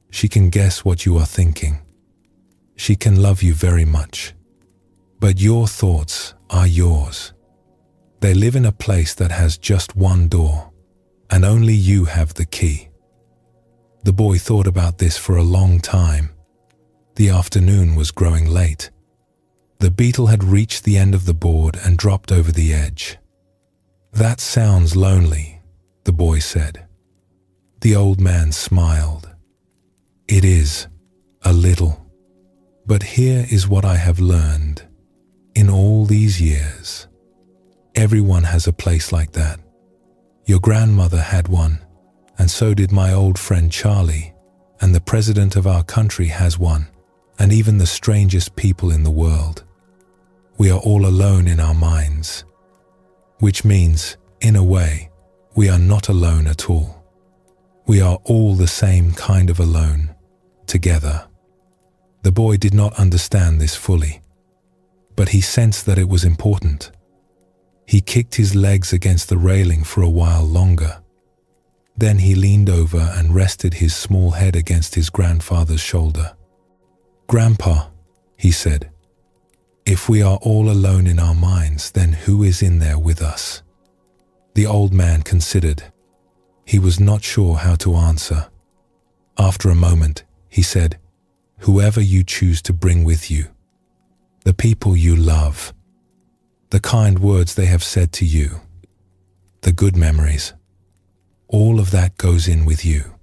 She can guess what you are thinking. She can love you very much. But your thoughts are yours. They live in a place that has just one door, and only you have the key. The boy thought about this for a long time. The afternoon was growing late. The beetle had reached the end of the board and dropped over the edge. "That sounds lonely," the boy said. The old man smiled. "It is, a little. But here is what I have learned. In all these years, everyone has a place like that. Your grandmother had one, and so did my old friend Charlie, and the president of our country has one, and even the strangest people in the world. We are all alone in our minds. Which means, in a way, we are not alone at all. We are all the same kind of alone, together." The boy did not understand this fully, but he sensed that it was important. He kicked his legs against the railing for a while longer. Then he leaned over and rested his small head against his grandfather's shoulder. "Grandpa," he said, "if we are all alone in our minds, then who is in there with us?" The old man considered. He was not sure how to answer. After a moment, he said, "Whoever you choose to bring with you. The people you love. The kind words they have said to you. The good memories. All of that goes in with you.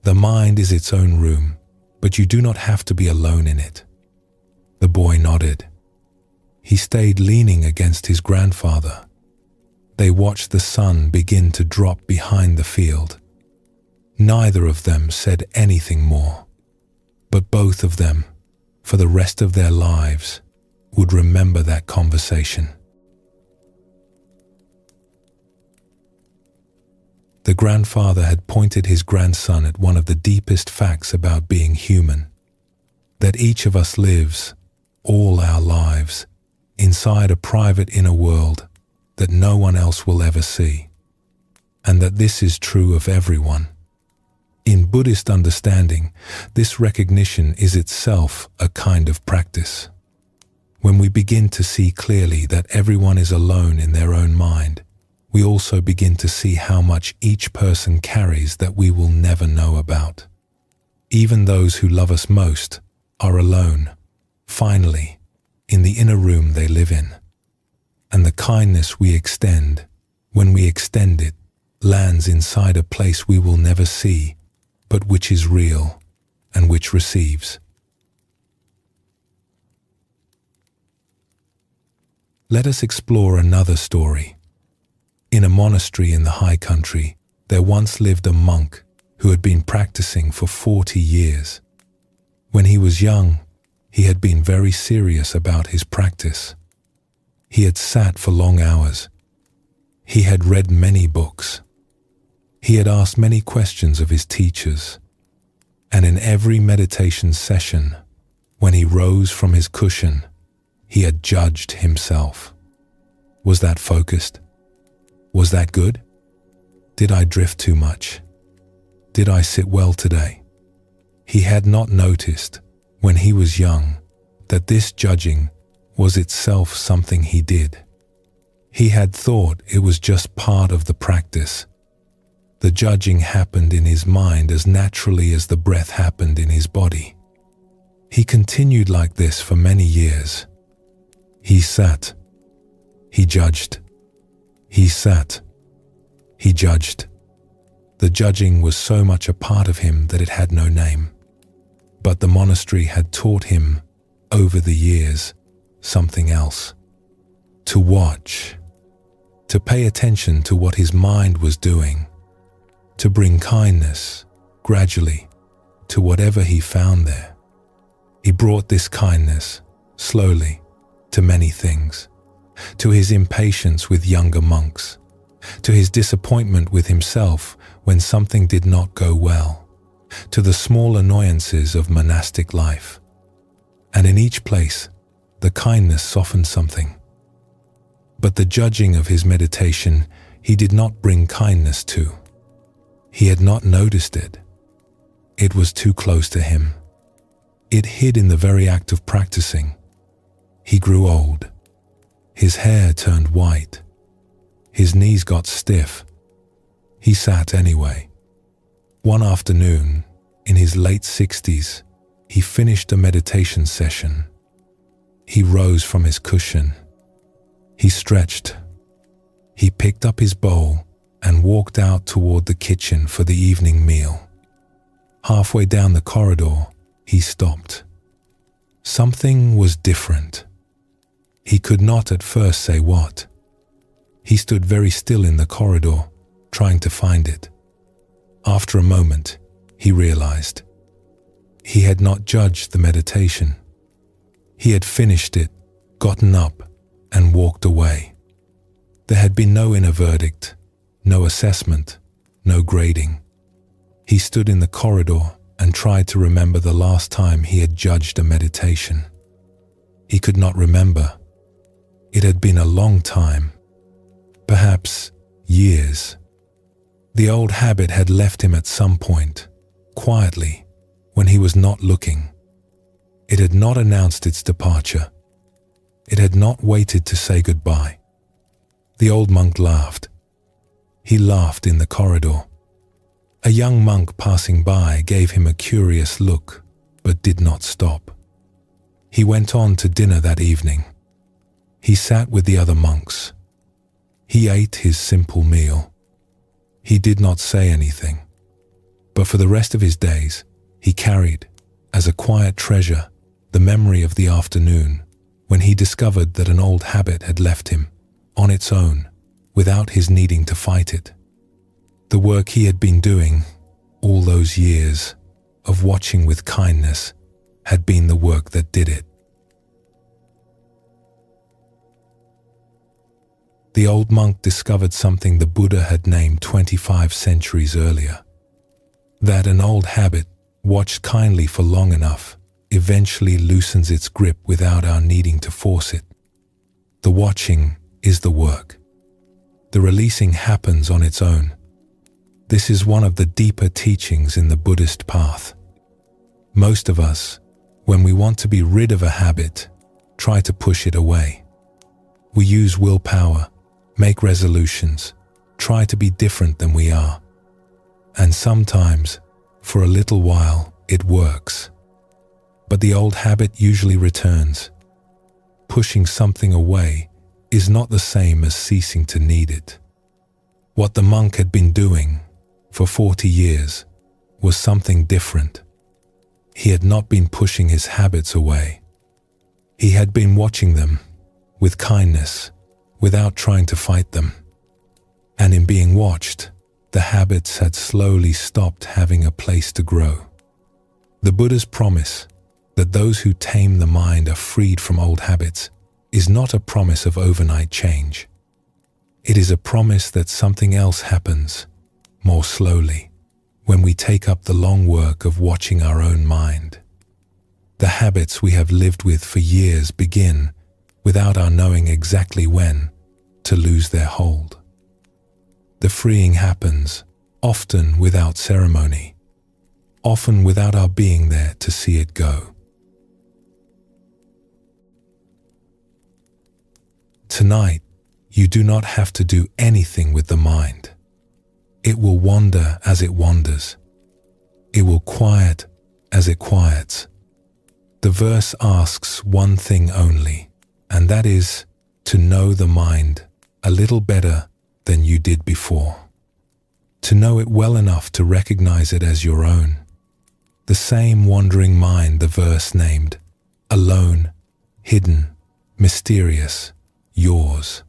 The mind is its own room, but you do not have to be alone in it." The boy nodded. He stayed leaning against his grandfather. They watched the sun begin to drop behind the field. Neither of them said anything more, but both of them, for the rest of their lives, would remember that conversation. The grandfather had pointed his grandson at one of the deepest facts about being human, that each of us lives, all our lives, inside a private inner world that no one else will ever see, and that this is true of everyone. In Buddhist understanding, this recognition is itself a kind of practice. When we begin to see clearly that everyone is alone in their own mind, we also begin to see how much each person carries that we will never know about. Even those who love us most are alone, finally, in the inner room they live in. And the kindness we extend, when we extend it, lands inside a place we will never see, but which is real and which receives. Let us explore another story. In a monastery in the high country, there once lived a monk who had been practicing for 40 years. When he was young, he had been very serious about his practice. He had sat for long hours. He had read many books. He had asked many questions of his teachers. And in every meditation session, when he rose from his cushion, he had judged himself. Was that focused? Was that good? Did I drift too much? Did I sit well today? He had not noticed, when he was young, that this judging was itself something he did. He had thought it was just part of the practice. The judging happened in his mind as naturally as the breath happened in his body. He continued like this for many years. He sat. He judged. He sat. He judged. The judging was so much a part of him that it had no name. But the monastery had taught him, over the years, something else. To watch. To pay attention to what his mind was doing. To bring kindness, gradually, to whatever he found there. He brought this kindness, slowly, to many things, to his impatience with younger monks, to his disappointment with himself when something did not go well, to the small annoyances of monastic life. And in each place, the kindness softened something. But the judging of his meditation he did not bring kindness to. He had not noticed it. It was too close to him. It hid in the very act of practicing. He grew old. His hair turned white. His knees got stiff. He sat anyway. One afternoon, in his late 60s, he finished a meditation session. He rose from his cushion. He stretched. He picked up his bowl and walked out toward the kitchen for the evening meal. Halfway down the corridor, he stopped. Something was different. He could not at first say what. He stood very still in the corridor, trying to find it. After a moment, he realized. He had not judged the meditation. He had finished it, gotten up, and walked away. There had been no inner verdict, no assessment, no grading. He stood in the corridor and tried to remember the last time he had judged a meditation. He could not remember. It had been a long time, perhaps years. The old habit had left him at some point, quietly, when he was not looking. It had not announced its departure. It had not waited to say goodbye. The old monk laughed. He laughed in the corridor. A young monk passing by gave him a curious look, but did not stop. He went on to dinner that evening. He sat with the other monks. He ate his simple meal. He did not say anything, but for the rest of his days, he carried, as a quiet treasure, the memory of the afternoon when he discovered that an old habit had left him, on its own, without his needing to fight it. The work he had been doing, all those years, of watching with kindness, had been the work that did it. The old monk discovered something the Buddha had named 25 centuries earlier. That an old habit, watched kindly for long enough, eventually loosens its grip without our needing to force it. The watching is the work. The releasing happens on its own. This is one of the deeper teachings in the Buddhist path. Most of us, when we want to be rid of a habit, try to push it away. We use willpower, make resolutions, try to be different than we are. And sometimes, for a little while, it works. But the old habit usually returns. Pushing something away is not the same as ceasing to need it. What the monk had been doing for 40 years was something different. He had not been pushing his habits away. He had been watching them with kindness, without trying to fight them. And in being watched, the habits had slowly stopped having a place to grow. The Buddha's promise that those who tame the mind are freed from old habits is not a promise of overnight change. It is a promise that something else happens, more slowly, when we take up the long work of watching our own mind. The habits we have lived with for years begin, without our knowing exactly when, to lose their hold. The freeing happens, often without ceremony, often without our being there to see it go. Tonight, you do not have to do anything with the mind. It will wander as it wanders. It will quiet as it quiets. The verse asks one thing only, and that is to know the mind a little better than you did before. To know it well enough to recognize it as your own. The same wandering mind the verse named, alone, hidden, mysterious, yours.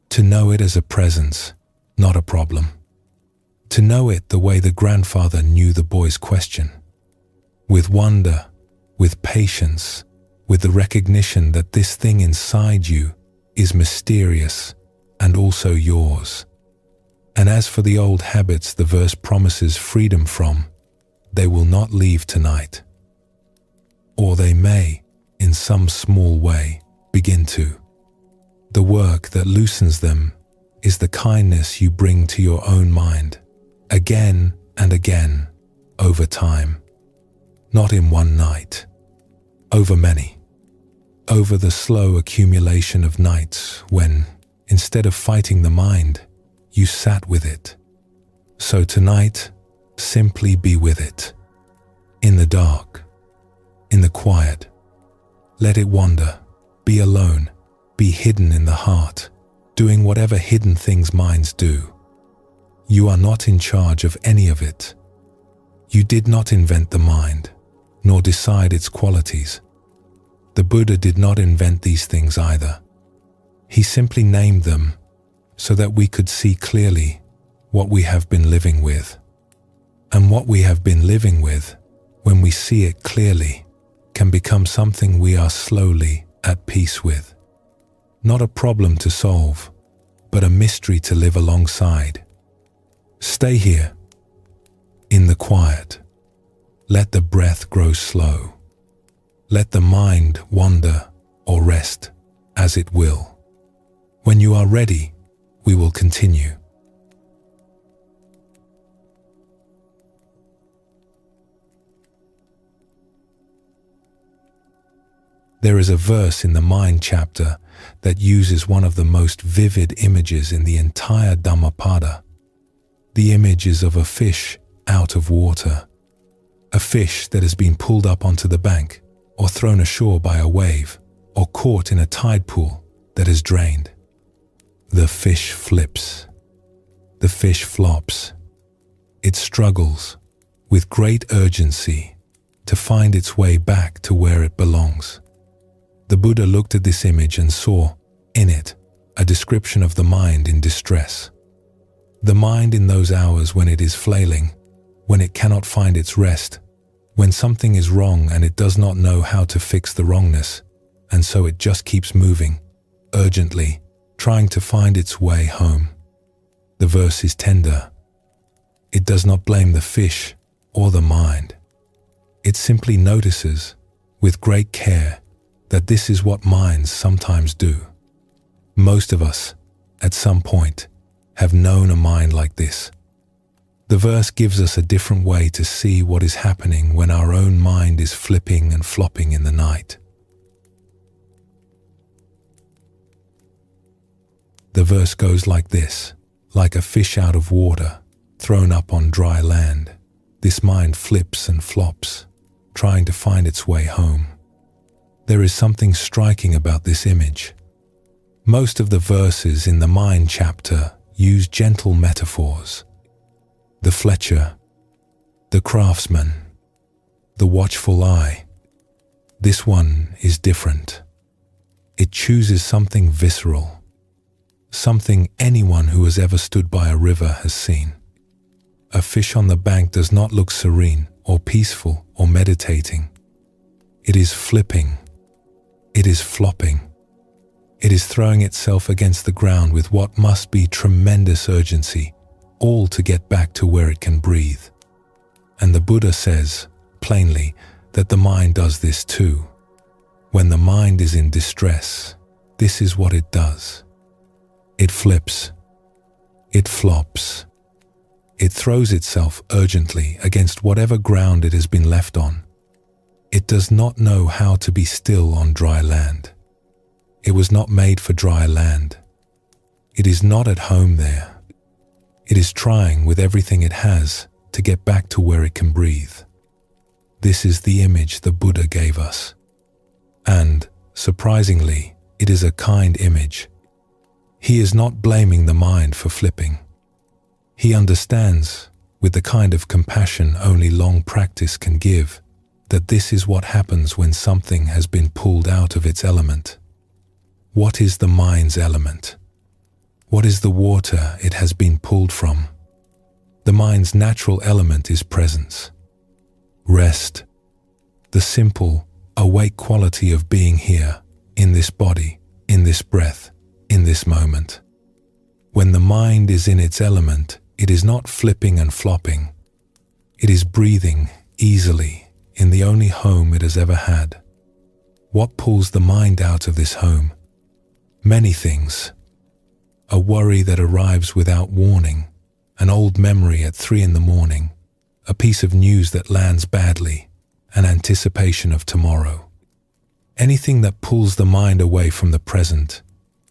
To know it as a presence, not a problem. To know it the way the grandfather knew the boy's question. With wonder, with patience, with the recognition that this thing inside you is mysterious and also yours. And as for the old habits the verse promises freedom from, they will not leave tonight. Or they may, in some small way, begin to. The work that loosens them is the kindness you bring to your own mind, again and again, over time. Not in one night, over many. Over the slow accumulation of nights when, instead of fighting the mind, you sat with it. So tonight, simply be with it. In the dark, in the quiet. Let it wander, be alone, be hidden in the heart, doing whatever hidden things minds do. You are not in charge of any of it. You did not invent the mind, nor decide its qualities. The Buddha did not invent these things either. He simply named them so that we could see clearly what we have been living with. And what we have been living with, when we see it clearly, can become something we are slowly at peace with. Not a problem to solve, but a mystery to live alongside. Stay here, in the quiet. Let the breath grow slow. Let the mind wander or rest as it will. When you are ready, we will continue. There is a verse in the mind chapter that uses one of the most vivid images in the entire Dhammapada. The image is of a fish out of water. A fish that has been pulled up onto the bank, or thrown ashore by a wave, or caught in a tide pool that is drained. The fish flips. The fish flops. It struggles with great urgency to find its way back to where it belongs. The Buddha looked at this image and saw, in it, a description of the mind in distress. The mind in those hours when it is flailing, when it cannot find its rest, when something is wrong and it does not know how to fix the wrongness, and so it just keeps moving, urgently, trying to find its way home. The verse is tender. It does not blame the fish or the mind. It simply notices, with great care, that this is what minds sometimes do. Most of us, at some point, have known a mind like this. The verse gives us a different way to see what is happening when our own mind is flipping and flopping in the night. The verse goes like this: like a fish out of water, thrown up on dry land, this mind flips and flops, trying to find its way home. There is something striking about this image. Most of the verses in the mind chapter use gentle metaphors. The Fletcher, the craftsman, the watchful eye. This one is different. It chooses something visceral, something anyone who has ever stood by a river has seen. A fish on the bank does not look serene or peaceful or meditating. It is flipping. It is flopping. It is throwing itself against the ground with what must be tremendous urgency, all to get back to where it can breathe. And the Buddha says, plainly, that the mind does this too. When the mind is in distress, this is what it does. It flips. It flops. It throws itself urgently against whatever ground it has been left on. It does not know how to be still on dry land. It was not made for dry land. It is not at home there. It is trying with everything it has to get back to where it can breathe. This is the image the Buddha gave us. And, surprisingly, it is a kind image. He is not blaming the mind for flipping. He understands, with the kind of compassion only long practice can give, that this is what happens when something has been pulled out of its element. What is the mind's element? What is the water it has been pulled from? The mind's natural element is presence, rest, the simple, awake quality of being here, in this body, in this breath, in this moment. When the mind is in its element, it is not flipping and flopping. It is breathing easily in the only home it has ever had. What pulls the mind out of this home? Many things. A worry that arrives without warning, an old memory at 3 a.m, a piece of news that lands badly, an anticipation of tomorrow. Anything that pulls the mind away from the present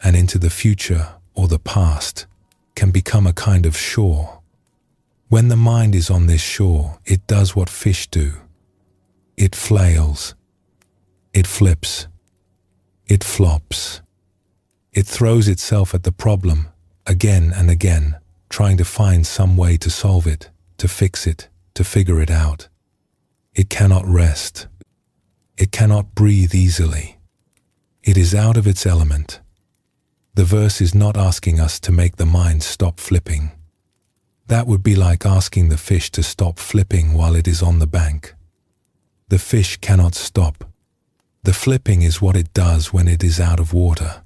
and into the future or the past can become a kind of shore. When the mind is on this shore, it does what fish do. It flails. It flips. It flops. It throws itself at the problem again and again, trying to find some way to solve it, to fix it, to figure it out. It cannot rest. It cannot breathe easily. It is out of its element. The verse is not asking us to make the mind stop flipping. That would be like asking the fish to stop flipping while it is on the bank. The fish cannot stop. The flipping is what it does when it is out of water.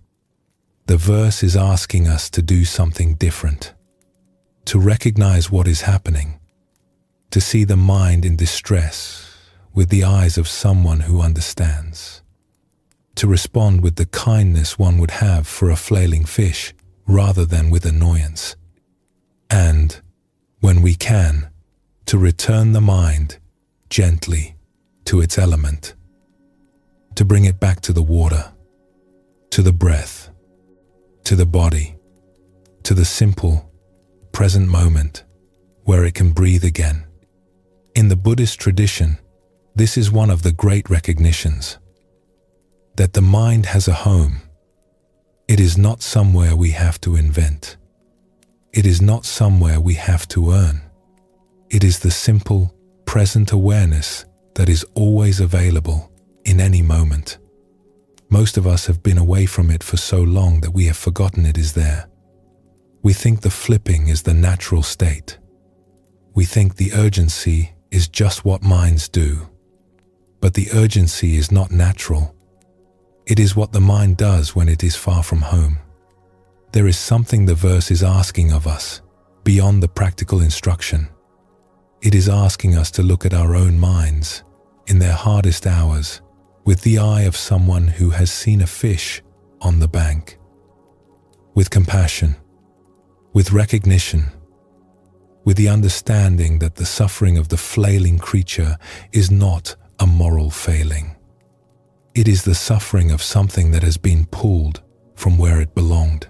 The verse is asking us to do something different, to recognize what is happening, to see the mind in distress with the eyes of someone who understands, to respond with the kindness one would have for a flailing fish rather than with annoyance, and, when we can, to return the mind gently to its element, to bring it back to the water, to the breath, to the body, to the simple, present moment where it can breathe again. In the Buddhist tradition, this is one of the great recognitions, that the mind has a home. It is not somewhere we have to invent. It is not somewhere we have to earn. It is the simple, present awareness that is always available in any moment. Most of us have been away from it for so long that we have forgotten it is there. We think the flipping is the natural state. We think the urgency is just what minds do. But the urgency is not natural. It is what the mind does when it is far from home. There is something the verse is asking of us, beyond the practical instruction. It is asking us to look at our own minds, in their hardest hours, with the eye of someone who has seen a fish on the bank. With compassion, with recognition, with the understanding that the suffering of the flailing creature is not a moral failing. It is the suffering of something that has been pulled from where it belonged.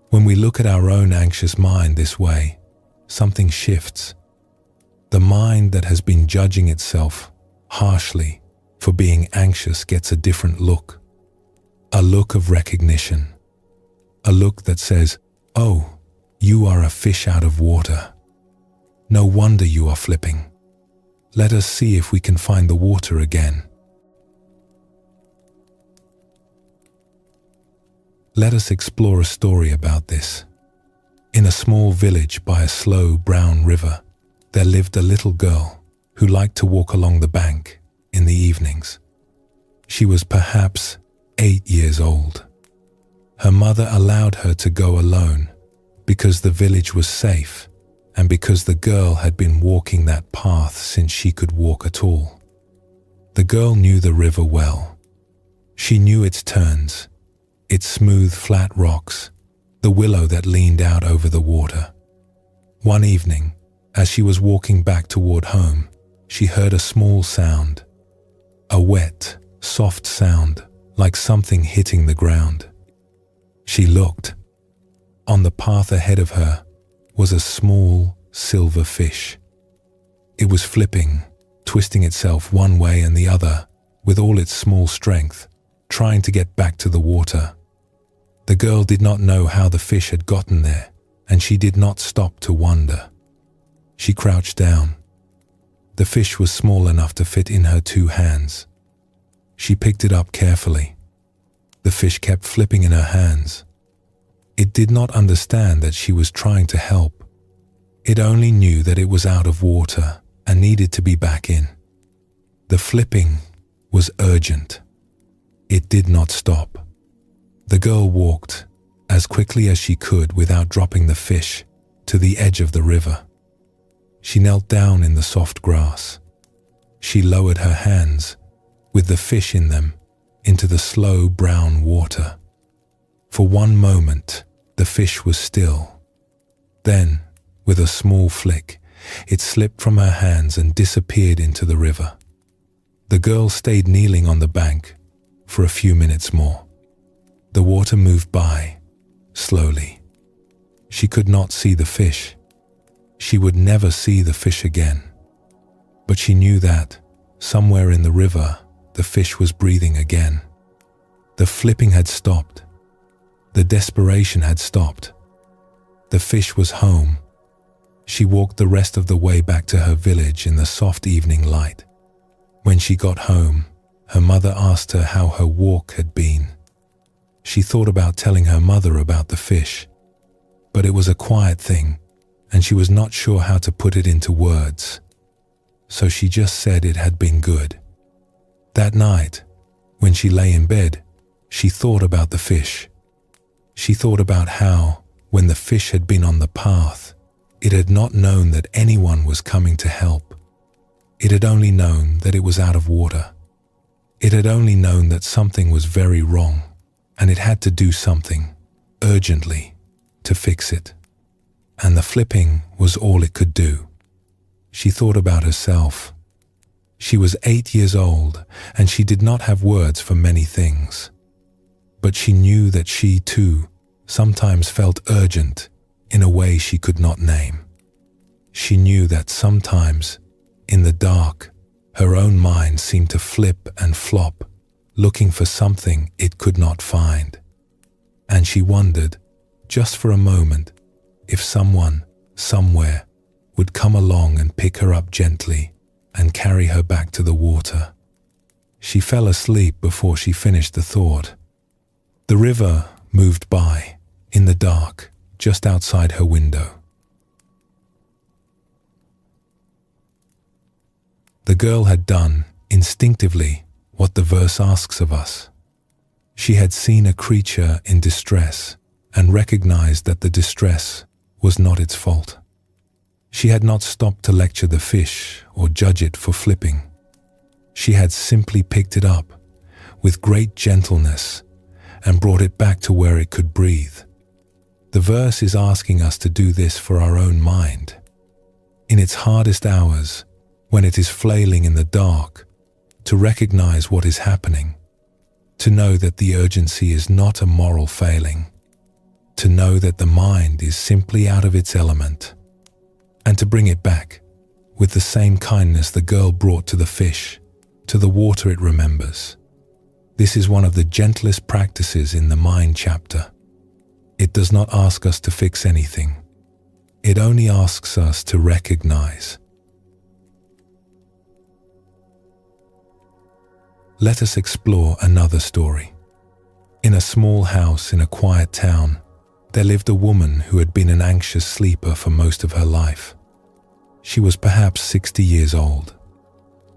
When we look at our own anxious mind this way, something shifts. The mind that has been judging itself harshly for being anxious gets a different look. A look of recognition. A look that says, "Oh, you are a fish out of water. No wonder you are flipping. Let us see if we can find the water again." Let us explore a story about this. In a small village by a slow brown river, there lived a little girl who liked to walk along the bank in the evenings. She was perhaps 8 years old. Her mother allowed her to go alone because the village was safe and because the girl had been walking that path since she could walk at all. The girl knew the river well. She knew its turns, its smooth flat rocks, the willow that leaned out over the water. One evening, as she was walking back toward home, she heard a small sound, a wet, soft sound like something hitting the ground. She looked. On the path ahead of her was a small silver fish. It was flipping, twisting itself one way and the other with all its small strength, trying to get back to the water. The girl did not know how the fish had gotten there, and she did not stop to wonder. She crouched down. The fish was small enough to fit in her 2 hands. She picked it up carefully. The fish kept flipping in her hands. It did not understand that she was trying to help. It only knew that it was out of water and needed to be back in. The flipping was urgent. It did not stop. The girl walked, as quickly as she could without dropping the fish, to the edge of the river. She knelt down in the soft grass. She lowered her hands, with the fish in them, into the slow brown water. For one moment, the fish was still. Then, with a small flick, it slipped from her hands and disappeared into the river. The girl stayed kneeling on the bank for a few minutes more. The water moved by, slowly. She could not see the fish. She would never see the fish again. But she knew that, somewhere in the river, the fish was breathing again. The flipping had stopped. The desperation had stopped. The fish was home. She walked the rest of the way back to her village in the soft evening light. When she got home, her mother asked her how her walk had been. She thought about telling her mother about the fish, but it was a quiet thing, and she was not sure how to put it into words. So she just said it had been good. That night, when she lay in bed, she thought about the fish. She thought about how, when the fish had been on the path, it had not known that anyone was coming to help. It had only known that it was out of water. It had only known that something was very wrong, and it had to do something, urgently, to fix it. And the flipping was all it could do. She thought about herself. She was 8 years old, and she did not have words for many things. But she knew that she, too, sometimes felt urgent in a way she could not name. She knew that sometimes, in the dark, her own mind seemed to flip and flop, looking for something it could not find. And she wondered, just for a moment, if someone, somewhere, would come along and pick her up gently and carry her back to the water. She fell asleep before she finished the thought. The river moved by, in the dark, just outside her window. The girl had done, instinctively, what the verse asks of us. She had seen a creature in distress and recognized that the distress was not its fault. She had not stopped to lecture the fish or judge it for flipping. She had simply picked it up with great gentleness and brought it back to where it could breathe. The verse is asking us to do this for our own mind. In its hardest hours, when it is flailing in the dark, to recognize what is happening, to know that the urgency is not a moral failing, to know that the mind is simply out of its element, and to bring it back with the same kindness the girl brought to the fish, to the water it remembers. This is one of the gentlest practices in the mind chapter. It does not ask us to fix anything. It only asks us to recognize. Let us explore another story. In a small house in a quiet town, there lived a woman who had been an anxious sleeper for most of her life. She was perhaps 60 years old.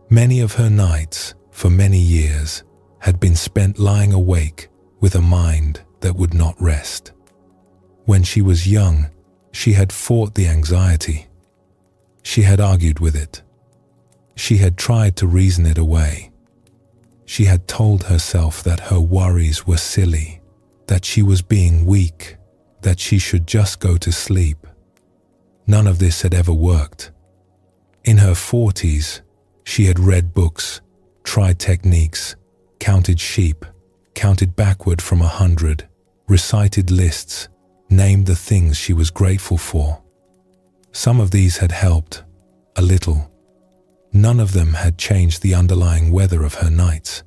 Many of her nights, for many years, had been spent lying awake with a mind that would not rest. When she was young, she had fought the anxiety. She had argued with it. She had tried to reason it away. She had told herself that her worries were silly, that she was being weak, that she should just go to sleep. None of this had ever worked. In her 40s, she had read books, tried techniques, counted sheep, counted backward from 100, recited lists, named the things she was grateful for. Some of these had helped, a little. None of them had changed the underlying weather of her nights.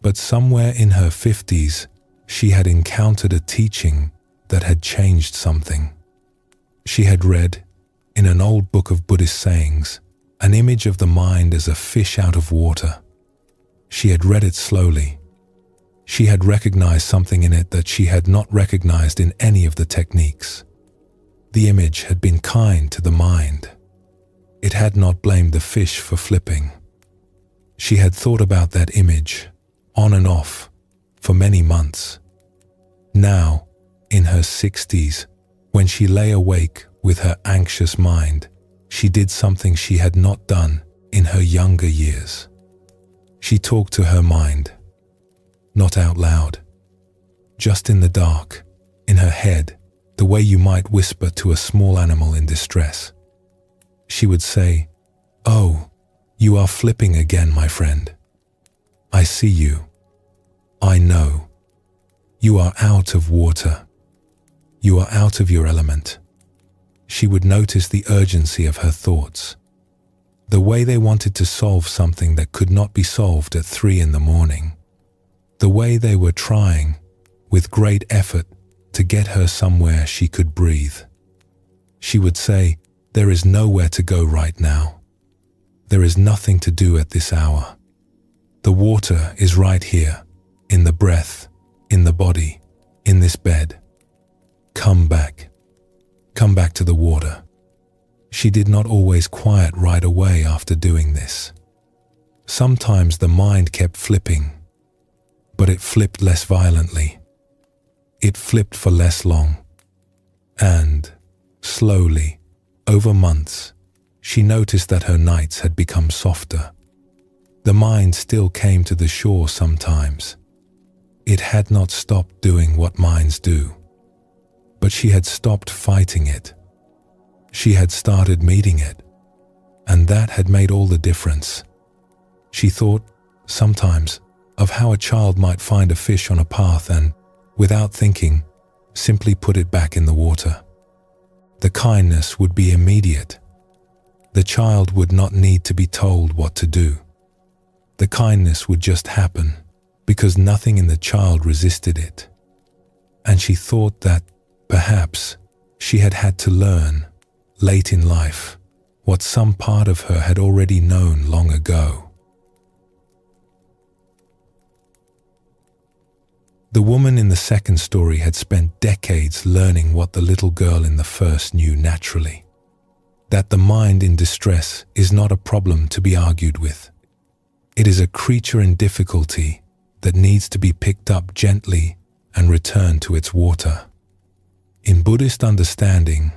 But somewhere in her 50s, she had encountered a teaching that had changed something. She had read, in an old book of Buddhist sayings, an image of the mind as a fish out of water. She had read it slowly. She had recognized something in it that she had not recognized in any of the techniques. The image had been kind to the mind. It had not blamed the fish for flipping. She had thought about that image, on and off, for many months. Now, in her 60s, when she lay awake with her anxious mind, she did something she had not done in her younger years. She talked to her mind, not out loud, just in the dark, in her head, the way you might whisper to a small animal in distress. She would say, "Oh, you are flipping again, my friend. I see you. I know. You are out of water. You are out of your element." She would notice the urgency of her thoughts, the way they wanted to solve something that could not be solved at 3 in the morning, the way they were trying, with great effort, to get her somewhere she could breathe. She would say, "There is nowhere to go right now. There is nothing to do at this hour. The water is right here, in the breath, in the body, in this bed. Come back. Come back to the water." She did not always quiet right away after doing this. Sometimes the mind kept flipping, but it flipped less violently. It flipped for less long. And, slowly, over months, she noticed that her nights had become softer. The mind still came to the shore sometimes. It had not stopped doing what minds do, but she had stopped fighting it. She had started meeting it, and that had made all the difference. She thought, sometimes, of how a child might find a fish on a path and, without thinking, simply put it back in the water. The kindness would be immediate. The child would not need to be told what to do. The kindness would just happen, because nothing in the child resisted it. And she thought that, perhaps, she had had to learn, late in life, what some part of her had already known long ago. The woman in the second story had spent decades learning what the little girl in the first knew naturally, that the mind in distress is not a problem to be argued with. It is a creature in difficulty that needs to be picked up gently and returned to its water. In Buddhist understanding,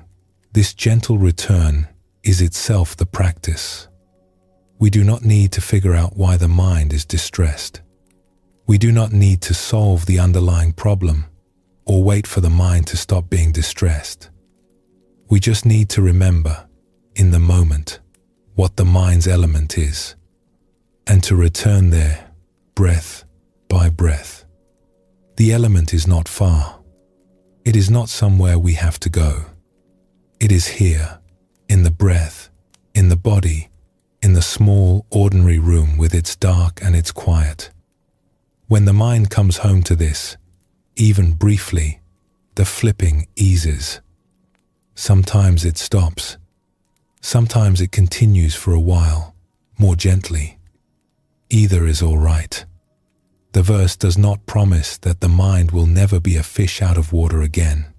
this gentle return is itself the practice. We do not need to figure out why the mind is distressed. We do not need to solve the underlying problem or wait for the mind to stop being distressed. We just need to remember, in the moment, what the mind's element is, and to return there, breath by breath. The element is not far. It is not somewhere we have to go. It is here, in the breath, in the body, in the small, ordinary room with its dark and its quiet. When the mind comes home to this, even briefly, the flipping eases. Sometimes it stops. Sometimes it continues for a while, more gently. Either is all right. The verse does not promise that the mind will never be a fish out of water again.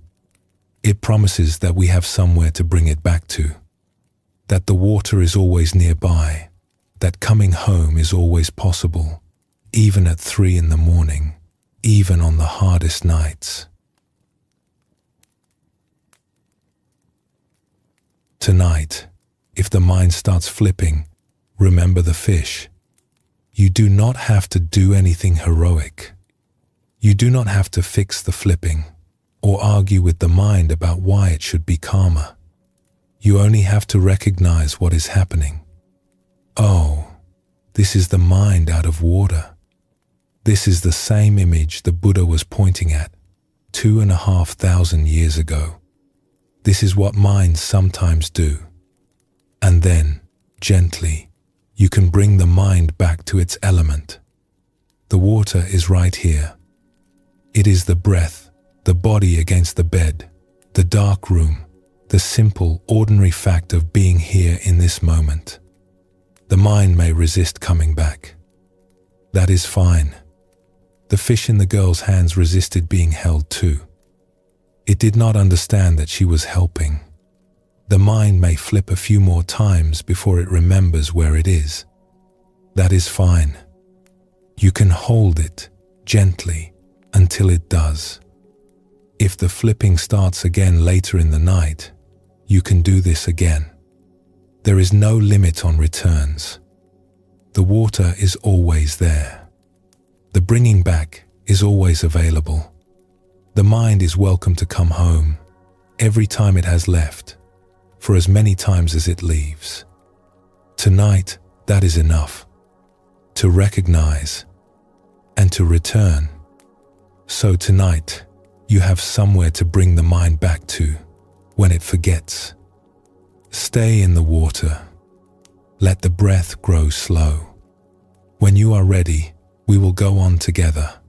It promises that we have somewhere to bring it back to, that the water is always nearby, that coming home is always possible, even at 3 in the morning, even on the hardest nights. Tonight, if the mind starts flipping, remember the fish. You do not have to do anything heroic. You do not have to fix the flipping or argue with the mind about why it should be calmer. You only have to recognize what is happening. Oh, this is the mind out of water. This is the same image the Buddha was pointing at 2,500 years ago. This is what minds sometimes do. And then, gently, you can bring the mind back to its element. The water is right here. It is the breath, the body against the bed, the dark room, the simple, ordinary fact of being here in this moment. The mind may resist coming back. That is fine. The fish in the girl's hands resisted being held too. It did not understand that she was helping. The mind may flip a few more times before it remembers where it is. That is fine. You can hold it gently until it does. If the flipping starts again later in the night, you can do this again. There is no limit on returns. The water is always there. The bringing back is always available. The mind is welcome to come home every time it has left, for as many times as it leaves. Tonight, that is enough. To recognize and to return. So tonight, you have somewhere to bring the mind back to when it forgets. Stay in the water. Let the breath grow slow. When you are ready, we will go on together.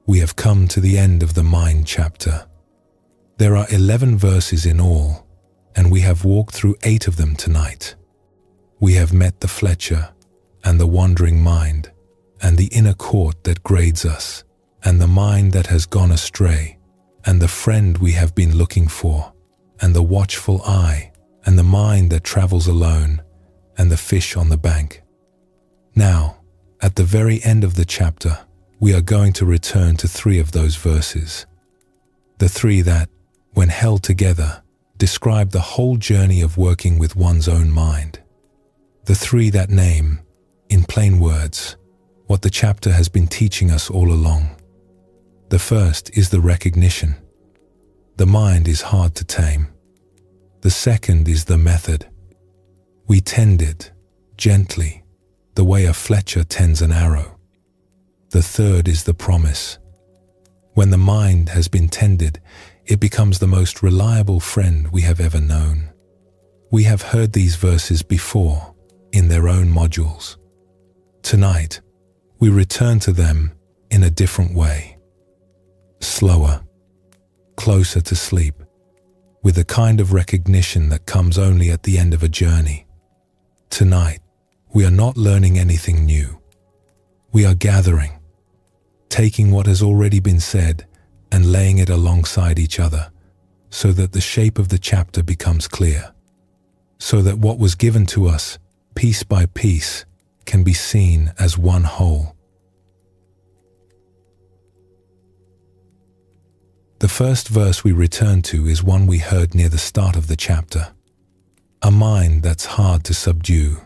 We have come to the end of the mind chapter. There are 11 verses in all, and we have walked through 8 of them tonight. We have met the Fletcher and the wandering mind, and the inner court that grades us, and the mind that has gone astray, and the friend we have been looking for, and the watchful eye, and the mind that travels alone, and the fish on the bank. Now, at the very end of the chapter, we are going to return to 3 of those verses. The 3 that, when held together, describe the whole journey of working with one's own mind. The 3 that name, in plain words, what the chapter has been teaching us all along. The first is the recognition. The mind is hard to tame. The second is the method. We tend it, gently, the way a Fletcher tends an arrow. The third is the promise. When the mind has been tended, it becomes the most reliable friend we have ever known. We have heard these verses before, in their own modules. Tonight, we return to them in a different way. Slower, closer to sleep, with a kind of recognition that comes only at the end of a journey. Tonight, we are not learning anything new. We are gathering, taking what has already been said and laying it alongside each other, so that the shape of the chapter becomes clear, so that what was given to us, piece by piece, can be seen as one whole. The first verse we return to is one we heard near the start of the chapter. A mind that's hard to subdue,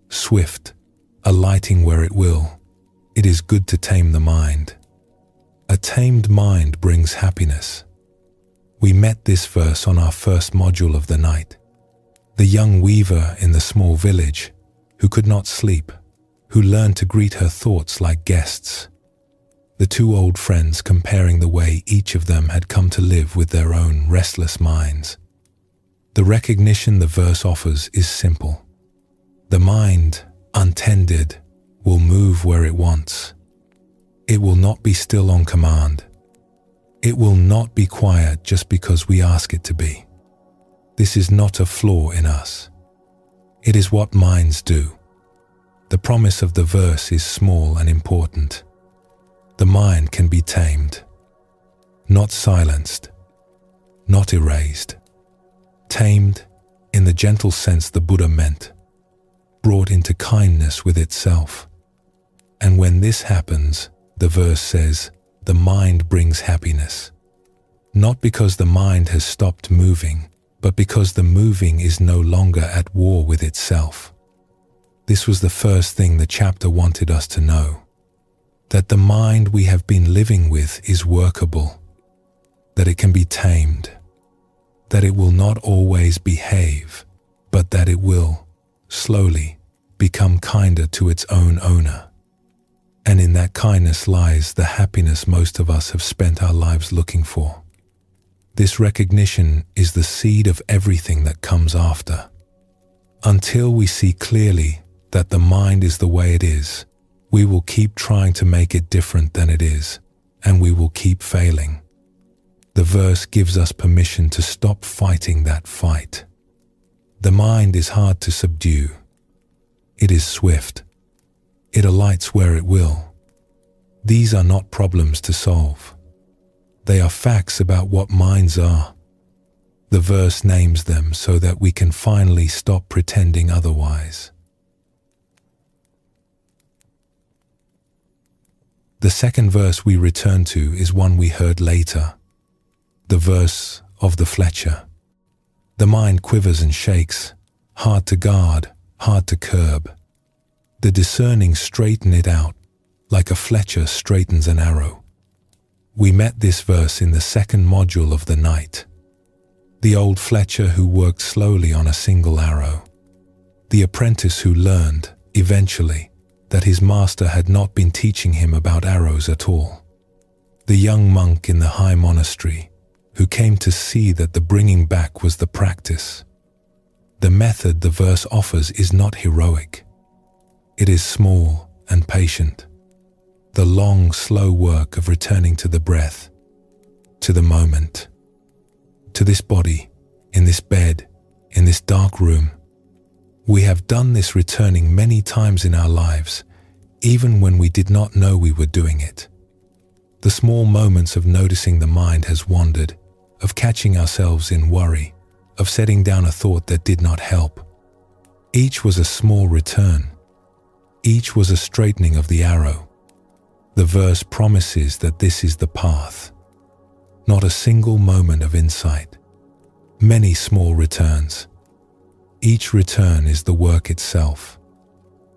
swift, alighting where it will. It is good to tame the mind. A tamed mind brings happiness. We met this verse on our first module of the night. The young weaver in the small village, who could not sleep, who learned to greet her thoughts like guests. The 2 old friends comparing the way each of them had come to live with their own restless minds. The recognition the verse offers is simple. The mind, untended, will move where it wants. It will not be still on command. It will not be quiet just because we ask it to be. This is not a flaw in us. It is what minds do. The promise of the verse is small and important. The mind can be tamed, not silenced, not erased. Tamed, in the gentle sense the Buddha meant, brought into kindness with itself. And when this happens, the verse says, the mind brings happiness. Not because the mind has stopped moving, but because the moving is no longer at war with itself. This was the first thing the chapter wanted us to know. That the mind we have been living with is workable. That it can be tamed. That it will not always behave, but that it will, slowly, become kinder to its own owner. And in that kindness lies the happiness most of us have spent our lives looking for. This recognition is the seed of everything that comes after. Until we see clearly that the mind is the way it is, we will keep trying to make it different than it is, and we will keep failing. The verse gives us permission to stop fighting that fight. The mind is hard to subdue. It is swift. It alights where it will. These are not problems to solve. They are facts about what minds are. The verse names them so that we can finally stop pretending otherwise. The second verse we return to is one we heard later, the verse of the Fletcher. The mind quivers and shakes, hard to guard, hard to curb. The discerning straighten it out, like a Fletcher straightens an arrow. We met this verse in the second module of the night. The old Fletcher who worked slowly on a single arrow. The apprentice who learned, eventually, that his master had not been teaching him about arrows at all. The young monk in the high monastery, who came to see that the bringing back was the practice. The method the verse offers is not heroic. It is small and patient. The long, slow work of returning to the breath, to the moment, to this body, in this bed, in this dark room. We have done this returning many times in our lives, even when we did not know we were doing it. The small moments of noticing the mind has wandered, of catching ourselves in worry, of setting down a thought that did not help. Each was a small return. Each was a straightening of the arrow. The verse promises that this is the path. Not a single moment of insight. Many small returns. Each return is the work itself.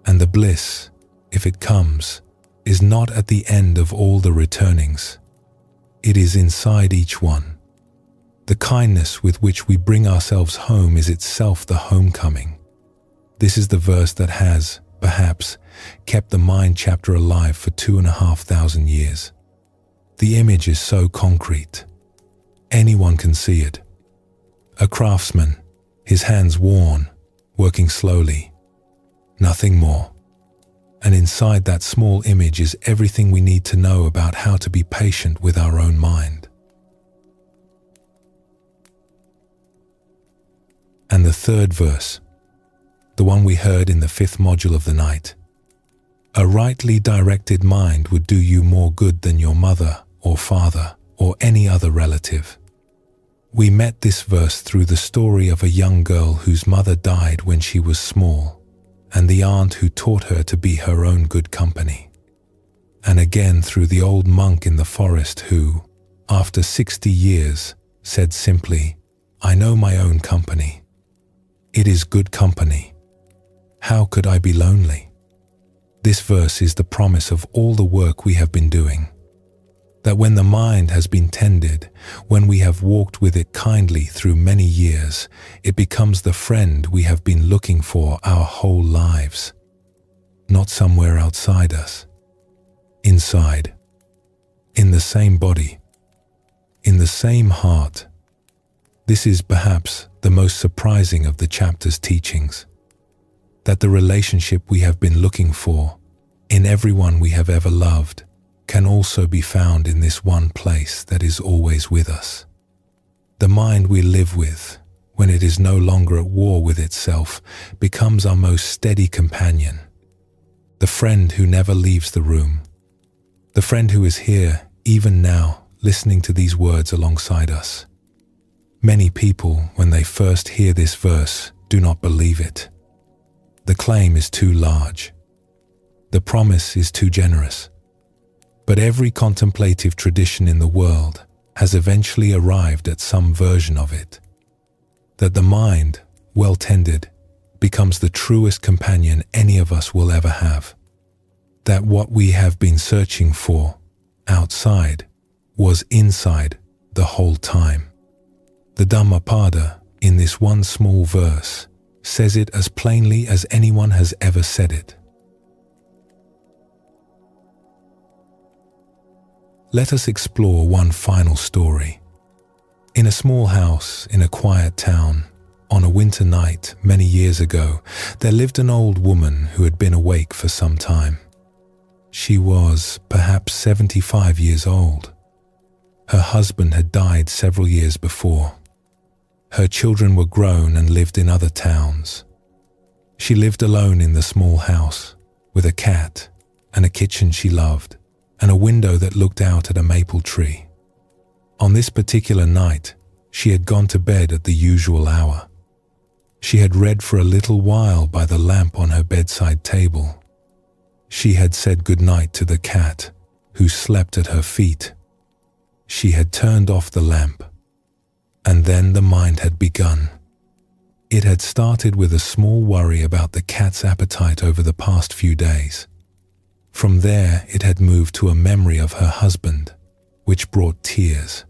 And the bliss, if it comes, is not at the end of all the returnings. It is inside each one. The kindness with which we bring ourselves home is itself the homecoming. This is the verse that has, perhaps, kept the mind chapter alive for 2,500 years. The image is so concrete. Anyone can see it. A craftsman, his hands worn, working slowly. Nothing more. And inside that small image is everything we need to know about how to be patient with our own mind. And the third verse, the one we heard in the fifth module of the night. A rightly directed mind would do you more good than your mother or father or any other relative. We met this verse through the story of a young girl whose mother died when she was small, and the aunt who taught her to be her own good company. And again through the old monk in the forest who, after 60 years, said simply, "I know my own company. It is good company. How could I be lonely?" This verse is the promise of all the work we have been doing. That when the mind has been tended, when we have walked with it kindly through many years, it becomes the friend we have been looking for our whole lives. Not somewhere outside us. Inside. In the same body. In the same heart. This is perhaps the most surprising of the chapter's teachings. That the relationship we have been looking for, in everyone we have ever loved, can also be found in this one place that is always with us. The mind we live with, when it is no longer at war with itself, becomes our most steady companion. The friend who never leaves the room. The friend who is here, even now, listening to these words alongside us. Many people, when they first hear this verse, do not believe it. The claim is too large. The promise is too generous. But every contemplative tradition in the world has eventually arrived at some version of it. That the mind, well tended, becomes the truest companion any of us will ever have. That what we have been searching for, outside, was inside the whole time. The Dhammapada, in this one small verse, says it as plainly as anyone has ever said it. Let us explore one final story. In a small house in a quiet town, on a winter night many years ago, there lived an old woman who had been awake for some time. She was perhaps 75 years old. Her husband had died several years before. Her children were grown and lived in other towns. She lived alone in the small house, with a cat and a kitchen she loved, and a window that looked out at a maple tree. On this particular night, she had gone to bed at the usual hour. She had read for a little while by the lamp on her bedside table. She had said goodnight to the cat, who slept at her feet. She had turned off the lamp. And then the mind had begun. It had started with a small worry about the cat's appetite over the past few days. From there, it had moved to a memory of her husband, which brought tears.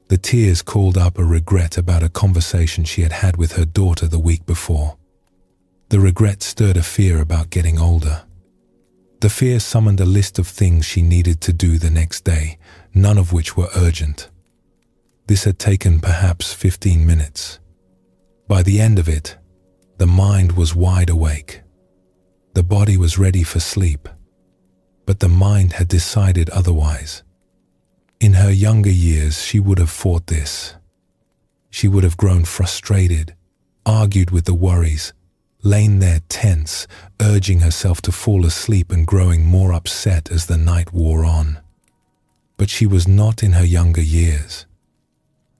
The tears called up a regret about a conversation she had had with her daughter the week before. The regret stirred a fear about getting older. The fear summoned a list of things she needed to do the next day, none of which were urgent. This had taken perhaps 15 minutes. By the end of it, the mind was wide awake. The body was ready for sleep, but the mind had decided otherwise. In her younger years, she would have fought this. She would have grown frustrated, argued with the worries, lain there tense, urging herself to fall asleep and growing more upset as the night wore on. But she was not in her younger years.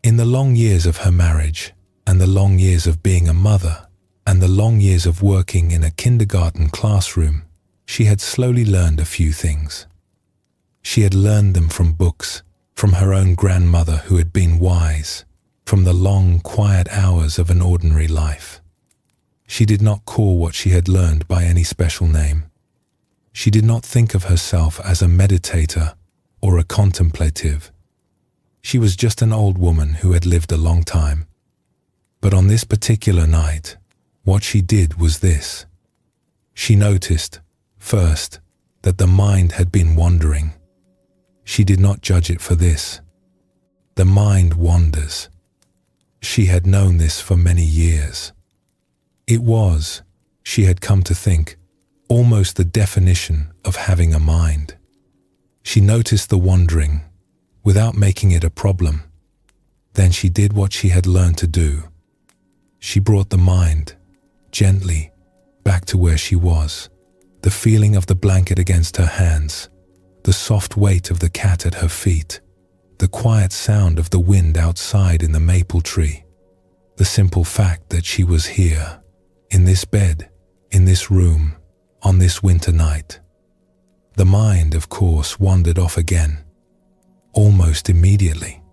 In the long years of her marriage, and the long years of being a mother, and the long years of working in a kindergarten classroom, she had slowly learned a few things. She had learned them from books, from her own grandmother who had been wise, from the long, quiet hours of an ordinary life. She did not call what she had learned by any special name. She did not think of herself as a meditator or a contemplative. She was just an old woman who had lived a long time. But on this particular night, what she did was this. She noticed, first, that the mind had been wandering. She did not judge it for this. The mind wanders. She had known this for many years. It was, she had come to think, almost the definition of having a mind. She noticed the wandering, without making it a problem. Then she did what she had learned to do. She brought the mind, gently, back to where she was. The feeling of the blanket against her hands, the soft weight of the cat at her feet, the quiet sound of the wind outside in the maple tree, the simple fact that she was here, in this bed, in this room, on this winter night. The mind, of course, wandered off again, almost immediately.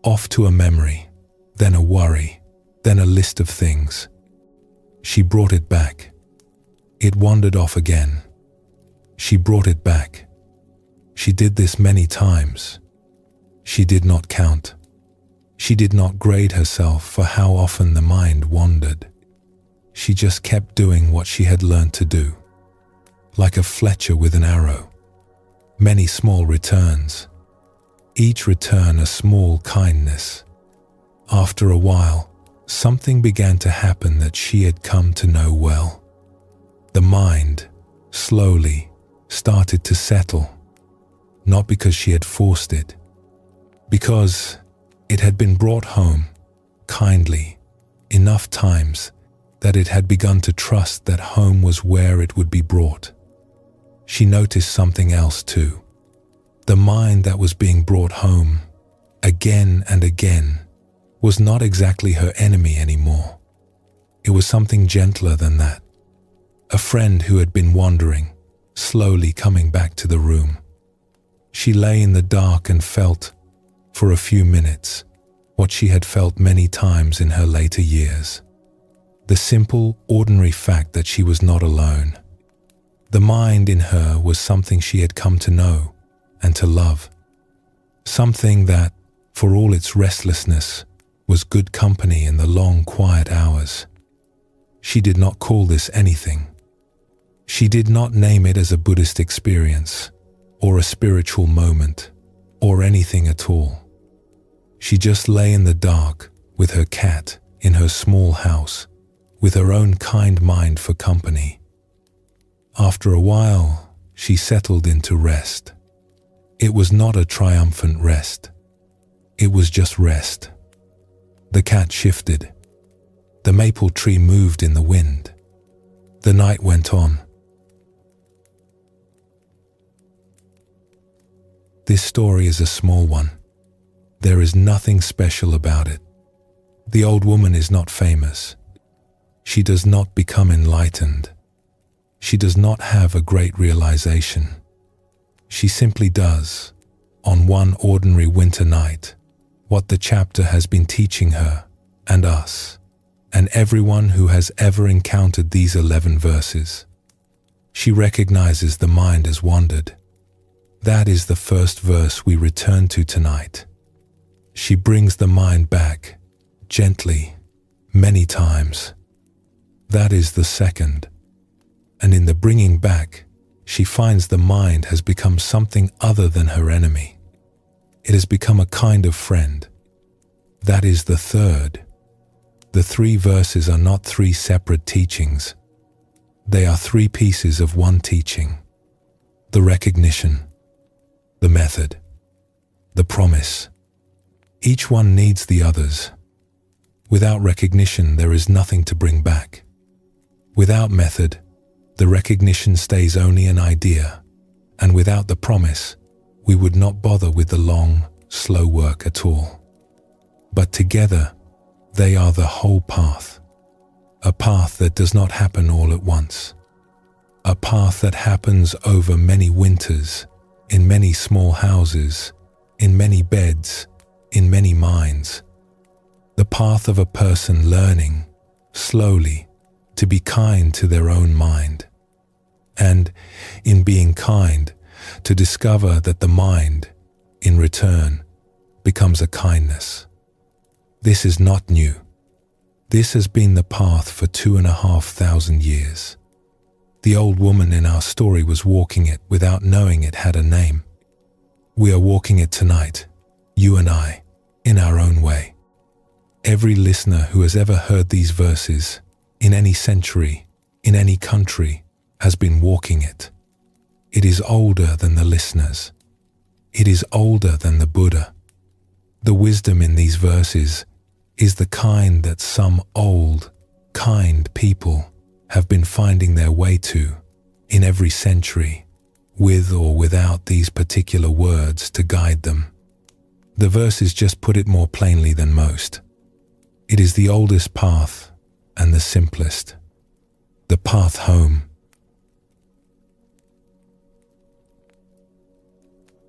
Off to a memory, then a worry, then a list of things. She brought it back. It wandered off again. She brought it back. She did this many times. She did not count. She did not grade herself for how often the mind wandered. She just kept doing what she had learned to do. Like a fletcher with an arrow. Many small returns. Each return a small kindness. After a while, something began to happen that she had come to know well. The mind, slowly, started to settle. Not because she had forced it, because it had been brought home, kindly, enough times that it had begun to trust that home was where it would be brought. She noticed something else too. The mind that was being brought home, again and again, was not exactly her enemy anymore. It was something gentler than that. A friend who had been wandering, slowly coming back to the room. She lay in the dark and felt, for a few minutes, what she had felt many times in her later years. The simple, ordinary fact that she was not alone. The mind in her was something she had come to know and to love. Something that, for all its restlessness, was good company in the long, quiet hours. She did not call this anything. She did not name it as a Buddhist experience, or a spiritual moment, or anything at all. She just lay in the dark with her cat in her small house, with her own kind mind for company. After a while, she settled into rest. It was not a triumphant rest. It was just rest. The cat shifted. The maple tree moved in the wind. The night went on. This story is a small one. There is nothing special about it. The old woman is not famous. She does not become enlightened. She does not have a great realization. She simply does, on one ordinary winter night, what the chapter has been teaching her and us, and everyone who has ever encountered these 11 verses. She recognizes the mind has wandered. That is the first verse we return to tonight. She brings the mind back, gently, many times. That is the second. And in the bringing back, she finds the mind has become something other than her enemy. It has become a kind of friend. That is the third. The 3 verses are not 3 separate teachings. They are 3 pieces of one teaching. The recognition, the method, the promise. Each one needs the others. Without recognition, there is nothing to bring back. Without method, the recognition stays only an idea, and without the promise, we would not bother with the long, slow work at all. But together, they are the whole path. A path that does not happen all at once. A path that happens over many winters, in many small houses, in many beds, in many minds. The path of a person learning, slowly, to be kind to their own mind. And, in being kind, to discover that the mind, in return, becomes a kindness. This is not new. This has been the path for 2,500 years. The old woman in our story was walking it without knowing it had a name. We are walking it tonight, you and I, in our own way. Every listener who has ever heard these verses, in any century, in any country, has been walking it. It is older than the listeners. It is older than the Buddha. The wisdom in these verses is the kind that some old, kind people have been finding their way to in every century, with or without these particular words to guide them. The verses just put it more plainly than most. It is the oldest path and the simplest. The path home.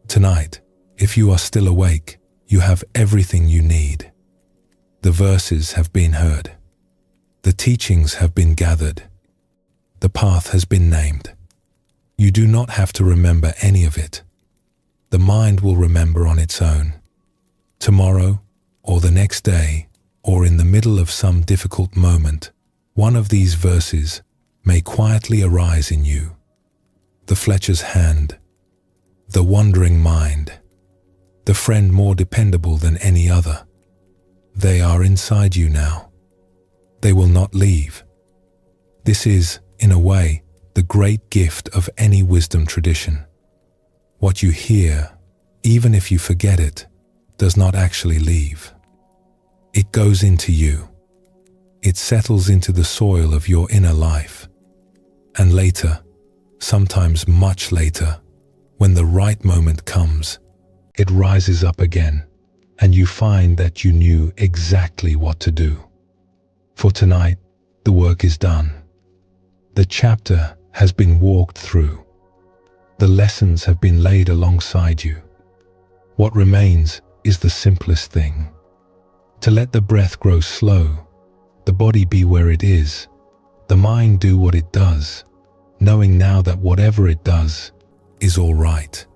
Tonight, if you are still awake, you have everything you need. The verses have been heard. The teachings have been gathered. The path has been named. You do not have to remember any of it. The mind will remember on its own. Tomorrow, or the next day, or in the middle of some difficult moment, one of these verses may quietly arise in you. The Fletcher's hand, the wandering mind, the friend more dependable than any other. They are inside you now. They will not leave. This is, in a way, the great gift of any wisdom tradition. What you hear, even if you forget it, does not actually leave. It goes into you. It settles into the soil of your inner life. And later, sometimes much later, when the right moment comes, it rises up again, and you find that you knew exactly what to do. For tonight, the work is done. The chapter has been walked through. The lessons have been laid alongside you. What remains is the simplest thing. To let the breath grow slow, the body be where it is, the mind do what it does, knowing now that whatever it does is all right.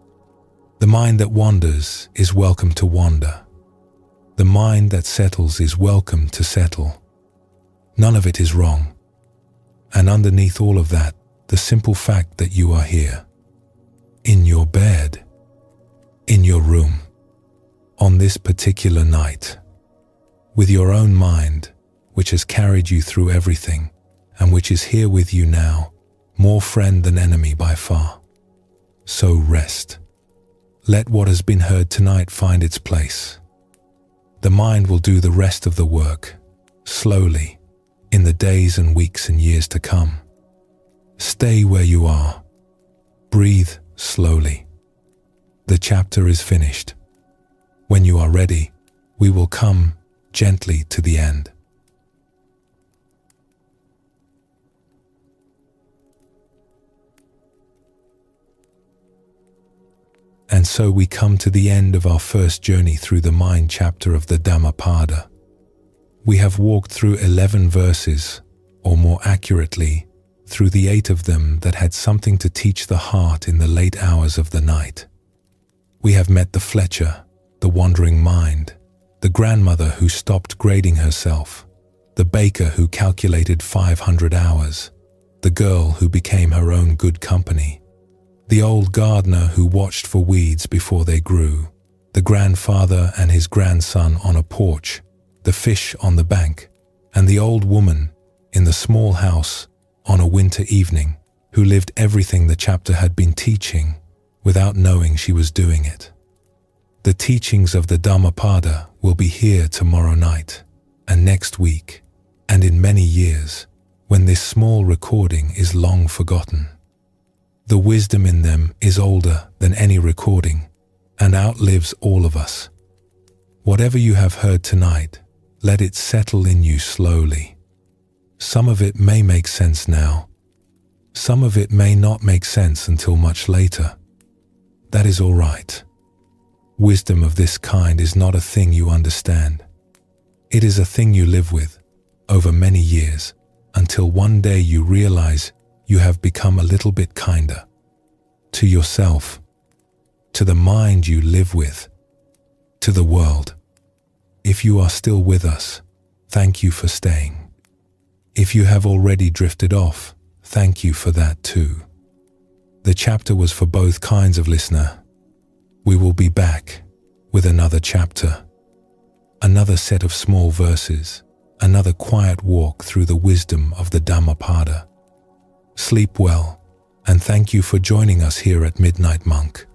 The mind that wanders is welcome to wander. The mind that settles is welcome to settle. None of it is wrong. And underneath all of that, the simple fact that you are here, in your bed, in your room, on this particular night, with your own mind, which has carried you through everything, and which is here with you now, more friend than enemy by far. So rest. Let what has been heard tonight find its place. The mind will do the rest of the work, slowly, in the days and weeks and years to come. Stay where you are. Breathe slowly. The chapter is finished. When you are ready, we will come gently to the end. And so we come to the end of our first journey through the mind chapter of the Dhammapada. We have walked through 11 verses, or more accurately, through the 8 of them that had something to teach the heart in the late hours of the night. We have met the Fletcher, the wandering mind, the grandmother who stopped grading herself, the baker who calculated 500 hours, the girl who became her own good company, the old gardener who watched for weeds before they grew, the grandfather and his grandson on a porch, the fish on the bank, and the old woman in the small house on a winter evening who lived everything the chapter had been teaching without knowing she was doing it. The teachings of the Dhammapada will be here tomorrow night, and next week, and in many years, when this small recording is long forgotten. The wisdom in them is older than any recording and outlives all of us. Whatever you have heard tonight, let it settle in you slowly. Some of it may make sense now. Some of it may not make sense until much later. That is all right. Wisdom of this kind is not a thing you understand. It is a thing you live with over many years until one day you realize you have become a little bit kinder to yourself, to the mind you live with, to the world. If you are still with us, thank you for staying. If you have already drifted off, thank you for that too. The chapter was for both kinds of listener. We will be back with another chapter, another set of small verses, another quiet walk through the wisdom of the Dhammapada. Sleep well, and thank you for joining us here at Midnight Monk.